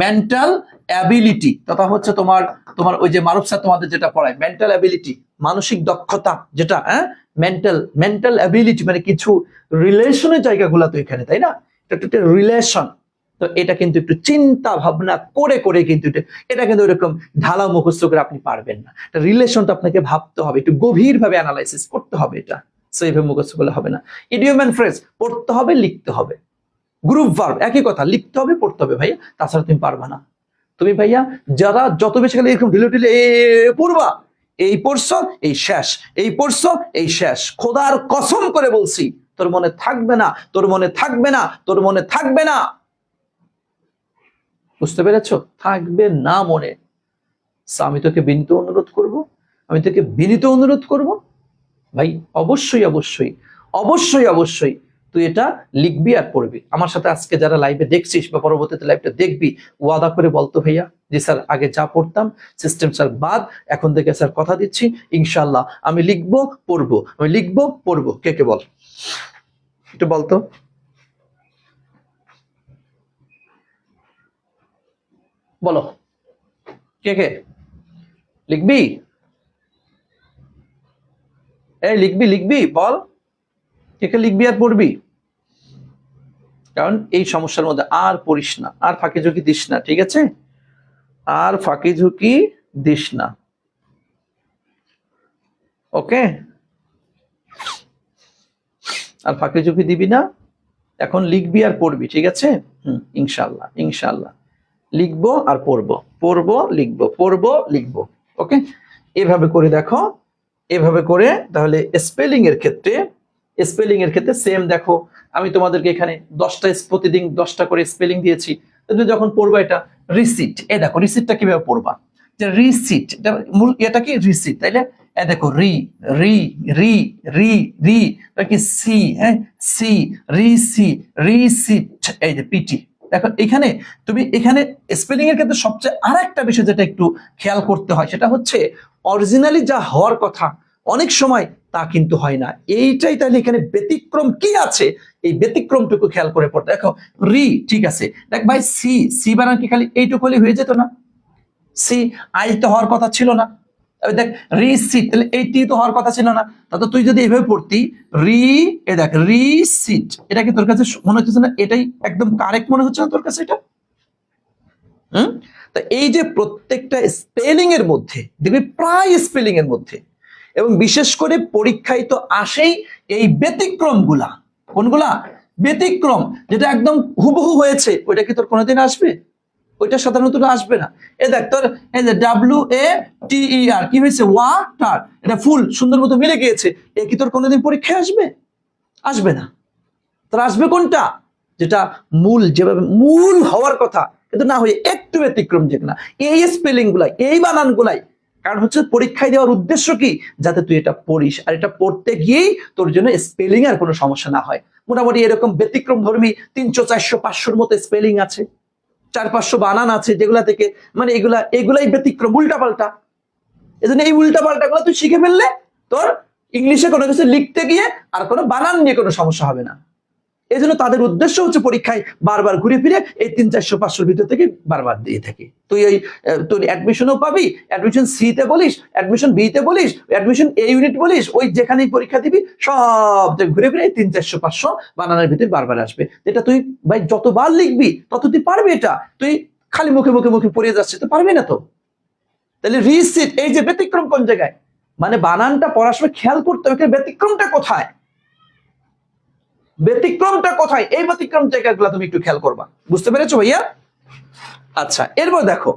মেন্টাল অ্যাবিলিটি তথা হচ্ছে তোমার তোমার ওই যে মারুফ স্যার তোমাদের যেটা পড়ায়, মেন্টাল অ্যাবিলিটি, মানসিক দক্ষতা যেটা, হ্যাঁ, মেন্টাল অ্যাবিলিটি মানে কিছু রিলেশনের জায়গাগুলো তো এখানে, তাই না? এটা রিলেশন। তো এটা কিন্তু একটু চিন্তা ভাবনা করে করে কিন্তু এটা কিন্তু এরকম ঢালা মুখস্থ করে আপনি পারবেন না। রিলেশনটা আপনাকে ভাবতে হবে, একটু গভীরভাবে অ্যানালাইসিস করতে হবে, এটা সেইভাবে মুখস্থ করলে হবে না। ইডিয়ম এন্ড ফ্রেজ পড়তে হবে, লিখতে হবে, গ্রুপ ভার্ব একই কথা, লিখতে হবে, পড়তে হবে ভাইয়া, তাছাড়া তুমি পারবা না। তুমি ভাইয়া যারা যত বেশি খালি এরকম ঢিলে ঢিলে পড়বা, এই পড়ছো এই শেষ, এই পড়ছো এই শেষ, খোদার কসম করে বলছি তোর মনে থাকবে না, তোর মনে থাকবে না, তোর মনে থাকবে না। বুঝতে পেরেছো? থাকবে না মনে। আমি তোকে বিনীত অনুরোধ করব, আমি তোকে বিনীত অনুরোধ করব ভাই, অবশ্যই অবশ্যই অবশ্যই অবশ্যই তুই এটা লিখবি আর পড়বি। আমার সাথে আজকে যারা লাইভে দেখছিস বা পরবর্তীতে লাইভটা দেখবি, ওয়াদা করে বলতো ভাইয়া যে স্যার আগে যা পড়তাম সিস্টেম স্যার বাদ, এখন থেকে স্যার কথা দিচ্ছি ইনশাল্লাহ আমি লিখবো পড়বো, আমি লিখবো পড়বো। কে কে বল, একটু বলতো, বলো কে কে লিখবি? এই লিখবি লিখবি বল, কে কে লিখবি আর পড়বি? কারণ এই সমস্যার মধ্যে আর পড়িস না, আর ফাঁকি ঝুঁকি দিস না, ঠিক আছে? আর ফাঁকি ঝুঁকি দিস না, ওকে? আর ফাঁকি ঝুঁকি দিবি না, এখন লিখবি আর পড়বি, ঠিক আছে? ইনশাল্লাহ ইনশাল্লাহ লিখবো আর পড়বো, পড়বো লিখবো, পড়বো লিখবো, ওকে? এভাবে করে দেখো, এভাবে করে তাহলে স্পেলিং এর ক্ষেত্রে সেম দেখো, আমি তোমাদেরকে এখানে 10টা প্রতিদিন 10টা করে স্পেলিং দিয়েছি। তুমি যখন পড়বা এটা রিসিট, এই দেখো রিসিটটা কিভাবে পড়বা, যে রিসিট এটা মূল, এটা কি রিসিট, তাইলে এই দেখো রি রি রি রি রি কি সি, হ্যাঁ, সি রিসি রিসিট, এই যে পিটি। দেখো এখানে তুমি এখানে স্পেলিং এর ক্ষেত্রে সবচেয়ে আর একটা বিষয় যেটা একটু খেয়াল করতে হয়, সেটা হচ্ছে অরিজিনালি যা হওয়ার কথা অনেক সময় তা কিন্তু হয় না। এইটাই তাহলে এখানে ব্যতিক্রম কি আছে, এই ব্যতিক্রমটুকু খেয়াল করে পড়তে। দেখো রি, ঠিক আছে, দেখ ভাই সি, সি বানান কি খালি এইটুকু হলে হয়ে যেত না? সি আই তো হওয়ার কথা ছিল না, দেখ রিসিট, তাহলে এইটি তো হওয়ার কথা ছিল না। তাহলে তুই যদি এইভাবে পড়তি রি, এ দেখ রিসিট, এটা কি তোর কাছে মনে হচ্ছে না এটাই একদম কারেক্ট মনে হচ্ছে না তোর কাছে এটা? তা এই যে প্রত্যেকটা স্পেলিং এর মধ্যে দেখবি, প্রায় স্পেলিং এর মধ্যে এবং বিশেষ করে পরীক্ষায় তো আসেই এই ব্যতিক্রম গুলা। কোনগুলা? ব্যতিক্রম, যেটা একদম হুবহু হয়েছে ওইটা কি তোর কোনোদিন আসবে? ওইটা সাধারণত আসবে না। এই দেখ তোর এই যে WATER কি হয়েছে, ওয়াটার, এটা ফুল সুন্দর মতো মিলে গিয়েছে, এ কি তোর কোনোদিন পরীক্ষায় আসবে? আসবে না। তাহলে আসবে কোনটা? যেটা মূল, যেভাবে মূল হওয়ার কথা, কিন্তু না হয়ে একটু ব্যতিক্রম, যেটা না এই স্পেলিং গুলাই, এই বানান গুলাই। কারণ হচ্ছে পরীক্ষায় দেওয়ার উদ্দেশ্য কি? যাতে তুই এটা পড়িস, আর এটা পড়তে গিয়েই তোর জন্য স্পেলিং এর কোনো সমস্যা না হয়। মোটামুটি এরকম ব্যতিক্রম ধর্মী 300, 400, 500-র মতো স্পেলিং আছে, 400-500 বানান আছে, যেগুলা থেকে মানে এগুলাই ব্যতিক্রম, উল্টাপাল্টা। এজন্য এই উল্টাপাল্টা গুলো তুই শিখে ফেললে তোর ইংলিশে কোনো কিছু লিখতে গিয়ে আর কোনো বানান নিয়ে কোনো সমস্যা হবে না। এই জন্য তাদের উদ্দেশ্য হচ্ছে পরীক্ষায় বারবার ঘুরে ফিরে এই 300, 400, 500-র ভিতর থেকে বারবার দিয়ে থাকে। তুই ওই তোর অ্যাডমিশনও পাবি, অ্যাডমিশন সি তে বলিস, অ্যাডমিশন বি তে বলিস, অ্যাডমিশন এ ইউনিট বলিস, ওই যেখানেই পরীক্ষা দিবি সব ঘুরে ফিরে এই 300, 400, 500 বানানোর ভিতরে বারবার আসবে। এটা তুই ভাই যতবার লিখবি তত তুই পারবি। এটা তুই খালি মুখে মুখে মুখে পড়ে যাচ্ছে তো পারবি না তো। তাহলে রিসিট, এই যে ব্যতিক্রম কোন জায়গায়, মানে বানানটা পড়ার সময় খেয়াল করতে হবে ব্যতিক্রমটা কোথায়, ব্যতিক্রমটা কোথায়, এই ব্যতিক্রম জায়গাগুলো তুমি একটু খেয়াল করবা। বুঝতে পেরেছো ভাইয়া? আচ্ছা, এরপর দেখো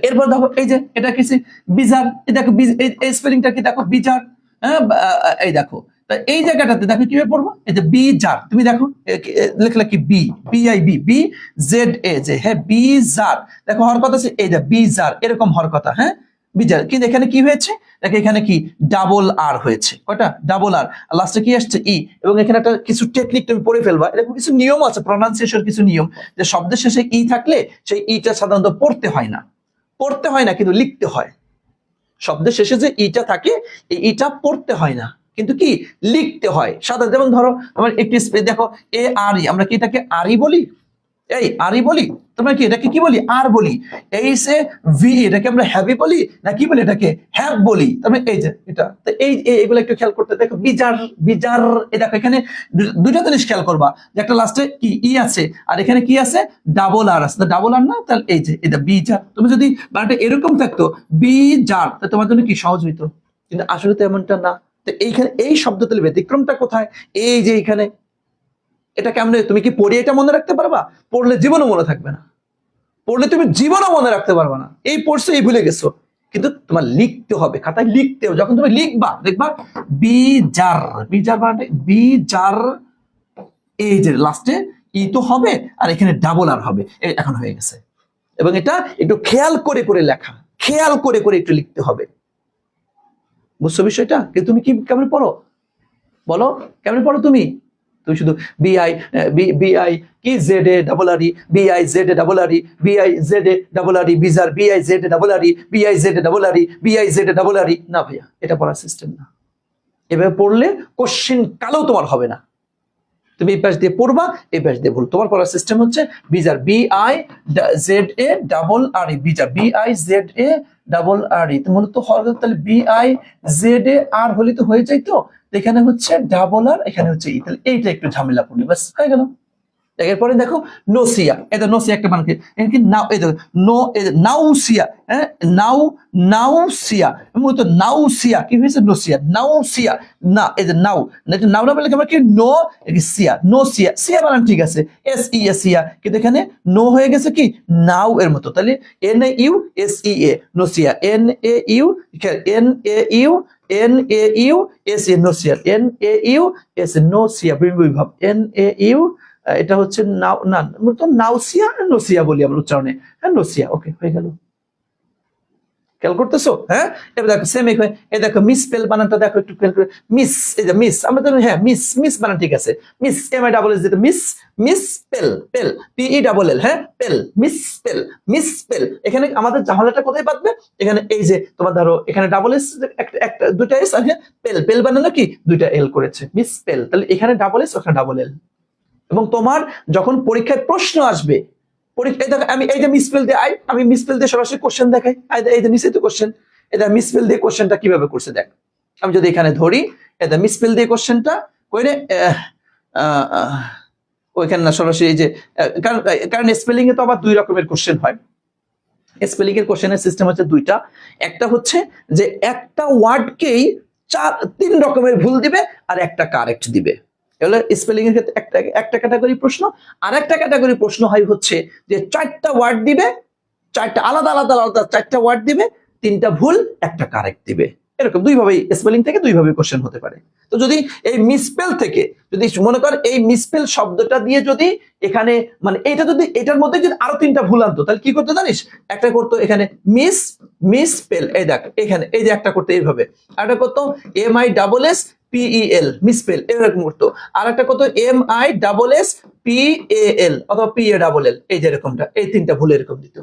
এরপর দেখো এই যে এটা কিছু বিজার, এই দেখো এই স্পেলিংটা কি দেখো, বিজার। হ্যাঁ, এই দেখো এই জায়গাটাতে দেখো কিভাবে পড়বো, এই যে বিজার, তুমি দেখো লিখলে কি বি, BI-B, BZA, যে হ্যাঁ বিজার, দেখো হওয়ার কথা আছে এই যে বিজার, এরকম হওয়ার কথা, হ্যাঁ বিজার। কিন্তু এখানে কি হয়েছে দেখো, এখানে কি ডাবল আর হয়েছে, কয়টা ডাবল আর, লাস্টে কি আসছে ই। এবং এখানে একটা কিছু টেকনিক তুমি পড়ে ফেলবা, এরকম কিছু নিয়ম আছে, প্রনাউন্সিয়েশন কিছু নিয়ম, যে শব্দের শেষে ই থাকলে সেই ইটা সাধারণত পড়তে হয় না, কিন্তু লিখতে হয়। শব্দের শেষে যে ইটা থাকে, এই ইটা পড়তে হয় না, কিন্তু কি লিখতে হয় সাধারণত। যেমন ধরো আমার একটি দেখো ARE, আমরা কি এটাকে আরই বলি? এই আরই বলি, তোমরা কি এটাকে কি বলি? আর বলি। এই সে ভি, এটাকে আমরা হ্যাভি বলি না কি বলি? এটাকে হ্যাভ বলি। তারপরে এই যে এটা, তো এইগুলো একটু খেয়াল করতে দেখো, বিজার, বিজার। এই দেখো এখানে দুইটা জিনিস খেয়াল করবা, যে একটা লাস্টে কি ই আছে, আর এখানে কি আছে ডাবল আর আছে, ডাবল আর না, তাহলে এই যে এটা বিজার। তুমি যদি বানানটা এরকম থাকতো বিজার, তা তোমার জন্য কি সহজ হইতো, কিন্তু আসলে তো এমনটা না। তো এইখানে এই শব্দ তাহলে ব্যতিক্রমটা কোথায়? এই যে এখানে, এটা কেমনে, তুমি কি পড়ে এটা মনে রাখতে পারবা? পড়লে জীবনও মনে থাকবে না, পড়লে তুমি জীবনও মনে রাখতে পারবা না। এই পড়ছো, এই ভুলে গেছো, কিন্তু তোমার লিখতে হবে, খাতায় লিখতে হবে। যখন তুমি লিখবা দেখবা বিজার, বিজার মানে বিজার, এই যে লাস্টে ই তো হবে, আর এখানে ডাবল আর হবে, এখন হয়ে গেছে। এবং এটা একটু খেয়াল করে করে লেখা, খেয়াল করে করে একটু লিখতে হবে। বুঝছো বিষয়টা? কিন্তু তুমি কি কেমন পড়ো বলো, কেমন পড়ো তুমি? তুমি শুধু বিআই কি ZA-RE, BIZA-RE, BIZA-RE, bizarre, BIZA-RE, BIZA-RE, BIZA-RE। না ভাইয়া, এটা পড়ার সিস্টেম না। এভাবে পড়লে কোশ্চেন কালেও তোমার হবে না। তুমি এই পাশ দিয়ে পড়বা, এই পাশ দিয়ে ভুল। তোমার পড়ার সিস্টেম হচ্ছে বিজার, BIZA-RE, বিজার, BIZA-RE। মূলত তাহলে BIZA-R হলে তো হয়ে যাইতো, এখানে হচ্ছে ডাবল আর, এখানে হচ্ছে ই, তাহলে এইটা একটু ঝামেলা পড়বে, বাস হয়ে গেল। এরপরে দেখো নোসিয়া, এটা নোসিয়া একটা বানান কি নাও, এই দেখো নো, নাউসিয়া, হ্যাঁ নাউসিয়া, মূলত নাউসিয়া কি হয়েছে নোসিয়া, নাউসিয়া না, এই যে নাও, এটা নাও না বলে আমরা কি নো সিয়া, নোসিয়া, সিয়া বানান ঠিক আছে, SEA, কিন্তু এখানে নো হয়ে গেছে কি নাও এর মতো, তাহলে NAUSEA নোসিয়া, NAUSEA নোসিয়া, NAUSEA নোসিয়া, Bibhab, NAU, এটা হচ্ছে নাও, না নাউসিয়া, নোসিয়া বলি আমরা উচ্চারণে, হ্যাঁ নোসিয়া। ওকে, হয়ে গেল। খেয়াল করতেছো? হ্যাঁ, এবার দেখো সেম এই দেখো মিসপেল বানানটা দেখো একটু খেয়াল করে, মিস, এই যে মিস, আমরা তো হ্যাঁ মিস বানান ঠিক আছে, মিস, MISS, যেটা মিসপেল, পেল, PELL, হ্যাঁ পেল, মিসপেল। এখানে আমাদের ঝামেলাটা কোথায় বাঁধবে? এখানে এই যে তোমার ধরো এখানে ডাবল এস, একটা দুইটা এস, আর হ্যাঁ পেল বানানো কি দুইটা এল করেছে, মিসপেল। তাহলে এখানে ডাবল এস, ওখানে ডাবল এল। এবং তোমার যখন পরীক্ষায় প্রশ্ন আসবে, আমি এই যে মিসপেল দিয়ে আমি মিসপেল দিয়ে সরাসরি কোশ্চেন দেখাই, এই যে নিচে তো কোশ্চেন, এটা মিসপেল দিয়ে কোশ্চেনটা কিভাবে করছে দেখ। আমি যদি এখানে ধরি, এটা মিসপেল দিয়ে কোশ্চেনটা কইরে ওইখানে না, সরাসরি এই যে, কারণ স্পেলিং এ তো আবার দুই রকমের কোশ্চেন হয়। স্পেলিং এর কোশ্চেনের সিস্টেম হচ্ছে দুইটা, একটা হচ্ছে যে একটা ওয়ার্ডকেই 3 রকমের ভুল দিবে আর একটা কারেক্ট দিবে। এগুলো স্পেলিং এর ক্ষেত্রে একটা ক্যাটাগরি প্রশ্ন। আর একটা ক্যাটাগরি প্রশ্ন হয় হচ্ছে যে 4টা ওয়ার্ড দিবে, 4টা আলাদা 4টা ওয়ার্ড দিবে, 3টা ভুল, একটা কারেক্ট দিবে। এরকম দুইভাবেই স্পেলিং থেকে দুইভাবে কোশ্চেন হতে পারে। তো যদি এই মিসস্পেল থেকে যদি মনে কর এই মিসস্পেল শব্দটা দিয়ে যদি এখানে মানে এটা যদি এটার মধ্যে যদি আরো তিনটা ভুল আনতো তাহলে কি করতে জানিস? একটা করতো এখানে মিসস্পেল, এই দেখ এখানে এই যে একটা করতো এইভাবে, আর একটা করতো MISSPEL মিসস্পেল এরকম করতো, আর একটা করতো MISSPAL অথবা PALL, এই যে এরকমটা, এই তিনটা ভুল এরকম দিত।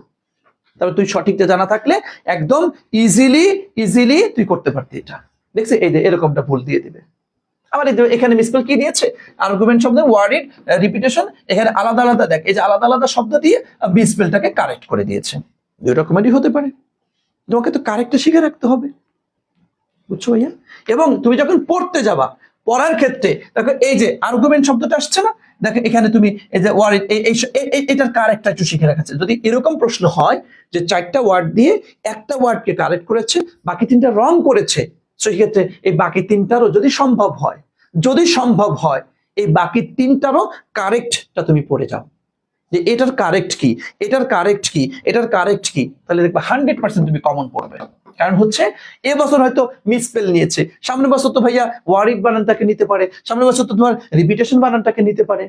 তবে তুই সঠিকটা জানা থাকলে একদম ইজিলি তুই করতে পারতি এটা। দেখছিস এই যে এরকমটা ভুল দিয়ে দিবে। আবার এই যে এখানে মিসস্পেল কি দিয়েছে? আর্গুমেন্ট শব্দ ওয়ার্ড রিপিটেশন, এখানে আলাদা আলাদা দেখ, এই যে আলাদা আলাদা শব্দ দিয়ে মিসস্পেলটাকে কারেক্ট করে দিয়েছে। দুই রকমেরই হতে পারে, তোমাকে তো কারেক্টটা শিখে রাখতে হবে, বুঝছো ভাইয়া? এবং তুমি যখন পড়তে যাবা, পড়ার ক্ষেত্রে দেখো এই যে আর্গুমেন্ট শব্দটা আসছে না, দেখো এখানে তুমি এই যে ওয়ার্ড এটার কারেক্টটা একটু শিখে রাখাচ্ছে। যদি এরকম প্রশ্ন হয় যে 4টা ওয়ার্ড দিয়ে একটা ওয়ার্ডকে কারেক্ট করেছে, বাকি 3টা রং করেছে, সেই ক্ষেত্রে এই বাকি 3টারও যদি সম্ভব হয় এই বাকি 3টারও কারেক্টটা তুমি পড়ে যাও, যে এটার কারেক্ট কি, এটার কারেক্ট কি, এটার কারেক্ট কি, তাহলে দেখবা 100% তুমি কমন পড়বে। কারণ হচ্ছে এবছর হয়তো মিসস্পেল নিয়েছে, সামনের বছর তো ভাইয়া ওয়ার্ড বানানটাকে নিতে পারে, সামনের বছর তো তোমার রিপিটেশন বানানটাকে নিতে পারে।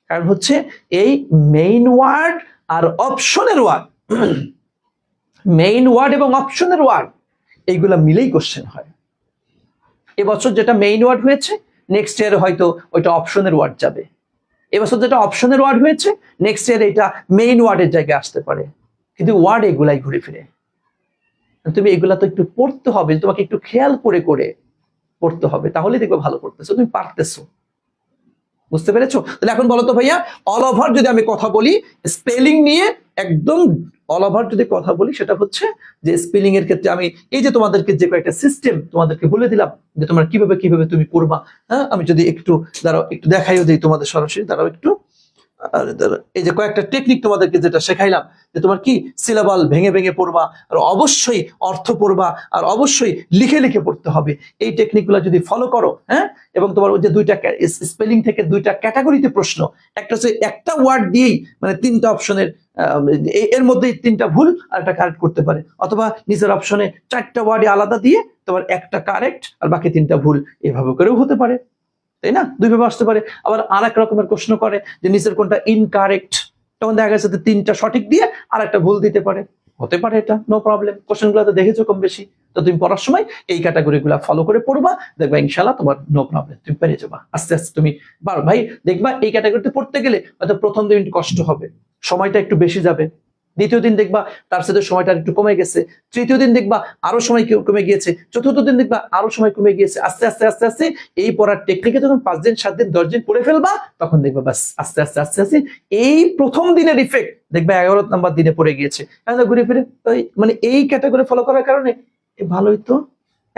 কারণ হচ্ছে এই মেইন ওয়ার্ড আর অপশনের ওয়ার্ড, মেইন ওয়ার্ড এবং অপশনের ওয়ার্ড এইগুলা মিলেই কোশ্চেন হয়। এবছর যেটা মেইন ওয়ার্ড হয়েছে নেক্সট ইয়ারে হয়তো ওইটা অপশনের ওয়ার্ড যাবে, এবছর যেটা অপশনের ওয়ার্ড হয়েছে নেক্সট ইয়ারে এটা মেইন ওয়ার্ডের জায়গায় আসতে পারে। কিন্তু ওয়ার্ড এগুলাই ঘুরে ফিরে, তুমি এগুলা তো একটু পড়তে হবে, তোমাকে একটু খেয়াল করে করে পড়তে হবে, তাহলে দেখবে ভালো পড়তেছো, তুমি পারতেছো। বুঝতে পেরেছো? তাহলে এখন বলো তো ভাইয়া, অল ওভার যদি আমি কথা বলি স্পেলিং নিয়ে, একদম অল ওভার যদি কথা বলি, সেটা হচ্ছে যে স্পেলিং এর ক্ষেত্রে আমি এই যে তোমাদেরকে যে কয়েকটা সিস্টেম তোমাদেরকে বলে দিলাম যে তোমরা কিভাবে তুমি পড়বা। হ্যাঁ, আমি যদি একটু দাঁড়াও, একটু দেখাইও দিই তোমাদের সরাসরি, দাঁড়াও একটু। এই যে কয়েকটা টেকনিক তোমাদেরকে যেটা শেখাইলাম, যে তোমার কি সিলেবাল ভেঙে ভেঙে পড়বা, আর অবশ্যই অর্থ পড়বা, আর অবশ্যই লিখে লিখে পড়তে হবে। এই টেকনিকগুলো যদি ফলো করো, হ্যাঁ, এবং তোমার ওই যে দুইটা স্পেলিং থেকে দুইটা ক্যাটাগরিতে প্রশ্ন, একটা হচ্ছে একটা ওয়ার্ড দিয়েই মানে 3টা অপশনের এর মধ্যেই 3টা ভুল আর একটা কারেক্ট করতে পারে, অথবা নিচের অপশনে 4টা ওয়ার্ডে আলাদা দিয়ে তোমার একটা কারেক্ট আর বাকি 3টা ভুল, এভাবে করেও হতে পারে, তাই না? দুইভাবে আসতে পারে। আবার আর এক রকমের প্রশ্ন করে যে নিচের কোনটা ইনকারেক্ট, তখন দেখা গেছে 3টা সঠিক দিয়ে আর একটা ভুল দিতে পারে, হতে পারে, এটা নো প্রবলেম। কোশ্চেন গুলো তো দেখেছো কম বেশি, তো তুমি পড়ার সময় এই ক্যাটাগরি গুলা ফলো করে পড়বা, দেখবা ইনশাল্লাহ তোমার নো প্রবলেম, তুমি পেরে যাবা আস্তে আস্তে। তুমি ভাই দেখবা এই ক্যাটাগরিতে পড়তে গেলে হয়তো প্রথম দিন কষ্ট হবে, সময়টা একটু বেশি যাবে, দ্বিতীয় দিন দেখবা তার সাথে সময়টা একটু কমে গেছে, তৃতীয় দিন দেখবা আরো সময় কমে গিয়েছে, চতুর্থ দিন দেখবা আরো সময় কমে গিয়েছে। আস্তে আস্তে আস্তে আস্তে এই পড়ার টেকনিকে যখন 5 দিন 7 দিন 10 দিন পড়ে ফেলবা, তখন দেখবা বাস আস্তে আস্তে আস্তে আস্তে এই প্রথম দিনের ইফেক্ট দেখবা 11 নম্বর দিনে পড়ে গিয়েছে। ঘুরে ফিরে মানে এই ক্যাটাগরি ফলো করার কারণে ভালোই তো,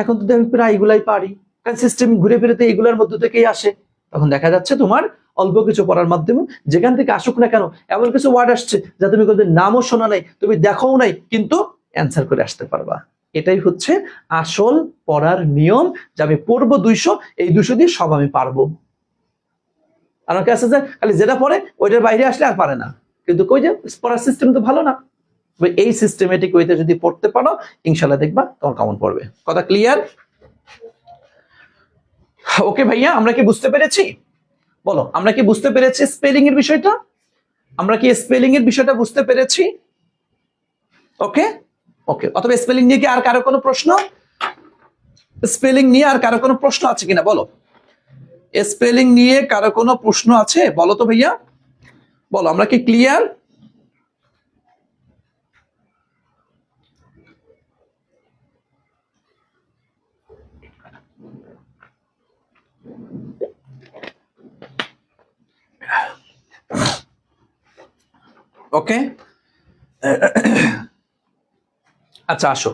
এখন তো আমি প্রায় এগুলাই পারি, কারণ সিস্টেম ঘুরে ফিরে তো এইগুলোর মধ্যে থেকেই আসে। তখন দেখা যাচ্ছে তোমার অল্প কিছু পড়ার মাধ্যমে যেখান থেকে আসুক না কেন, এমন কিছু ওয়ার্ড আসছে যা তুমি কোনোদিন নামও শোনা নাই, তুমি দেখোও নাই, কিন্তু অ্যান্সার করে আসতে পারবা। এটাই হচ্ছে আসল পড়ার নিয়ম, যে আমি পড়বো 200, এই 200 দিয়ে সব আমি পারবো। আমার কাছে যে খালি যেটা পড়ে ওইটার বাইরে আসলে আর পারে না, কিন্তু কই যে পড়ার সিস্টেম তো ভালো না। এই সিস্টেমেটিক ওয়েতে যদি পড়তে পারো, ইনশাল্লাহ দেখবা তোমার কমন পড়বে। কথা ক্লিয়ার? ওকে ভাইয়া, আমরা কি বুঝতে পেরেছি? বলো, আমরা কি বুঝতে পেরেছি স্পেলিং এর বিষয়টা? আমরা কি স্পেলিং এর বিষয়টা বুঝতে পেরেছি? ওকে ওকে। অথবা স্পেলিং নিয়ে কি আর কারো কোনো প্রশ্ন? স্পেলিং নিয়ে আর কারো কোনো প্রশ্ন আছে কিনা বলো? স্পেলিং নিয়ে কারো কোনো প্রশ্ন আছে বলো তো ভাইয়া, বলো, আমরা কি ক্লিয়ার? ওকে, আচ্ছা আসো,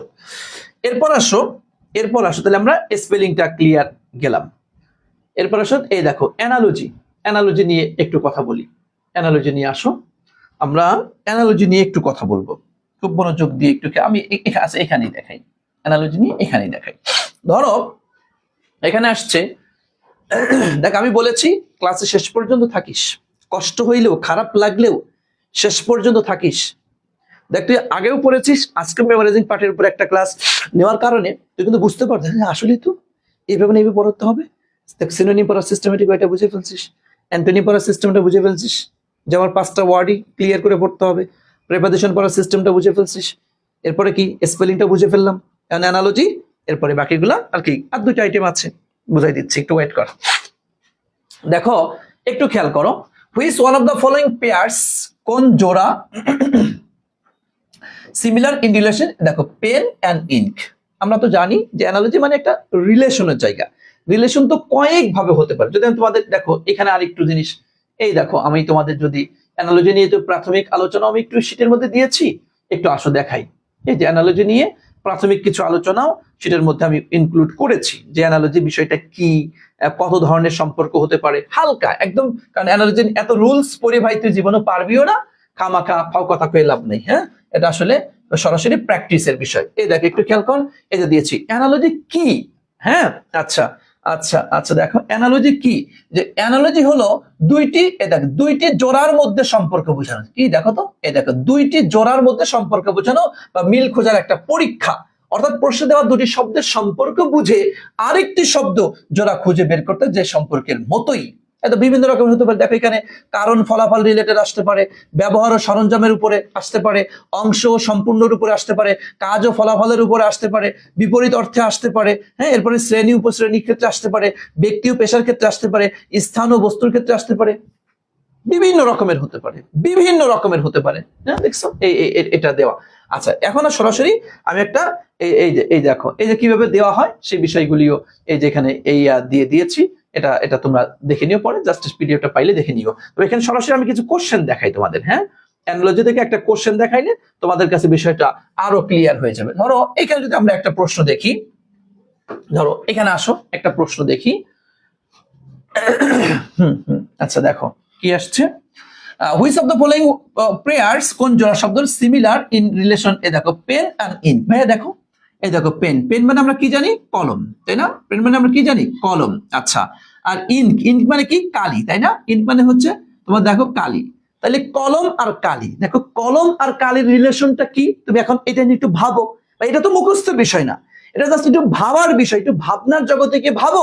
এরপর আসো তাহলে আমরা স্পেলিংটা ক্লিয়ার গেলাম। এরপর আসো, এই দেখো অ্যানালজি নিয়ে একটু কথা বলি। অ্যানালজি নিয়ে আসো, আমরা অ্যানালজি নিয়ে একটু কথা বলবো, খুব মনোযোগ দিয়ে একটু। আমি এখানেই দেখাই, অ্যানালজি নিয়ে এখানেই দেখাই। ধরো এখানে আসছে, দেখ আমি বলেছি ক্লাসে শেষ পর্যন্ত থাকিস, কষ্ট হইলেও খারাপ লাগলেও শেষ পর্যন্ত থাকিস। দেখ তুই আগেও পড়েছিস, আজকে মেমোরাইজিং পার্টের উপর একটা ক্লাস নেওয়ার কারণে তুই কিন্তু বুঝতে পারছিস আসলে তো এইভাবে না এইভাবে পড়তে হবে। দেখ সিনোনিম পড়ার সিস্টেমেটিক ওয়েটা বুঝে ফেলছিস, অ্যান্টোনিম পড়ার সিস্টেমটা বুঝে ফেলছিস, যে আমার 5টা ওয়ার্ডই ক্লিয়ার করে পড়তে হবে। প্রেপোজিশন পড়ার সিস্টেমটা বুঝে ফেলছিস, এরপরে কি স্পেলিংটা বুঝে ফেললাম, অ্যানালজি, এরপরে বাকিগুলা আর কি আর 2টা আইটেম আছে বুঝাই দিচ্ছি, একটু ওয়েট কর। দেখো একটু খেয়াল করো, which one of the following pairs, কোন জোড়া সিমিলার ইন রিলেশন, দেখো পেন অ্যান্ড ইঙ্ক। আমরা তো জানি যে অ্যানালজি মানে একটা রিলেশনের জায়গা, রিলেশন তো কয়েক ভাবে হতে পারে। যদি আমি তোমাদের দেখো এখানে আরেকটু জিনিস, এই দেখো আমি তোমাদের যদি অ্যানালজি নিয়ে তো প্রাথমিক আলোচনা আমি একটু শীটের মধ্যে দিয়েছি, একটু আসো দেখাই। এই যে অ্যানালজি নিয়ে প্রাথমিক কিছু আলোচনাও শীটের মধ্যে আমি ইনক্লুড করেছি, যে অ্যানালজি বিষয়টা কি, কত ধরনের সম্পর্ক হতে পারে, হালকা একদম। কারণ অ্যানালজি এত রুলস পড়ে ভাই তুই জীবনে পারবিও না, খামাখা ফাও কথা কয়ে লাভ নেই। হ্যাঁ, এটা আসলে সরাসরি প্র্যাকটিসের বিষয়। এই দেখ একটু খেয়াল কর, এই যে দিয়েছি অ্যানালজি কি। হ্যাঁ, আচ্ছা আচ্ছা আচ্ছা, দেখো অ্যানালজি কি, যে অ্যানালজি হলো দুইটি, এই দেখ দুইটি জোড়ার মধ্যে সম্পর্ক বোঝানো। কি দেখো তো, এই দেখো দুইটি জোড়ার মধ্যে সম্পর্ক বোঝানো বা মিল খোঁজার একটা পরীক্ষা। অর্থাৎ প্রশ্নে দেওয়া দুটি শব্দের সম্পর্ক বুঝে আরেকটি শব্দ জোড়া খুঁজে বের করতে, যে সম্পর্কের মতোই। এটা বিভিন্ন রকমের হতে পারে। দেখো এখানে কারণ ফলাফল রিলেটেড আসতে পারে, ব্যবহার ও সরঞ্জামের উপরে আসতে পারে, অংশ ও সম্পূর্ণের উপরে আসতে পারে, কাজ ও ফলাফলের উপরে আসতে পারে, বিপরীত অর্থে আসতে পারে। হ্যাঁ, এরপরে শ্রেণী উপশ্রেণীর ক্ষেত্রে আসতে পারে, ব্যক্তি ও পেশার ক্ষেত্রে আসতে পারে, স্থান ও বস্তুর ক্ষেত্রে আসতে পারে, বিভিন্ন রকমের হতে পারে, বিভিন্ন রকমের হতে পারে। হ্যাঁ, দেখছো এটা দেওয়া। আচ্ছা, এখন আর সরাসরি আমি একটা এই দেখো এই যে কিভাবে দেওয়া হয় সেই বিষয়গুলিও এই যে এখানে এই দিয়ে দিয়েছি। এটা তোমরা দেখে নিও পরে, জাস্ট পিডিএফটা পাইলে দেখে নিও। তো এখানে সরাসরি আমি কিছু কোশ্চেন দেখাই তোমাদের। হ্যাঁ, অ্যানালজি থেকে একটা কোশ্চেন দেখাইলে তোমাদের কাছে বিষয়টা আরো ক্লিয়ার হয়ে যাবে। ধরো এখানে যদি আমরা একটা প্রশ্ন দেখি, ধরো এখানে আসো একটা প্রশ্ন দেখি। আচ্ছা দেখো কি আসছে, which of the following pairs, কোন জোড়া শব্দ সিমিলার ইন রিলেশন। এ দেখো পেন অ্যান্ড ইন। ভাইয়া দেখো এই দেখো পেন, পেন মানে আমরা কি জানি কলম, তাই না? পেন মানে আমরা কি জানি কলম। আচ্ছা, আর ইঙ্ক, ইঙ্ক মানে কি কালি, তাই না? ইঙ্ক মানে হচ্ছে তোমার দেখো কালি। তাহলে কলম আর কালি, দেখো কলম আর কালির রিলেশনটা কি তুমি এখন এটা নিয়ে একটু ভাবো। এটা তো মুখস্থের বিষয় না, এটা জাস্ট একটু ভাবার বিষয়, একটু ভাবনার জগতে গিয়ে ভাবো।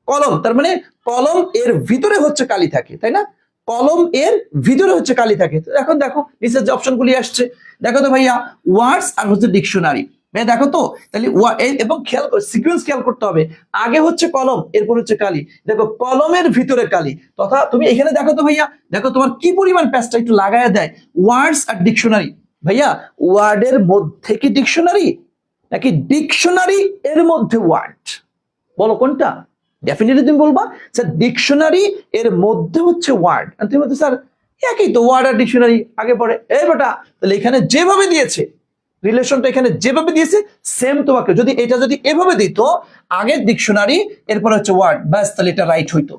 কলম তার মানে কলম এর ভিতরে হচ্ছে কালি থাকে, তাই না? কলম এর ভিতরে হচ্ছে কালি থাকে। এখন দেখো নিচের যে অপশনগুলি আসছে, দেখো তো ভাইয়া ওয়ার্ডস আর হচ্ছে ডিকশনারি। দেখো তো, তাহলে এবং খেয়াল সিকোয়েন্স খেয়াল করতে হবে, আগে হচ্ছে কলম এরপর হচ্ছে কালি। দেখো কলমের ভিতরে কালি, তথা তুমি এখানে দেখো তো ভাইয়া, দেখো তোমার কি পরিমাণ প্যাচটা একটু লাগায় দেয়, ওয়ার্ডস আর ডিকশনারি। ভাইয়া ওয়ার্ডের মধ্যে কি ডিকশনারি, নাকি ডিকশনারি এর মধ্যে ওয়ার্ড? বলো কোনটা? ডেফিনেটলি তুমি বলবা স্যার ডিকশনারি এর মধ্যে হচ্ছে ওয়ার্ড। আর তুমি বলতে স্যার একই তো, ওয়ার্ড আর ডিকশনারি আগে পড়ে। এই বেটা, তাহলে এখানে যেভাবে দিয়েছে রিলেশনটা, এখানে যেভাবে দিয়েছে সেম তোমাকে যদি এটা যদি এভাবে দিত, আগে ডিকশনারি এরপর হচ্ছে ওয়ার্ড, ব্যাস তাহলে এটা রাইট হইতো।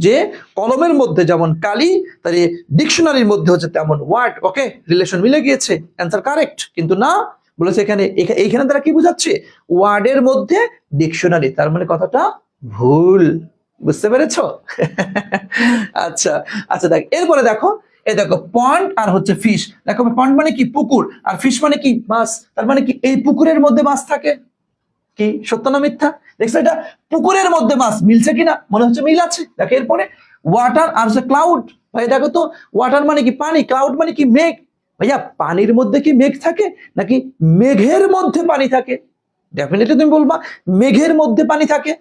যে কলমের মধ্যে যেমন কালি, তাহলে ডিকশনারির মধ্যে হচ্ছে তেমন ওয়ার্ড। ওকে, রিলেশন মিলে গিয়েছে, অ্যান্সার কারেক্ট। কিন্তু না, বলেছে এখানে এইখানে তারা কি বোঝাচ্ছে, ওয়ার্ডের মধ্যে ডিকশনারি, তার মানে কথাটা ভুল। বুঝতে পেরেছো? আচ্ছা আচ্ছা, দেখ এরপরে দেখো, এই দেখো পন্ড আর হচ্ছে ফিশ। দেখো পন্ড মানে কি পুকুর, আর ফিশ মানে কি মাছ। তার মানে কি এই পুকুরের মধ্যে মাছ থাকে, কি সত্য না মিথ্যা? দেখছো এটা পুকুরের মধ্যে মাছ, মিলছে কিনা? মনে হচ্ছে মিল আছে। দেখো এরপরে ওয়াটার আর হচ্ছে ক্লাউড। ভাই দেখো তো, ওয়াটার মানে কি পানি, ক্লাউড মানে কি মেঘ। ভাইয়া পানির মধ্যে কি মেঘ থাকে, নাকি মেঘের মধ্যে পানি থাকে? ডেফিনেটলি তুমি বলবা মেঘের মধ্যে পানি থাকে,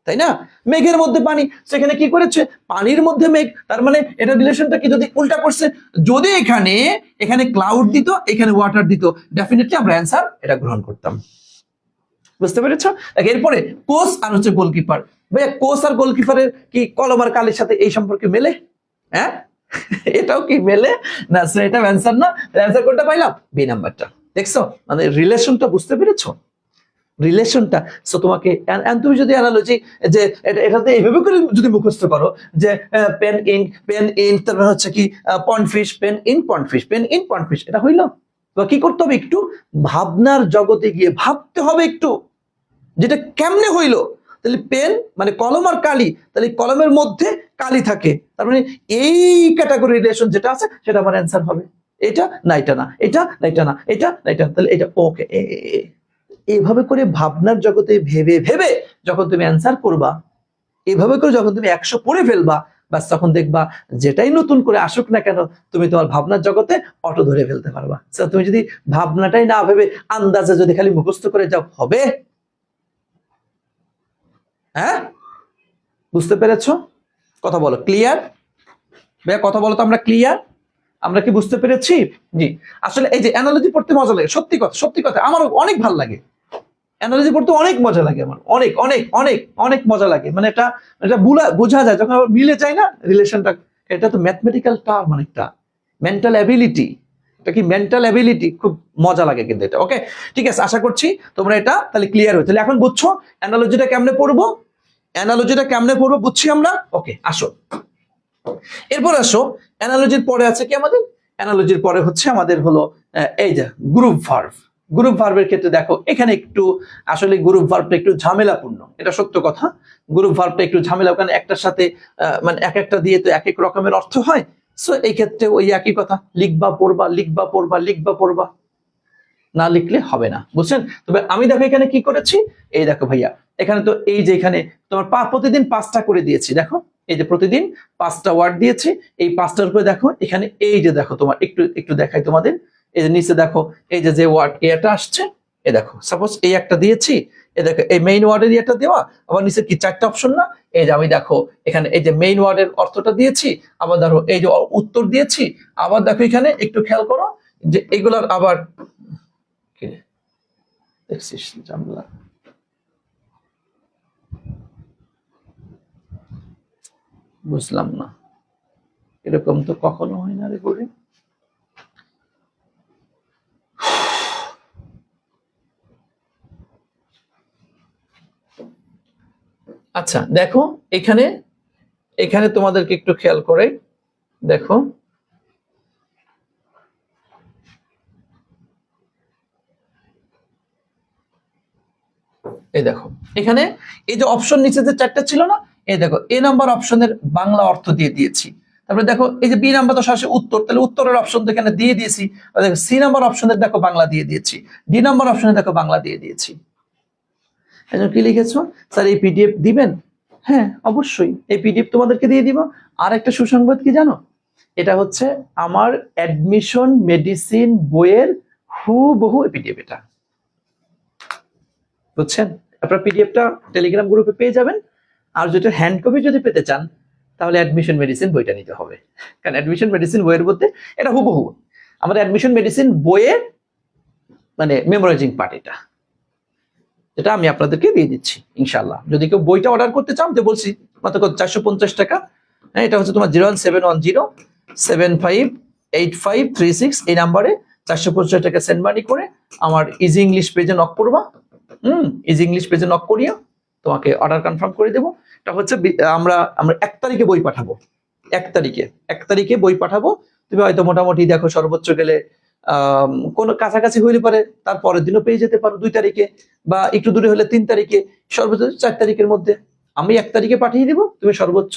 তাই না? মেঘের মধ্যে পানি, সেখানে কি করেছে পানির মধ্যে মেঘ। তার মানে এটা রিলেশনটা কি যদি উল্টা করছে, যদি এখানে ক্লাউড দিত, এখানে ওয়াটার দিত, ডেফিনেটলি আমরা অ্যান্সার এটা গ্রহণ করতাম। বুঝতে পেরেছ? এরপরে কোচ আর হচ্ছে গোলকিপার। ভাইয়া কোচ আর গোলকিপারের কি কলম আর কালির সাথে এই সম্পর্কে মেলে? হ্যাঁ, এটাও কি মেলে না? এটা অ্যান্সার না, অ্যান্সার কোনটা পাইলাম? বি নাম্বারটা। দেখছো মানে রিলেশনটা বুঝতে পেরেছো, রিলেশনটা। সো তোমাকে তুমি যদি অ্যানালজি যে এটাতে এইভাবে করে যদি মুখস্থ করো যে পেন ইন তারপর হচ্ছে কি pond fish, pen in pond fish, pen in pond fish, এটা হইলো। তো কি করতে হবে, একটু ভাবনার জগতে গিয়ে ভাবতে হবে একটু, যেটা কেমনে হইলো। তাহলে পেন মানে কলম আর কালি, তাহলে কলমের মধ্যে কালি থাকে, তার মানে এই ক্যাটাগরি রিলেশন যেটা আছে সেটা আমার অ্যান্সার হবে। এটা না, এটা না, এটা না, এটা না, এটা না, এটা না, তাহলে এটা ওকে। এইভাবে করে ভাবনার জগতে ভেবে ভেবে যখন তুমি অ্যান্সার করবা, এইভাবে করে যখন তুমি 100 পড়ে ফেলবা, বাস তখন দেখবা যেটাই নতুন করে আসুক না কেন তুমি তোমার ভাবনার জগতে অটো ধরে ফেলতে পারবা। তুমি যদি ভাবনাটাই না ভেবে আন্দাজে যদি খালি মুখস্থ করে যাও, হবে? হ্যাঁ, বুঝতে পেরেছো? কথা বলো, ক্লিয়ার? ভাইয়া কথা বলো তো, আমরা ক্লিয়ার? আমরা কি বুঝতে পেরেছি? জি। আসলে এই যে অ্যানালজি পড়তে মজা লাগে, সত্যি কথা, সত্যি কথা, আমারও অনেক ভালো লাগে অ্যানালজি পড়তে, অনেক মজা লাগে আমার, অনেক অনেক অনেক অনেক মজা লাগে। মানে এটা এটা বোঝা যায় যখন আবার মিলে যায় না রিলেশনটা। এটা তো ম্যাথমেটিক্যাল টার্ম, অনেকটা মেন্টাল অ্যাবিলিটি। এটা কি মেন্টাল অ্যাবিলিটি, খুব মজা লাগে কিন্তু এটা। ওকে, ঠিক আছে, আশা করছি তোমরা এটা তাহলে ক্লিয়ার হয়েছে। এখন বুঝছো অ্যানালজিটা কেমনে পড়বো, অ্যানালজিটা কেমনে পড়বো বুঝছি আমরা। ওকে, আসো এরপর আসো, অ্যানালজির পরে আছে কি আমাদের, অ্যানালজির পরে হচ্ছে আমাদের হলো এই যে গ্রুপ ভার্ব। গ্রুপ ভার্বের ক্ষেত্রে দেখো এখানে একটু আসলে গ্রুপ ভার্বটা একটু ঝামেলাপূর্ণ, এটা সত্য কথা। গ্রুপ ভার্বটা একটু ঝামেলা, কারণ একটার সাথে মানে এক একটা দিয়ে তো এক এক রকমের অর্থ হয়। সো এই ক্ষেত্রে ওই একই কথা, লিখবা পড়বা, লিখবা পড়বা, লিখবা পড়বা, না লিখলে হবে না, বুঝছেন? তবে আমি দেখো এখানে কি করেছি, এই দেখো ভাইয়া, এখানে তো এই যে এখানে তোমার প্রতিদিন 5টা করে দিয়েছি। দেখো এই যে প্রতিদিন 5টা ওয়ার্ড দিয়েছি, এই 5টার উপরে দেখো এখানে এই যে দেখো তোমার একটু একটু দেখাই তোমাদের, এই যে নিচে দেখো এই যে ওয়ার্ড এটা আসছে, এ দেখো সাপোজ এই একটা দিয়েছি, এ দেখো এই মেইন ওয়ার্ডের এটা দেওয়া, আবার নিচে কি 4টা অপশন না, এই যে আমি দেখো এখানে এই যে মেইন ওয়ার্ডের অর্থটা দিয়েছি, আবার দেখো এই যে উত্তর দিয়েছি, আবার দেখো এখানে একটু খেয়াল করো যে এগুলার আবার দেখছিস ঝামেলা, বুঝলাম না, এরকম তো কখনো হয় না রে বলে। আচ্ছা দেখো এখানে, এখানে তোমাদেরকে একটু খেয়াল করে দেখো, এই দেখো এখানে এই যে অপশন নিচে যে 4টা ছিল না, এই দেখো এ নাম্বার অপশনের বাংলা অর্থ দিয়ে দিয়েছি। তারপরে দেখো এই যে বি নাম্বার তো সরাসরি উত্তর, তাহলে উত্তরের অপশন তো এখানে দিয়ে দিয়েছি। দেখো সি নাম্বার অপশনের দেখো বাংলা দিয়ে দিয়েছি, ডি নাম্বার অপশনে দেখো বাংলা দিয়ে দিয়েছি। এখন কি লিখেছো, স্যার এই পিডিএফ দিবেন? হ্যাঁ অবশ্যই, এই পিডিএফ তোমাদেরকে দিয়ে দিব। আর একটা সুসংবাদ কি জানো, এটা হচ্ছে আমার অ্যাডমিশন মেডিসিন বইয়ের হুবহু পিডিএফ, এটা বুঝছেন? আপনারা পিডিএফটা টেলিগ্রাম গ্রুপে পেয়ে যাবেন। আর যেটা হ্যান্ড কপি যদি পেতে চান তাহলে অ্যাডমিশন মেডিসিন বইটা নিতে হবে, কারণ অ্যাডমিশন মেডিসিন বইয়ের মধ্যে এটা হুবহু আমাদের অ্যাডমিশন মেডিসিন বইয়ের মানে মেমোরাইজিং পার্ট, এটা যেটা আমি আপনাদেরকে দিয়ে দিচ্ছি ইনশাল্লাহ। যদি কেউ বইটা অর্ডার করতে চান তো বলছি মাত্র 450 টাকা। হ্যাঁ, এটা হচ্ছে তোমার 01710758536 এই নাম্বারে 450 টাকা সেন্ড মানি করে আমার ইজি ইংলিশ পেজে নক করবা। ইজি ইংলিশ পেজে নক করিয়া তোমাকে অর্ডার কনফার্ম করে দেবো। এটা হচ্ছে আমরা 1 তারিখে বই পাঠাবো, 1 তারিখে বই পাঠাবো। তুমি হয়তো মোটামুটি দেখো সর্বোচ্চ গেলে কোন কাছাকাছি হইলে পারে তার পরের দিনও পেয়ে যেতে পারো 2 তারিখে, বা একটু দূরে হলে 3 তারিখে, সর্বোচ্চ 4 তারিখের মধ্যে। আমি 1 তারিখে পাঠিয়ে দিব, তুমি সর্বোচ্চ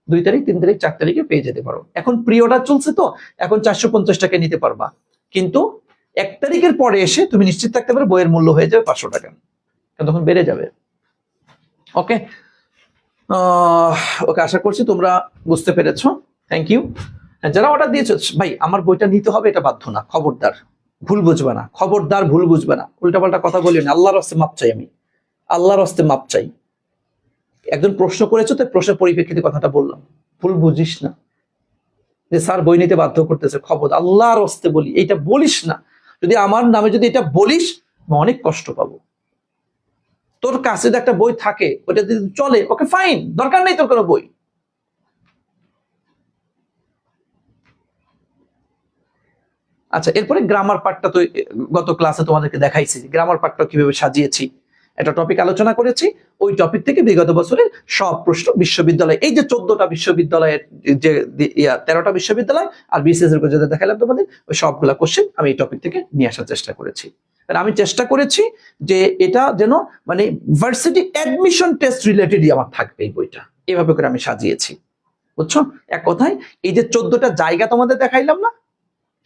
2 তারিখ, 3 তারিখ, 4 তারিখে পেয়ে যেতে পারো। এখন প্রি অর্ডার চলছে তো এখন 450 টাকা নিতে পারবা, কিন্তু 1 তারিখের পরে এসে তুমি নিশ্চিত থাকতে পারো বইয়ের মূল্য হয়ে যাবে 500 টাকা, কারণ তখন বেড়ে যাবে। ওকে, ওকে, আশা করছি তোমরা বুঝতে পেরেছো। Thank you. যারা অর্ডার দিয়েছো ভাই আমার বইটা নিতে হবে এটা বাধ্য না, খবরদার ভুল বুঝবে না, খবরদার ভুল বুঝবে না, উল্টাপাল্টা কথা বলি না, আল্লাহর হস্তে মাপ চাই, আমি আল্লাহর হস্তে মাপ চাই। একজন প্রশ্ন করেছো তো প্রশ্নের পরিপ্রেক্ষিতে কথাটা বললাম, ভুল বুঝিস না যে স্যার বই নিতে বাধ্য করতেছে, খবর আল্লাহর হস্তে বলি এইটা বলিস না। যদি আমার নামে যদি এটা বলিস আমি অনেক কষ্ট পাবো। তোর কাছে যদি একটা বই থাকে ওটা যদি চলে ওকে ফাইন, দরকার নেই তোর কোনো বই। আচ্ছা এরপরে গ্রামার পার্টটা তো গত ক্লাসে তোমাদেরকে দেখাইছি, গ্রামার পার্টটা কিভাবে সাজিয়েছি, একটা টপিক আলোচনা করেছি। ওই টপিক থেকে বিগত বছরের সব প্রশ্ন বিশ্ববিদ্যালয়, এই যে 14টা বিশ্ববিদ্যালয়ের যে 13টা বিশ্ববিদ্যালয় আর বিসিএস এর যেটা দেখালাম তোমাদের, ওই সবগুলা কোশ্চেন আমি এই টপিক থেকে নিয়ে আসার চেষ্টা করেছি। আমি চেষ্টা করেছি যে এটা যেন মানে ভার্সিটি অ্যাডমিশন টেস্ট রিলেটেডই আমার থাকবে এই বইটা, এভাবে করে আমি সাজিয়েছি, বুঝছো? এক কথায় এই যে 14টা জায়গা তোমাদের দেখাইলাম না,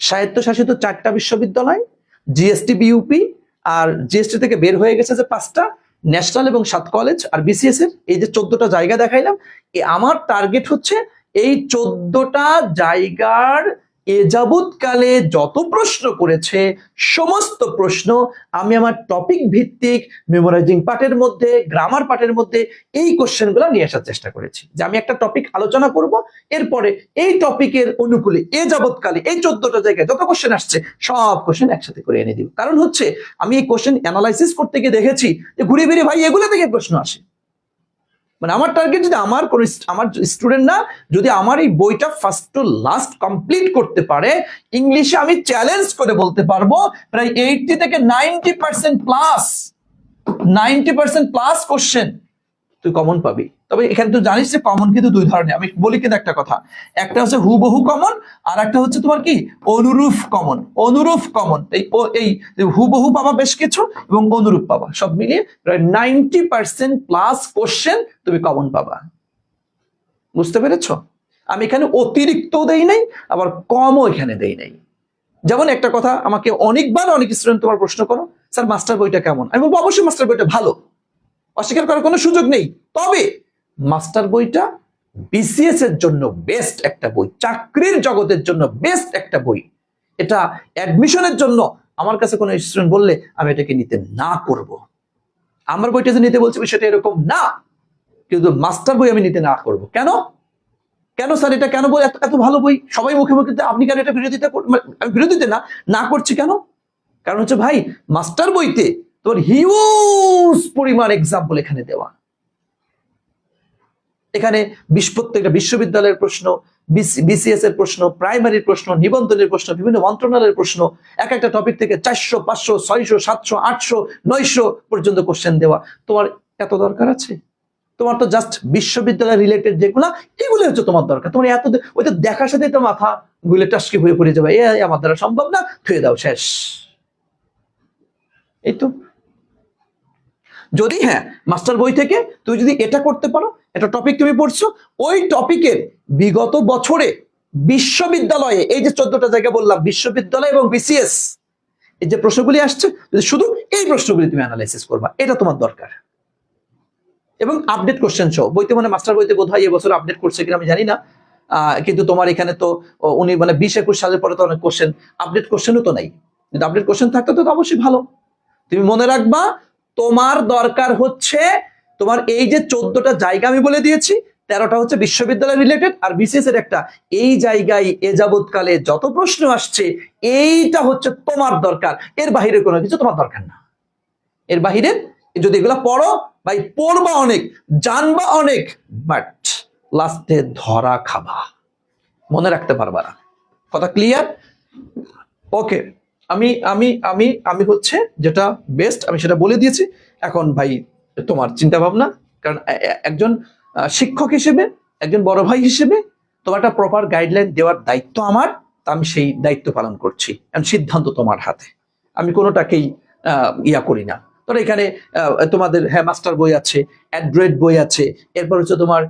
স্বায়ত্তশাসিত 4টা বিশ্ববিদ্যালয়, জিএসটি বিইউপি, আর জিএসটি থেকে বের হয়ে গেছে যে 5টা, ন্যাশনাল এবং 7 কলেজ, আর বিসিএস এর এই যে 14টা জায়গা দেখাইলাম, আমার টার্গেট হচ্ছে এই 14টা জায়গার এ যাবৎকালে যত প্রশ্ন করেছে সমস্ত প্রশ্ন আমি আমার টপিক ভিত্তিক মেমোরাইজিং পার্টের মধ্যে, গ্রামার পার্টের মধ্যে এই কোশ্চেনগুলো নিয়ে আসার চেষ্টা করেছি। যে আমি একটা টপিক আলোচনা করব, এরপরে এই টপিকের অনুকূলে এ যাবৎকালে এই 14টা জায়গায় যত কোশ্চেন আসছে সব কোশ্চেন একসাথে করে এনে দিব। কারণ হচ্ছে আমি এই কোশ্চেন অ্যানালাইসিস করতে গিয়ে দেখেছি যে ঘুরে ফিরে ভাই এগুলো থেকে প্রশ্ন আসে। মানে আমার টার্গেট যদি আমার স্টুডেন্ট না, যদি আমার এই বইটা ফার্স্ট টু লাস্ট কমপ্লিট করতে পারে, ইংলিশে আমি চ্যালেঞ্জ করে বলতে পারবো প্রায় 80 থেকে 90% প্লাস, 90% প্লাস কোশ্চেন তুই কমন পাবি। তবে এখানে তুই জানিস যে কমন কিন্তু দুই ধরনের। আমি বলি কিন্তু একটা কথা, একটা হচ্ছে হুবহু কমন, আর একটা হচ্ছে তোমার কি অনুরূপ কমন। অনুরূপ কমন এই হুবহু পাবা বেশ কিছু, এবং অনুরূপ পাবা, সব মিলিয়ে প্রায় 90% প্লাস কোশ্চেন তুমি কমন পাবা। বুঝতে পেরেছো? আমি এখানে অতিরিক্ত দেই নাই, আবার কমও এখানে দেই নাই। যেমন একটা কথা আমাকে অনেকবার অনেক স্টুডেন্ট তোমার প্রশ্ন করো, স্যার মাস্টার বইটা কেমন? আমি বলবো অবশ্যই মাস্টার বইটা ভালো, অস্বীকার করার কোনো সুযোগ নেই। তবে মাস্টার বইটা বিসিএস এর জন্য বেস্ট একটা বই, চাকরির জগতের জন্য বেস্ট একটা বই। এটা অ্যাডমিশনের জন্য আমার কাছে কোনো স্টুডেন্ট বললে আমি এটাকে নিতে না করব। আমার বইটা যে নিতে বলছি বিষয়টা এরকম না, কিন্তু মাস্টার বই আমি নিতে না করব। কেন? কেন স্যার এটা কেন বই? এত ভালো বই, সবাই মুখে মুখে, আপনি কেন এটা বিরোধিতা? আমি বিরোধিতা না করছি কেন? কারণ হচ্ছে ভাই মাস্টার বইতে তোর হিউজ পরিমাণ এক্সাম্পল এখানে দেওয়া। এখানে প্রত্যেকটা বিশ্ববিদ্যালয়ের প্রশ্ন, বিসিএস এর প্রশ্ন, প্রাইমারির প্রশ্ন, নিবন্ধনের প্রশ্ন, বিভিন্ন মন্ত্রণালয়ের প্রশ্ন, এক একটা টপিক থেকে 400, 500, 600, 700, 800, 900 পর্যন্ত কোশ্চেন দেওয়া। তোমার এত দরকার আছে? তোমার তো জাস্ট বিশ্ববিদ্যালয় রিলেটেড যেগুলো, এগুলো হচ্ছে তোমার দরকার। তোমার এত ওইটা দেখার সাথে তো মাথা গুলে টাস্কি হয়ে পড়ে যাবে, আমার দ্বারা সম্ভব না, থুয়ে দাও, শেষ। এই তো। যদি হ্যাঁ মাস্টার বই থেকে তুই যদি এটা করতে পারো, একটা টপিক তুমি পড়ছো, ওই টপিকের বিগত বছরে বিশ্ববিদ্যালয়ে এই যে 14টা জায়গা বললাম, বিশ্ববিদ্যালয় এবং বিসিএস, এই যে প্রশ্নগুলি আসছে, শুধু এই প্রশ্নগুলি তুমি অ্যানালাইসিস করবা, এটা তোমার দরকার। এবং আপডেট কোশ্চেন সহ বইতে, মানে মাস্টার বইতে বোধহয় এবছর আপডেট করছে কিনা আমি জানি না, কিন্তু তোমার এখানে তো উনি মানে 20-21 সালের পরে তো অনেক কোশ্চেন, আপডেট কোশ্চেনও তো নাই। কিন্তু আপডেট কোশ্চেন থাকতে তো অবশ্যই ভালো। তুমি মনে রাখবা, তোমার দরকার হচ্ছে তোমার এই যে 14টা জায়গা আমি বলে দিয়েছি, 13টা হচ্ছে বিশ্ববিদ্যালয় রিলেটেড, আর বিসিএস এর একটা, এই জায়গায় এ যাবৎকালে যত প্রশ্ন আসছে এইটা হচ্ছে তোমার দরকার। এর বাহিরে কোনো কিছু তোমার দরকার না। এর বাহিরে যদি এগুলা পড়ো ভাই, পড়বা অনেক, জানবা অনেক, বাট লাস্টে ধরা খাবা, মনে রাখতে পারবা না। কথা ক্লিয়ার? ওকে, আমি আমি আমি আমি হচ্ছে যেটা বেস্ট আমি সেটা বলে দিয়েছি। এখন ভাই তোমার চিন্তা ভাবনা, কারণ একজন শিক্ষক হিসেবে, একজন বড় ভাই হিসেবে তোমার একটা প্রপার গাইডলাইন দেওয়ার দায়িত্ব আমার, তা আমি সেই দায়িত্ব পালন করছি। সিদ্ধান্ত তোমার হাতে, আমি কোনোটাকেই ইয়া করি না। ধরো এখানে তোমাদের হ্যাঁ মাস্টার বই আছে, অ্যাড্রয়েড বই আছে, এরপর হচ্ছে তোমার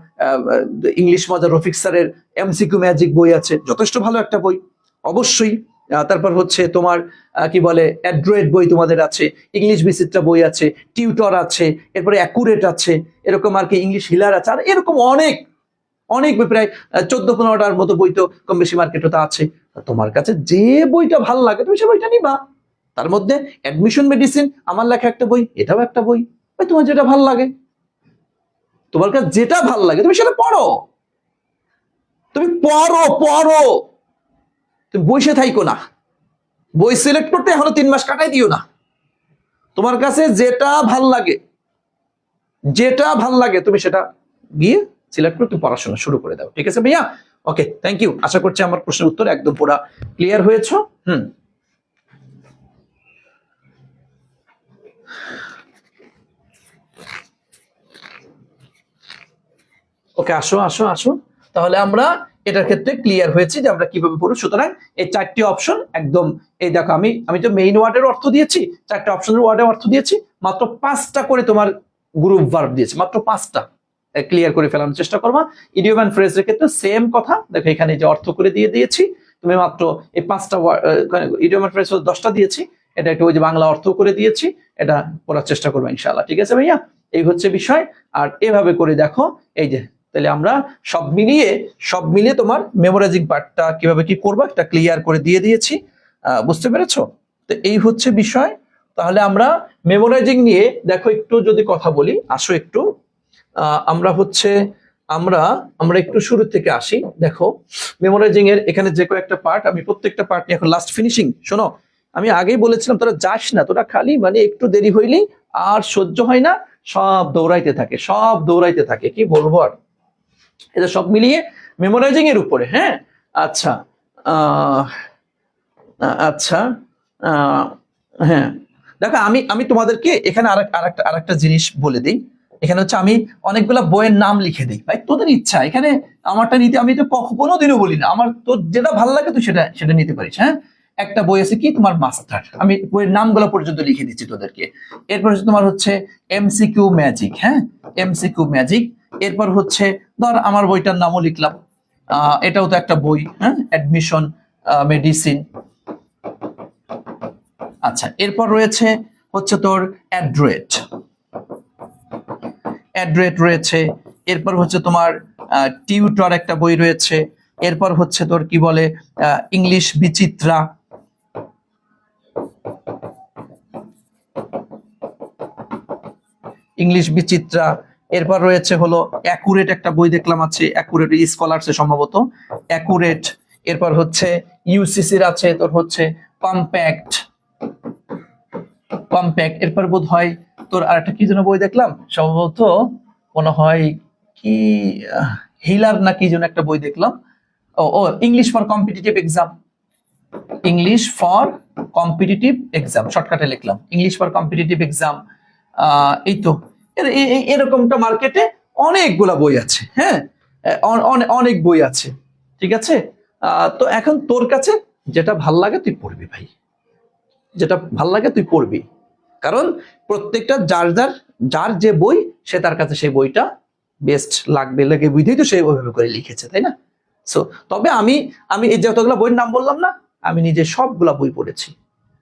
ইংলিশ মজা রফিক স্যারের এমসিকিউ ম্যাজিক বই আছে, যথেষ্ট ভালো একটা বই অবশ্যই। তারপর হচ্ছে তোমার কি বলে অ্যাড্রয়েড বই তোমাদের আছে, ইংলিশ বিচিত্রা বই আছে, টিউটর আছে, এরপরে অ্যাকুরেট আছে, এরকম আর কি ইংলিশ হিলার আছে, আর এরকম অনেক অনেক বই, প্রায় 14-15টার মতো বই তো কম বেশি মার্কেটে তো আছে। তোমার কাছে যে বইটা ভালো লাগে তুমি সে বইটা নিবা। তার মধ্যে অ্যাডমিশন মেডিসিন আমার লেখা একটা বই, এটাও একটা বই। তোমার যেটা ভালো লাগে, তোমার কাছে যেটা ভালো লাগে তুমি সেটা পড়ো। তুমি পড়ো পড়ো, তুমি বসে থাইকো না। বই সিলেক্ট করতে এখনো 3 মাস কাটাই দিও না। তোমার কাছে যেটা ভাল লাগে, যেটা ভাল লাগে তুমি সেটা গিয়ে সিলেক্ট করে তুমি পড়াশোনা শুরু করে দাও। ঠিক আছে ভাইয়া? ওকে, থ্যাংক ইউ। আশা করছি আমার প্রশ্নের উত্তর একদম পুরো ক্লিয়ার হয়েছে। ওকে, আসো আসো আসো। তাহলে আমরা এটার ক্ষেত্রে ক্লিয়ার হয়েছে যে আমরা কিভাবে পড়ব। সুতরাং এই 4টি অপশন একদম, এই দেখো আমি তো মেইন ওয়ার্ডের অর্থ দিয়েছি, 4টা অপশনের ওয়ার্ডের অর্থ দিয়েছি, মাত্র 5টা করে তোমার গ্রুপ ভার্ব দিয়েছি, মাত্র 5টা। ক্লিয়ার করে ফেলানোর চেষ্টা করবা। ইডিয়ম এন্ড ফ্রেজের ক্ষেত্রে সেম কথা, দেখো এখানে যে অর্থ করে দিয়ে দিয়েছি, তুমি মাত্র এই 5টা ইডিয়ম ফ্রেজ 10টা দিয়েছি, এটা একটা ওই যে বাংলা অর্থ করে দিয়েছি, এটা পড়ার চেষ্টা করবো ইনশাআল্লাহ। ঠিক আছে ভাইয়া, এই হচ্ছে বিষয়। আর এভাবে করে দেখো, এই যে তাহলে আমরা সব মিলিয়ে তোমার মেমোরাইজিং পার্টটা কিভাবে কি করবো একটা ক্লিয়ার করে দিয়ে দিয়েছি। বুঝতে পেরেছো? তো এই হচ্ছে বিষয়। তাহলে আমরা মেমোরাইজিং নিয়ে দেখো একটু যদি কথা বলি, আসো একটু আমরা একটু শুরু থেকে আসি। দেখো মেমোরাইজিং এর এখানে যে কয়েকটা পার্ট, আমি প্রত্যেকটা পার্ট নিয়ে এখন লাস্ট ফিনিশিং। শোনো, আমি আগেই বলেছিলাম তোরা যাস না, তোরা খালি মানে একটু দেরি হইলেই আর সহ্য হয় না, সব দৌড়াইতে থাকে কি বলবো আর। এটা সব মিলিয়ে মেমোরাইজিং এর উপরে। হ্যাঁ, আচ্ছা আচ্ছা হ্যাঁ দেখো, আমি তোমাদেরকে এখানে আরেকটা জিনিস বলে দিই। এখানে হচ্ছে আমি অনেকগুলা বইয়ের নাম লিখে দিই, ভাই তোদের ইচ্ছা, এখানে আমারটা নিতে আমি তো কোনোদিনও বলি না, আমার তোর যেটা ভালো লাগে তুই সেটা নিতে পারিস। হ্যাঁ, একটা বই আছে কি তোমার মাস্টার, আমি বইয়ের নামগুলো পর্যন্ত লিখে দিচ্ছি তোদেরকে। এরপর হচ্ছে তোমার হচ্ছে এমসিকিউ ম্যাজিক। হ্যাঁ, এমসিকিউ ম্যাজিক। এরপর হচ্ছে ধর আমার বইটার নামও লিখলাম, এটাও তো একটা বই। হ্যাঁ, অ্যাডমিশন মেডিসিন। আচ্ছা, এরপর রয়েছে হচ্ছে তোর অ্যাড্রেট রয়েছে। এরপর হচ্ছে তোমার টিউটর একটা বই রয়েছে। এরপর হচ্ছে তোর কি বলে ইংলিশ বিচিত্রা। এরপর রয়েছে হলো অ্যাকুরেট একটা বই দেখলাম আছে, অ্যাকুরেট স্কলারসে সম্ভবত অ্যাকুরেট। এরপর হচ্ছে ইউসিসির আছে তোর হচ্ছে কম্প্যাক্ট। এরপর বোধ হয় তোর আরেকটা কি যেন বই দেখলাম, সম্ভবত মনে হয় কি হিলার না কি যেন একটা বই দেখলাম। ও ইংলিশ ফর কম্পিটিটিভ এক্সাম, শর্টকাটে লিখলাম ইংলিশ ফর কম্পিটিটিভ এক্সাম। এই তো এরকমটা মার্কেটে অনেকগুলা বই আছে। হ্যাঁ, অনেক বই আছে। ঠিক আছে, তো এখন তোর কাছে যেটা ভাল লাগে তুই পড়বি ভাই, যেটা ভাল লাগে তুই পড়বি, কারণ প্রত্যেকটা যার যে বই সে তার কাছে সেই বইটা বেস্ট লাগে বুঝেই তো সেই ওইভাবে করে লিখেছে, তাই না? সো তবে আমি এই যতগুলো বইয়ের নাম বললাম না, আমি নিজে সবগুলা বই পড়েছি।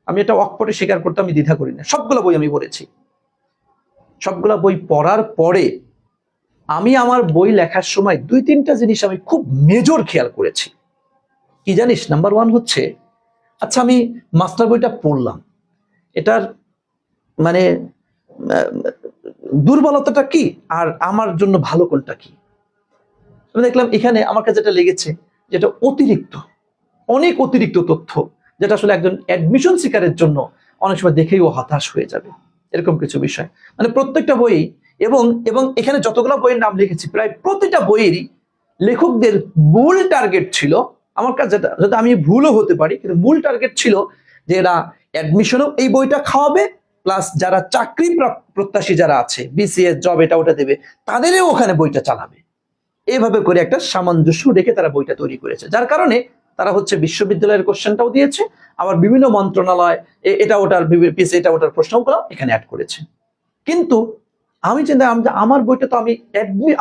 আমি এটা অকপটে স্বীকার করতে আমি দ্বিধা করি না, সবগুলা বই আমি পড়েছি। সবগুলা বই পড়ার পরে আমি আমার বই লেখার সময় 2-3টা জিনিস আমি খুব মেজর খেয়াল করেছি। কি জানিস? নাম্বার 1 হচ্ছে, আচ্ছা আমি মাস্টার বইটা পড়লাম, এটার মানে দুর্বলতাটা কি আর আমার জন্য ভালো কোনটা কি। আমি দেখলাম এখানে আমার কাছে যেটা লেগেছে, যেটা অনেক অতিরিক্ত তথ্য, যেটা আসলে একজন অ্যাডমিশন সিকারের জন্য অনেক সময় দেখেই ও হতাশ হয়ে যাবে, এরকম কিছু বিষয়। মানে প্রত্যেকটা বই এবং এখানে যতগুলো বইয়ের নাম লিখেছি প্রায় প্রতিটা বইয়েরই লেখকদের মূল টার্গেট ছিল, আমার কাছে যেটা আমি ভুলও হতে পারি, কিন্তু মূল টার্গেট ছিল যে এরা অ্যাডমিশনও এই বইটা খাওয়াবে, প্লাস যারা চাকরি প্রত্যাশী যারা আছে বিসিএস জব এটা ওটা দেবে তাদেরও ওখানে বইটা চালাবে। এইভাবে করে একটা সামঞ্জস্য রেখে তারা বইটা তৈরি করেছে, যার কারণে তারা হচ্ছে বিশ্ববিদ্যালয়ের কোশ্চেনটাও দিয়েছে, আবার বিভিন্ন মন্ত্রণালয় এটা ওটার প্রশ্নগুলো এখানে অ্যাড করেছে। কিন্তু আমি চিন্তা আমার বইটা তো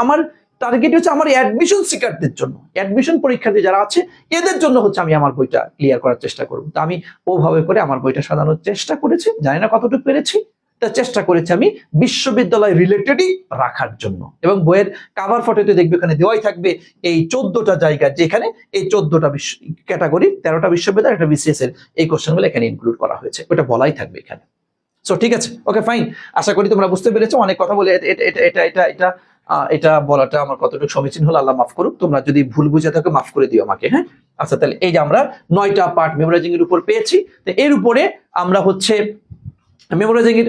আমার টার্গেট হচ্ছে আমার অ্যাডমিশন সিকারদের জন্য, অ্যাডমিশন পরীক্ষার্থী যারা আছে এদের জন্য হচ্ছে আমি আমার বইটা ক্লিয়ার করার চেষ্টা করব। তো আমি ওভাবে করে আমার বইটা সাজানোর চেষ্টা করেছি, জানি না কতটুকু পেরেছি, তা চেষ্টা করেছি আমি বিশ্ববিদ্যালয় রিলেটেডই রাখার জন্য। এবং বইয়ের কাভার ফটোতে দেখবে এখানে দেওয়াই থাকবে এই 14টা জায়গা, যেখানে এই 14টা ক্যাটাগরি 13টা বিশ্ববিদ্যালয় একটা বিসিএস এর এই কোশ্চেনগুলো এখানে ইনক্লুড করা হয়েছে, ওটা বলাই থাকবে এখানে। সো ঠিক আছে, ওকে ফাইন, আশা করি তোমরা বুঝতে পেরেছো। অনেক কথা বলে এটা বলাটা আমার কতটুকু সমীচীন হলো আল্লাহ মাফ করুক, তোমরা যদি ভুল বুঝে থাকো মাফ করে দিও আমাকে। হ্যাঁ, আচ্ছা তাহলে এই যে আমরা 9টা পার্ট মেমোরাইজিং এর উপর পেয়েছি, তো এর উপরে আমরা হচ্ছে মেমোরাইজিং এর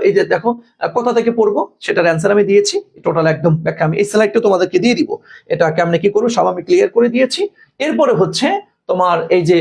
এই যে দেখো কোথা থেকে পড়বো সেটার অ্যান্সার আমি দিয়েছি, টোটাল একদম ব্যাখ্যা আমি এই স্লাইডটা তোমাদেরকে দিয়ে দিব, এটা কেমনে কি করবো সব আমি ক্লিয়ার করে দিয়েছি। এরপরে হচ্ছে তোমার এই যে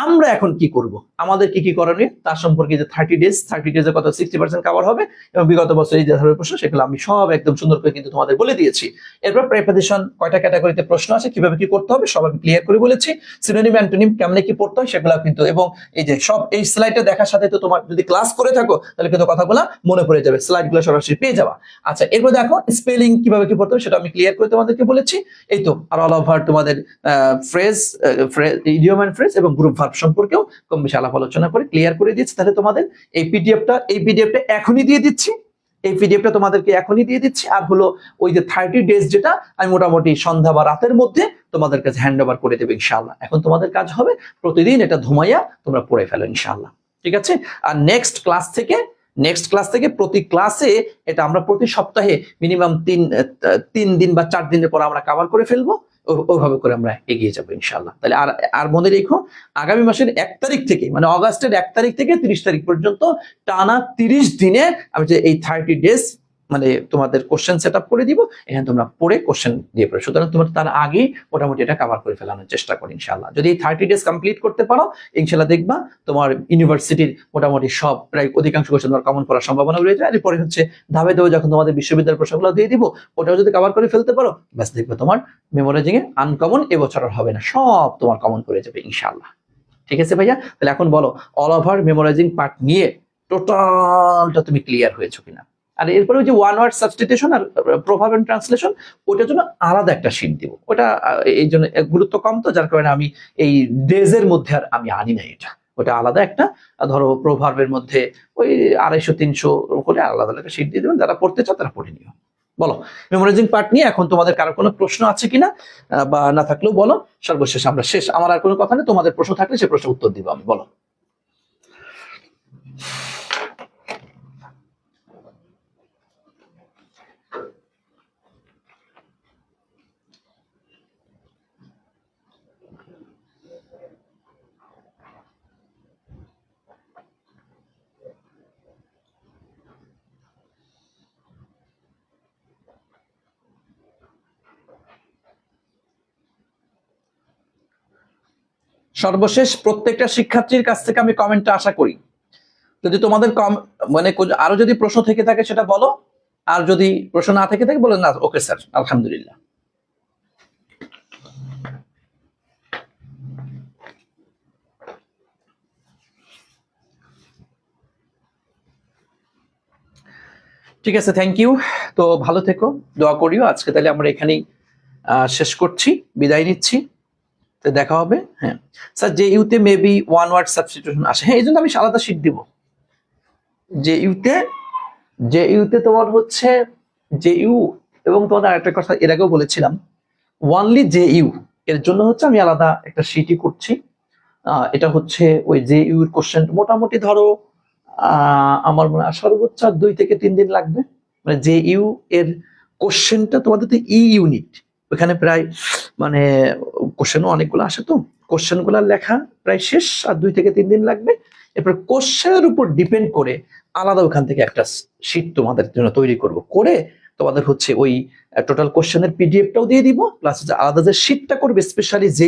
আমরা এখন কি করব, আমাদের কি করণীয় তার সম্পর্কে, যে 30 ডেজে কত 60% কভার হবে এবং বিগত বছর এই যে ধরনের প্রশ্ন সেগুলো আমি সব একদম সুন্দর করে কিন্তু তোমাদের বলে দিয়েছি। এরপর প্রেপোজিশন কয়টা ক্যাটাগরিতে প্রশ্ন আছে, কিভাবে কি করতে হবে সব আমি ক্লিয়ার করে বলেছি। সিনোনিম অ্যান্টোনিম কেমনে কি পড়তে হয় সেগুলো কিন্তু, এবং এই যে সব এই স্লাইডটা দেখার সাথে তো তোমার যদি ক্লাস করে থাকো তাহলে কিন্তু কথাগুলো মনে পড়ে যাবে, স্লাইডগুলো সরাসরি পেয়ে যাবা। আচ্ছা এরপর দেখো স্পেলিং কিভাবে কি পড়তে হবে সেটা আমি ক্লিয়ার করে তোমাদেরকে বলেছি। এই তো আর অল ওভার তোমাদের ফ্রেজ ইডিয়ম এন্ড ফ্রেজ এবং গ্রুপ ভার্ব সম্পর্কেও কম বেশি আলাপ আলোচনা করে ক্লিয়ার করে দিচ্ছি। তাহলে তোমাদের এই পিডিএফটা এখনই দিয়ে দিচ্ছি, এই পিডিএফটা তোমাদেরকে এখনই দিয়ে দিচ্ছি। আর হলো ওই যে 30 ডেজ যেটা আমি মোটামুটি সন্ধ্যা বা রাতের মধ্যে তোমাদের কাছে হ্যান্ড ওভার করে দেবো ইনশাআল্লাহ। এখন তোমাদের কাজ হবে প্রতিদিন এটা ধুমাইয়া তোমরা পড়ে ফেলো ইনশাআল্লাহ, ঠিক আছে? আর নেক্সট ক্লাস থেকে প্রতি ক্লাসে এটা আমরা প্রতি সপ্তাহে মিনিমাম 3 দিন বা 4 দিনের পর আমরা কভার করে ফেলবো। ওইভাবে করে আমরা এগিয়ে যাবো ইনশাআল্লাহ। তাহলে আর মনে রেখো, আগামী মাসের 1 তারিখ থেকে, মানে অগাস্টের 1 তারিখ থেকে 30 তারিখ পর্যন্ত টানা 30 দিনে আমি যে এই 30 ডেজ মানে তোমাদের কোশ্চেন সেট আপ করে দিব, এখানে তোমরা পড়ে কোশ্চেন দিয়ে পড়ে, সুতরাং তোমরা তার আগে মোটামুটি এটা কভার করে ফেলানোর চেষ্টা করো ইনশাআল্লাহ। যদি এই 30 ডেজ কমপ্লিট করতে পারো ইনশাআল্লাহ দেখবা তোমার ইউনিভার্সিটির মোটামুটি সব প্রায় অধিকাংশ কোশ্চেন তোমার কমন করার সম্ভাবনা রয়েছে। এরপরে হচ্ছে ধাপে ধাপে যখন তোমাদের বিশ্ববিদ্যালয়ের প্রশ্নগুলো দিয়ে দিব, ওটাও যদি কভার করে ফেলতে পারো, ব্যাস দেখবে তোমার মেমোরাইজিং এ আনকমন এবছর আর হবে না, সব তোমার কমন করে যাবে ইনশাআল্লাহ, ঠিক আছে ভাইয়া? তাহলে এখন বলো অল ওভার মেমোরাইজিং পার্ট নিয়ে টোটালটা তুমি ক্লিয়ার হয়েছো কিনা? আর এরপরে ওই যে ওয়ান ওয়ার্ড সাবস্টিটিউশন আর প্রভাব এন্ড ট্রান্সলেশন, ওটার জন্য আলাদা একটা শীট দিব। ওটা এই জন্য গুরুত্ব কম, তো যার কারণে আমি এই ডেজের মধ্যে আর আমি আনি না এটা, ওটা আলাদা একটা, ধরো প্রভাবের মধ্যে ওই 250-300 করে আলাদা একটা শীট দিয়ে দেবেন, যারা পড়তে চাও তারা পড়ে নিও। বলো মেমোরাইজিং পার্ট নিয়ে এখন তোমাদের কারো কোনো প্রশ্ন আছে কিনা, বা না থাকলেও বলো। সর্বশেষ আমরা শেষ, আমার আর কোনো কথা নেই, তোমাদের প্রশ্ন থাকলে সে প্রশ্ন উত্তর দিব আমি, বলো। সর্বশেষ প্রত্যেকটা শিক্ষার্থীর কাছ থেকে আমি কমেন্টটা আশা করি। যদি তোমাদের মানে আরো যদি প্রশ্ন থেকে থাকে সেটা বলো, আর যদি প্রশ্ন না থেকে থাকে বলো না ওকে স্যার আলহামদুলিল্লাহ। ঠিক আছে, থ্যাংক ইউ। তো ভালো থেকো, দোয়া করিও। আজকে তাহলে আমরা এখানেই শেষ করছি, বিদায় নিচ্ছি, তো দেখা হবে। হ্যাঁ স্যার, যে ইউতে মেবি ওয়ান ওয়ার্ড সাবস্টিটিউশন আসে, হ্যাঁ এই জন্য আমি আলাদা শীট দিব। যে ইউতে তোমার হচ্ছে যে ইউ, এবং তোমাদের আরেকটা কথা এর আগেও বলেছিলাম, ওয়ানলি যে ইউ এর জন্য হচ্ছে আমি আলাদা একটা শীটই করছি। এটা হচ্ছে ওই যে ইউ এর কোশ্চেন মোটামুটি ধরো আমার মনে হয় সর্বোচ্চ 2 থেকে 3 দিন লাগবে। মানে যে ইউ এর কোশ্চেনটা তোমাদের তো ইউনিট, ওখানে প্রায় মানে কোশ্চেনও অনেকগুলো আসে, তো কোশ্চেনগুলো লেখা প্রায় শেষ, আর 2 থেকে 3 দিন লাগবে। এরপর কোশ্চেনের উপর ডিপেন্ড করে আলাদা ওখান থেকে একটা শীট তোমাদের জন্য তৈরি করব, করে তোমাদের হচ্ছে ওই টোটাল কোশ্চেনের পিডিএফটাও দিয়ে দিব, প্লাস আলাদা যে শীটটা করবে স্পেশালি যে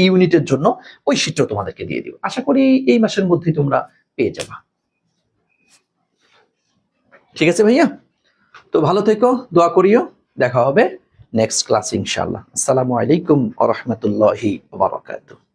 ইউনিটের জন্য, ওই শীটটাও তোমাদেরকে দিয়ে দিব। আশা করি এই মাসের মধ্যেই তোমরা পেয়ে যাবা। ঠিক আছে ভাইয়া, তো ভালো থেকো, দোয়া করিও, দেখা হবে নেক্সট ক্লাস ইনশাআল্লাহ। আসসালামু আলাইকুম ওয়া রাহমাতুল্লাহি ওয়া বারাকাতুহু।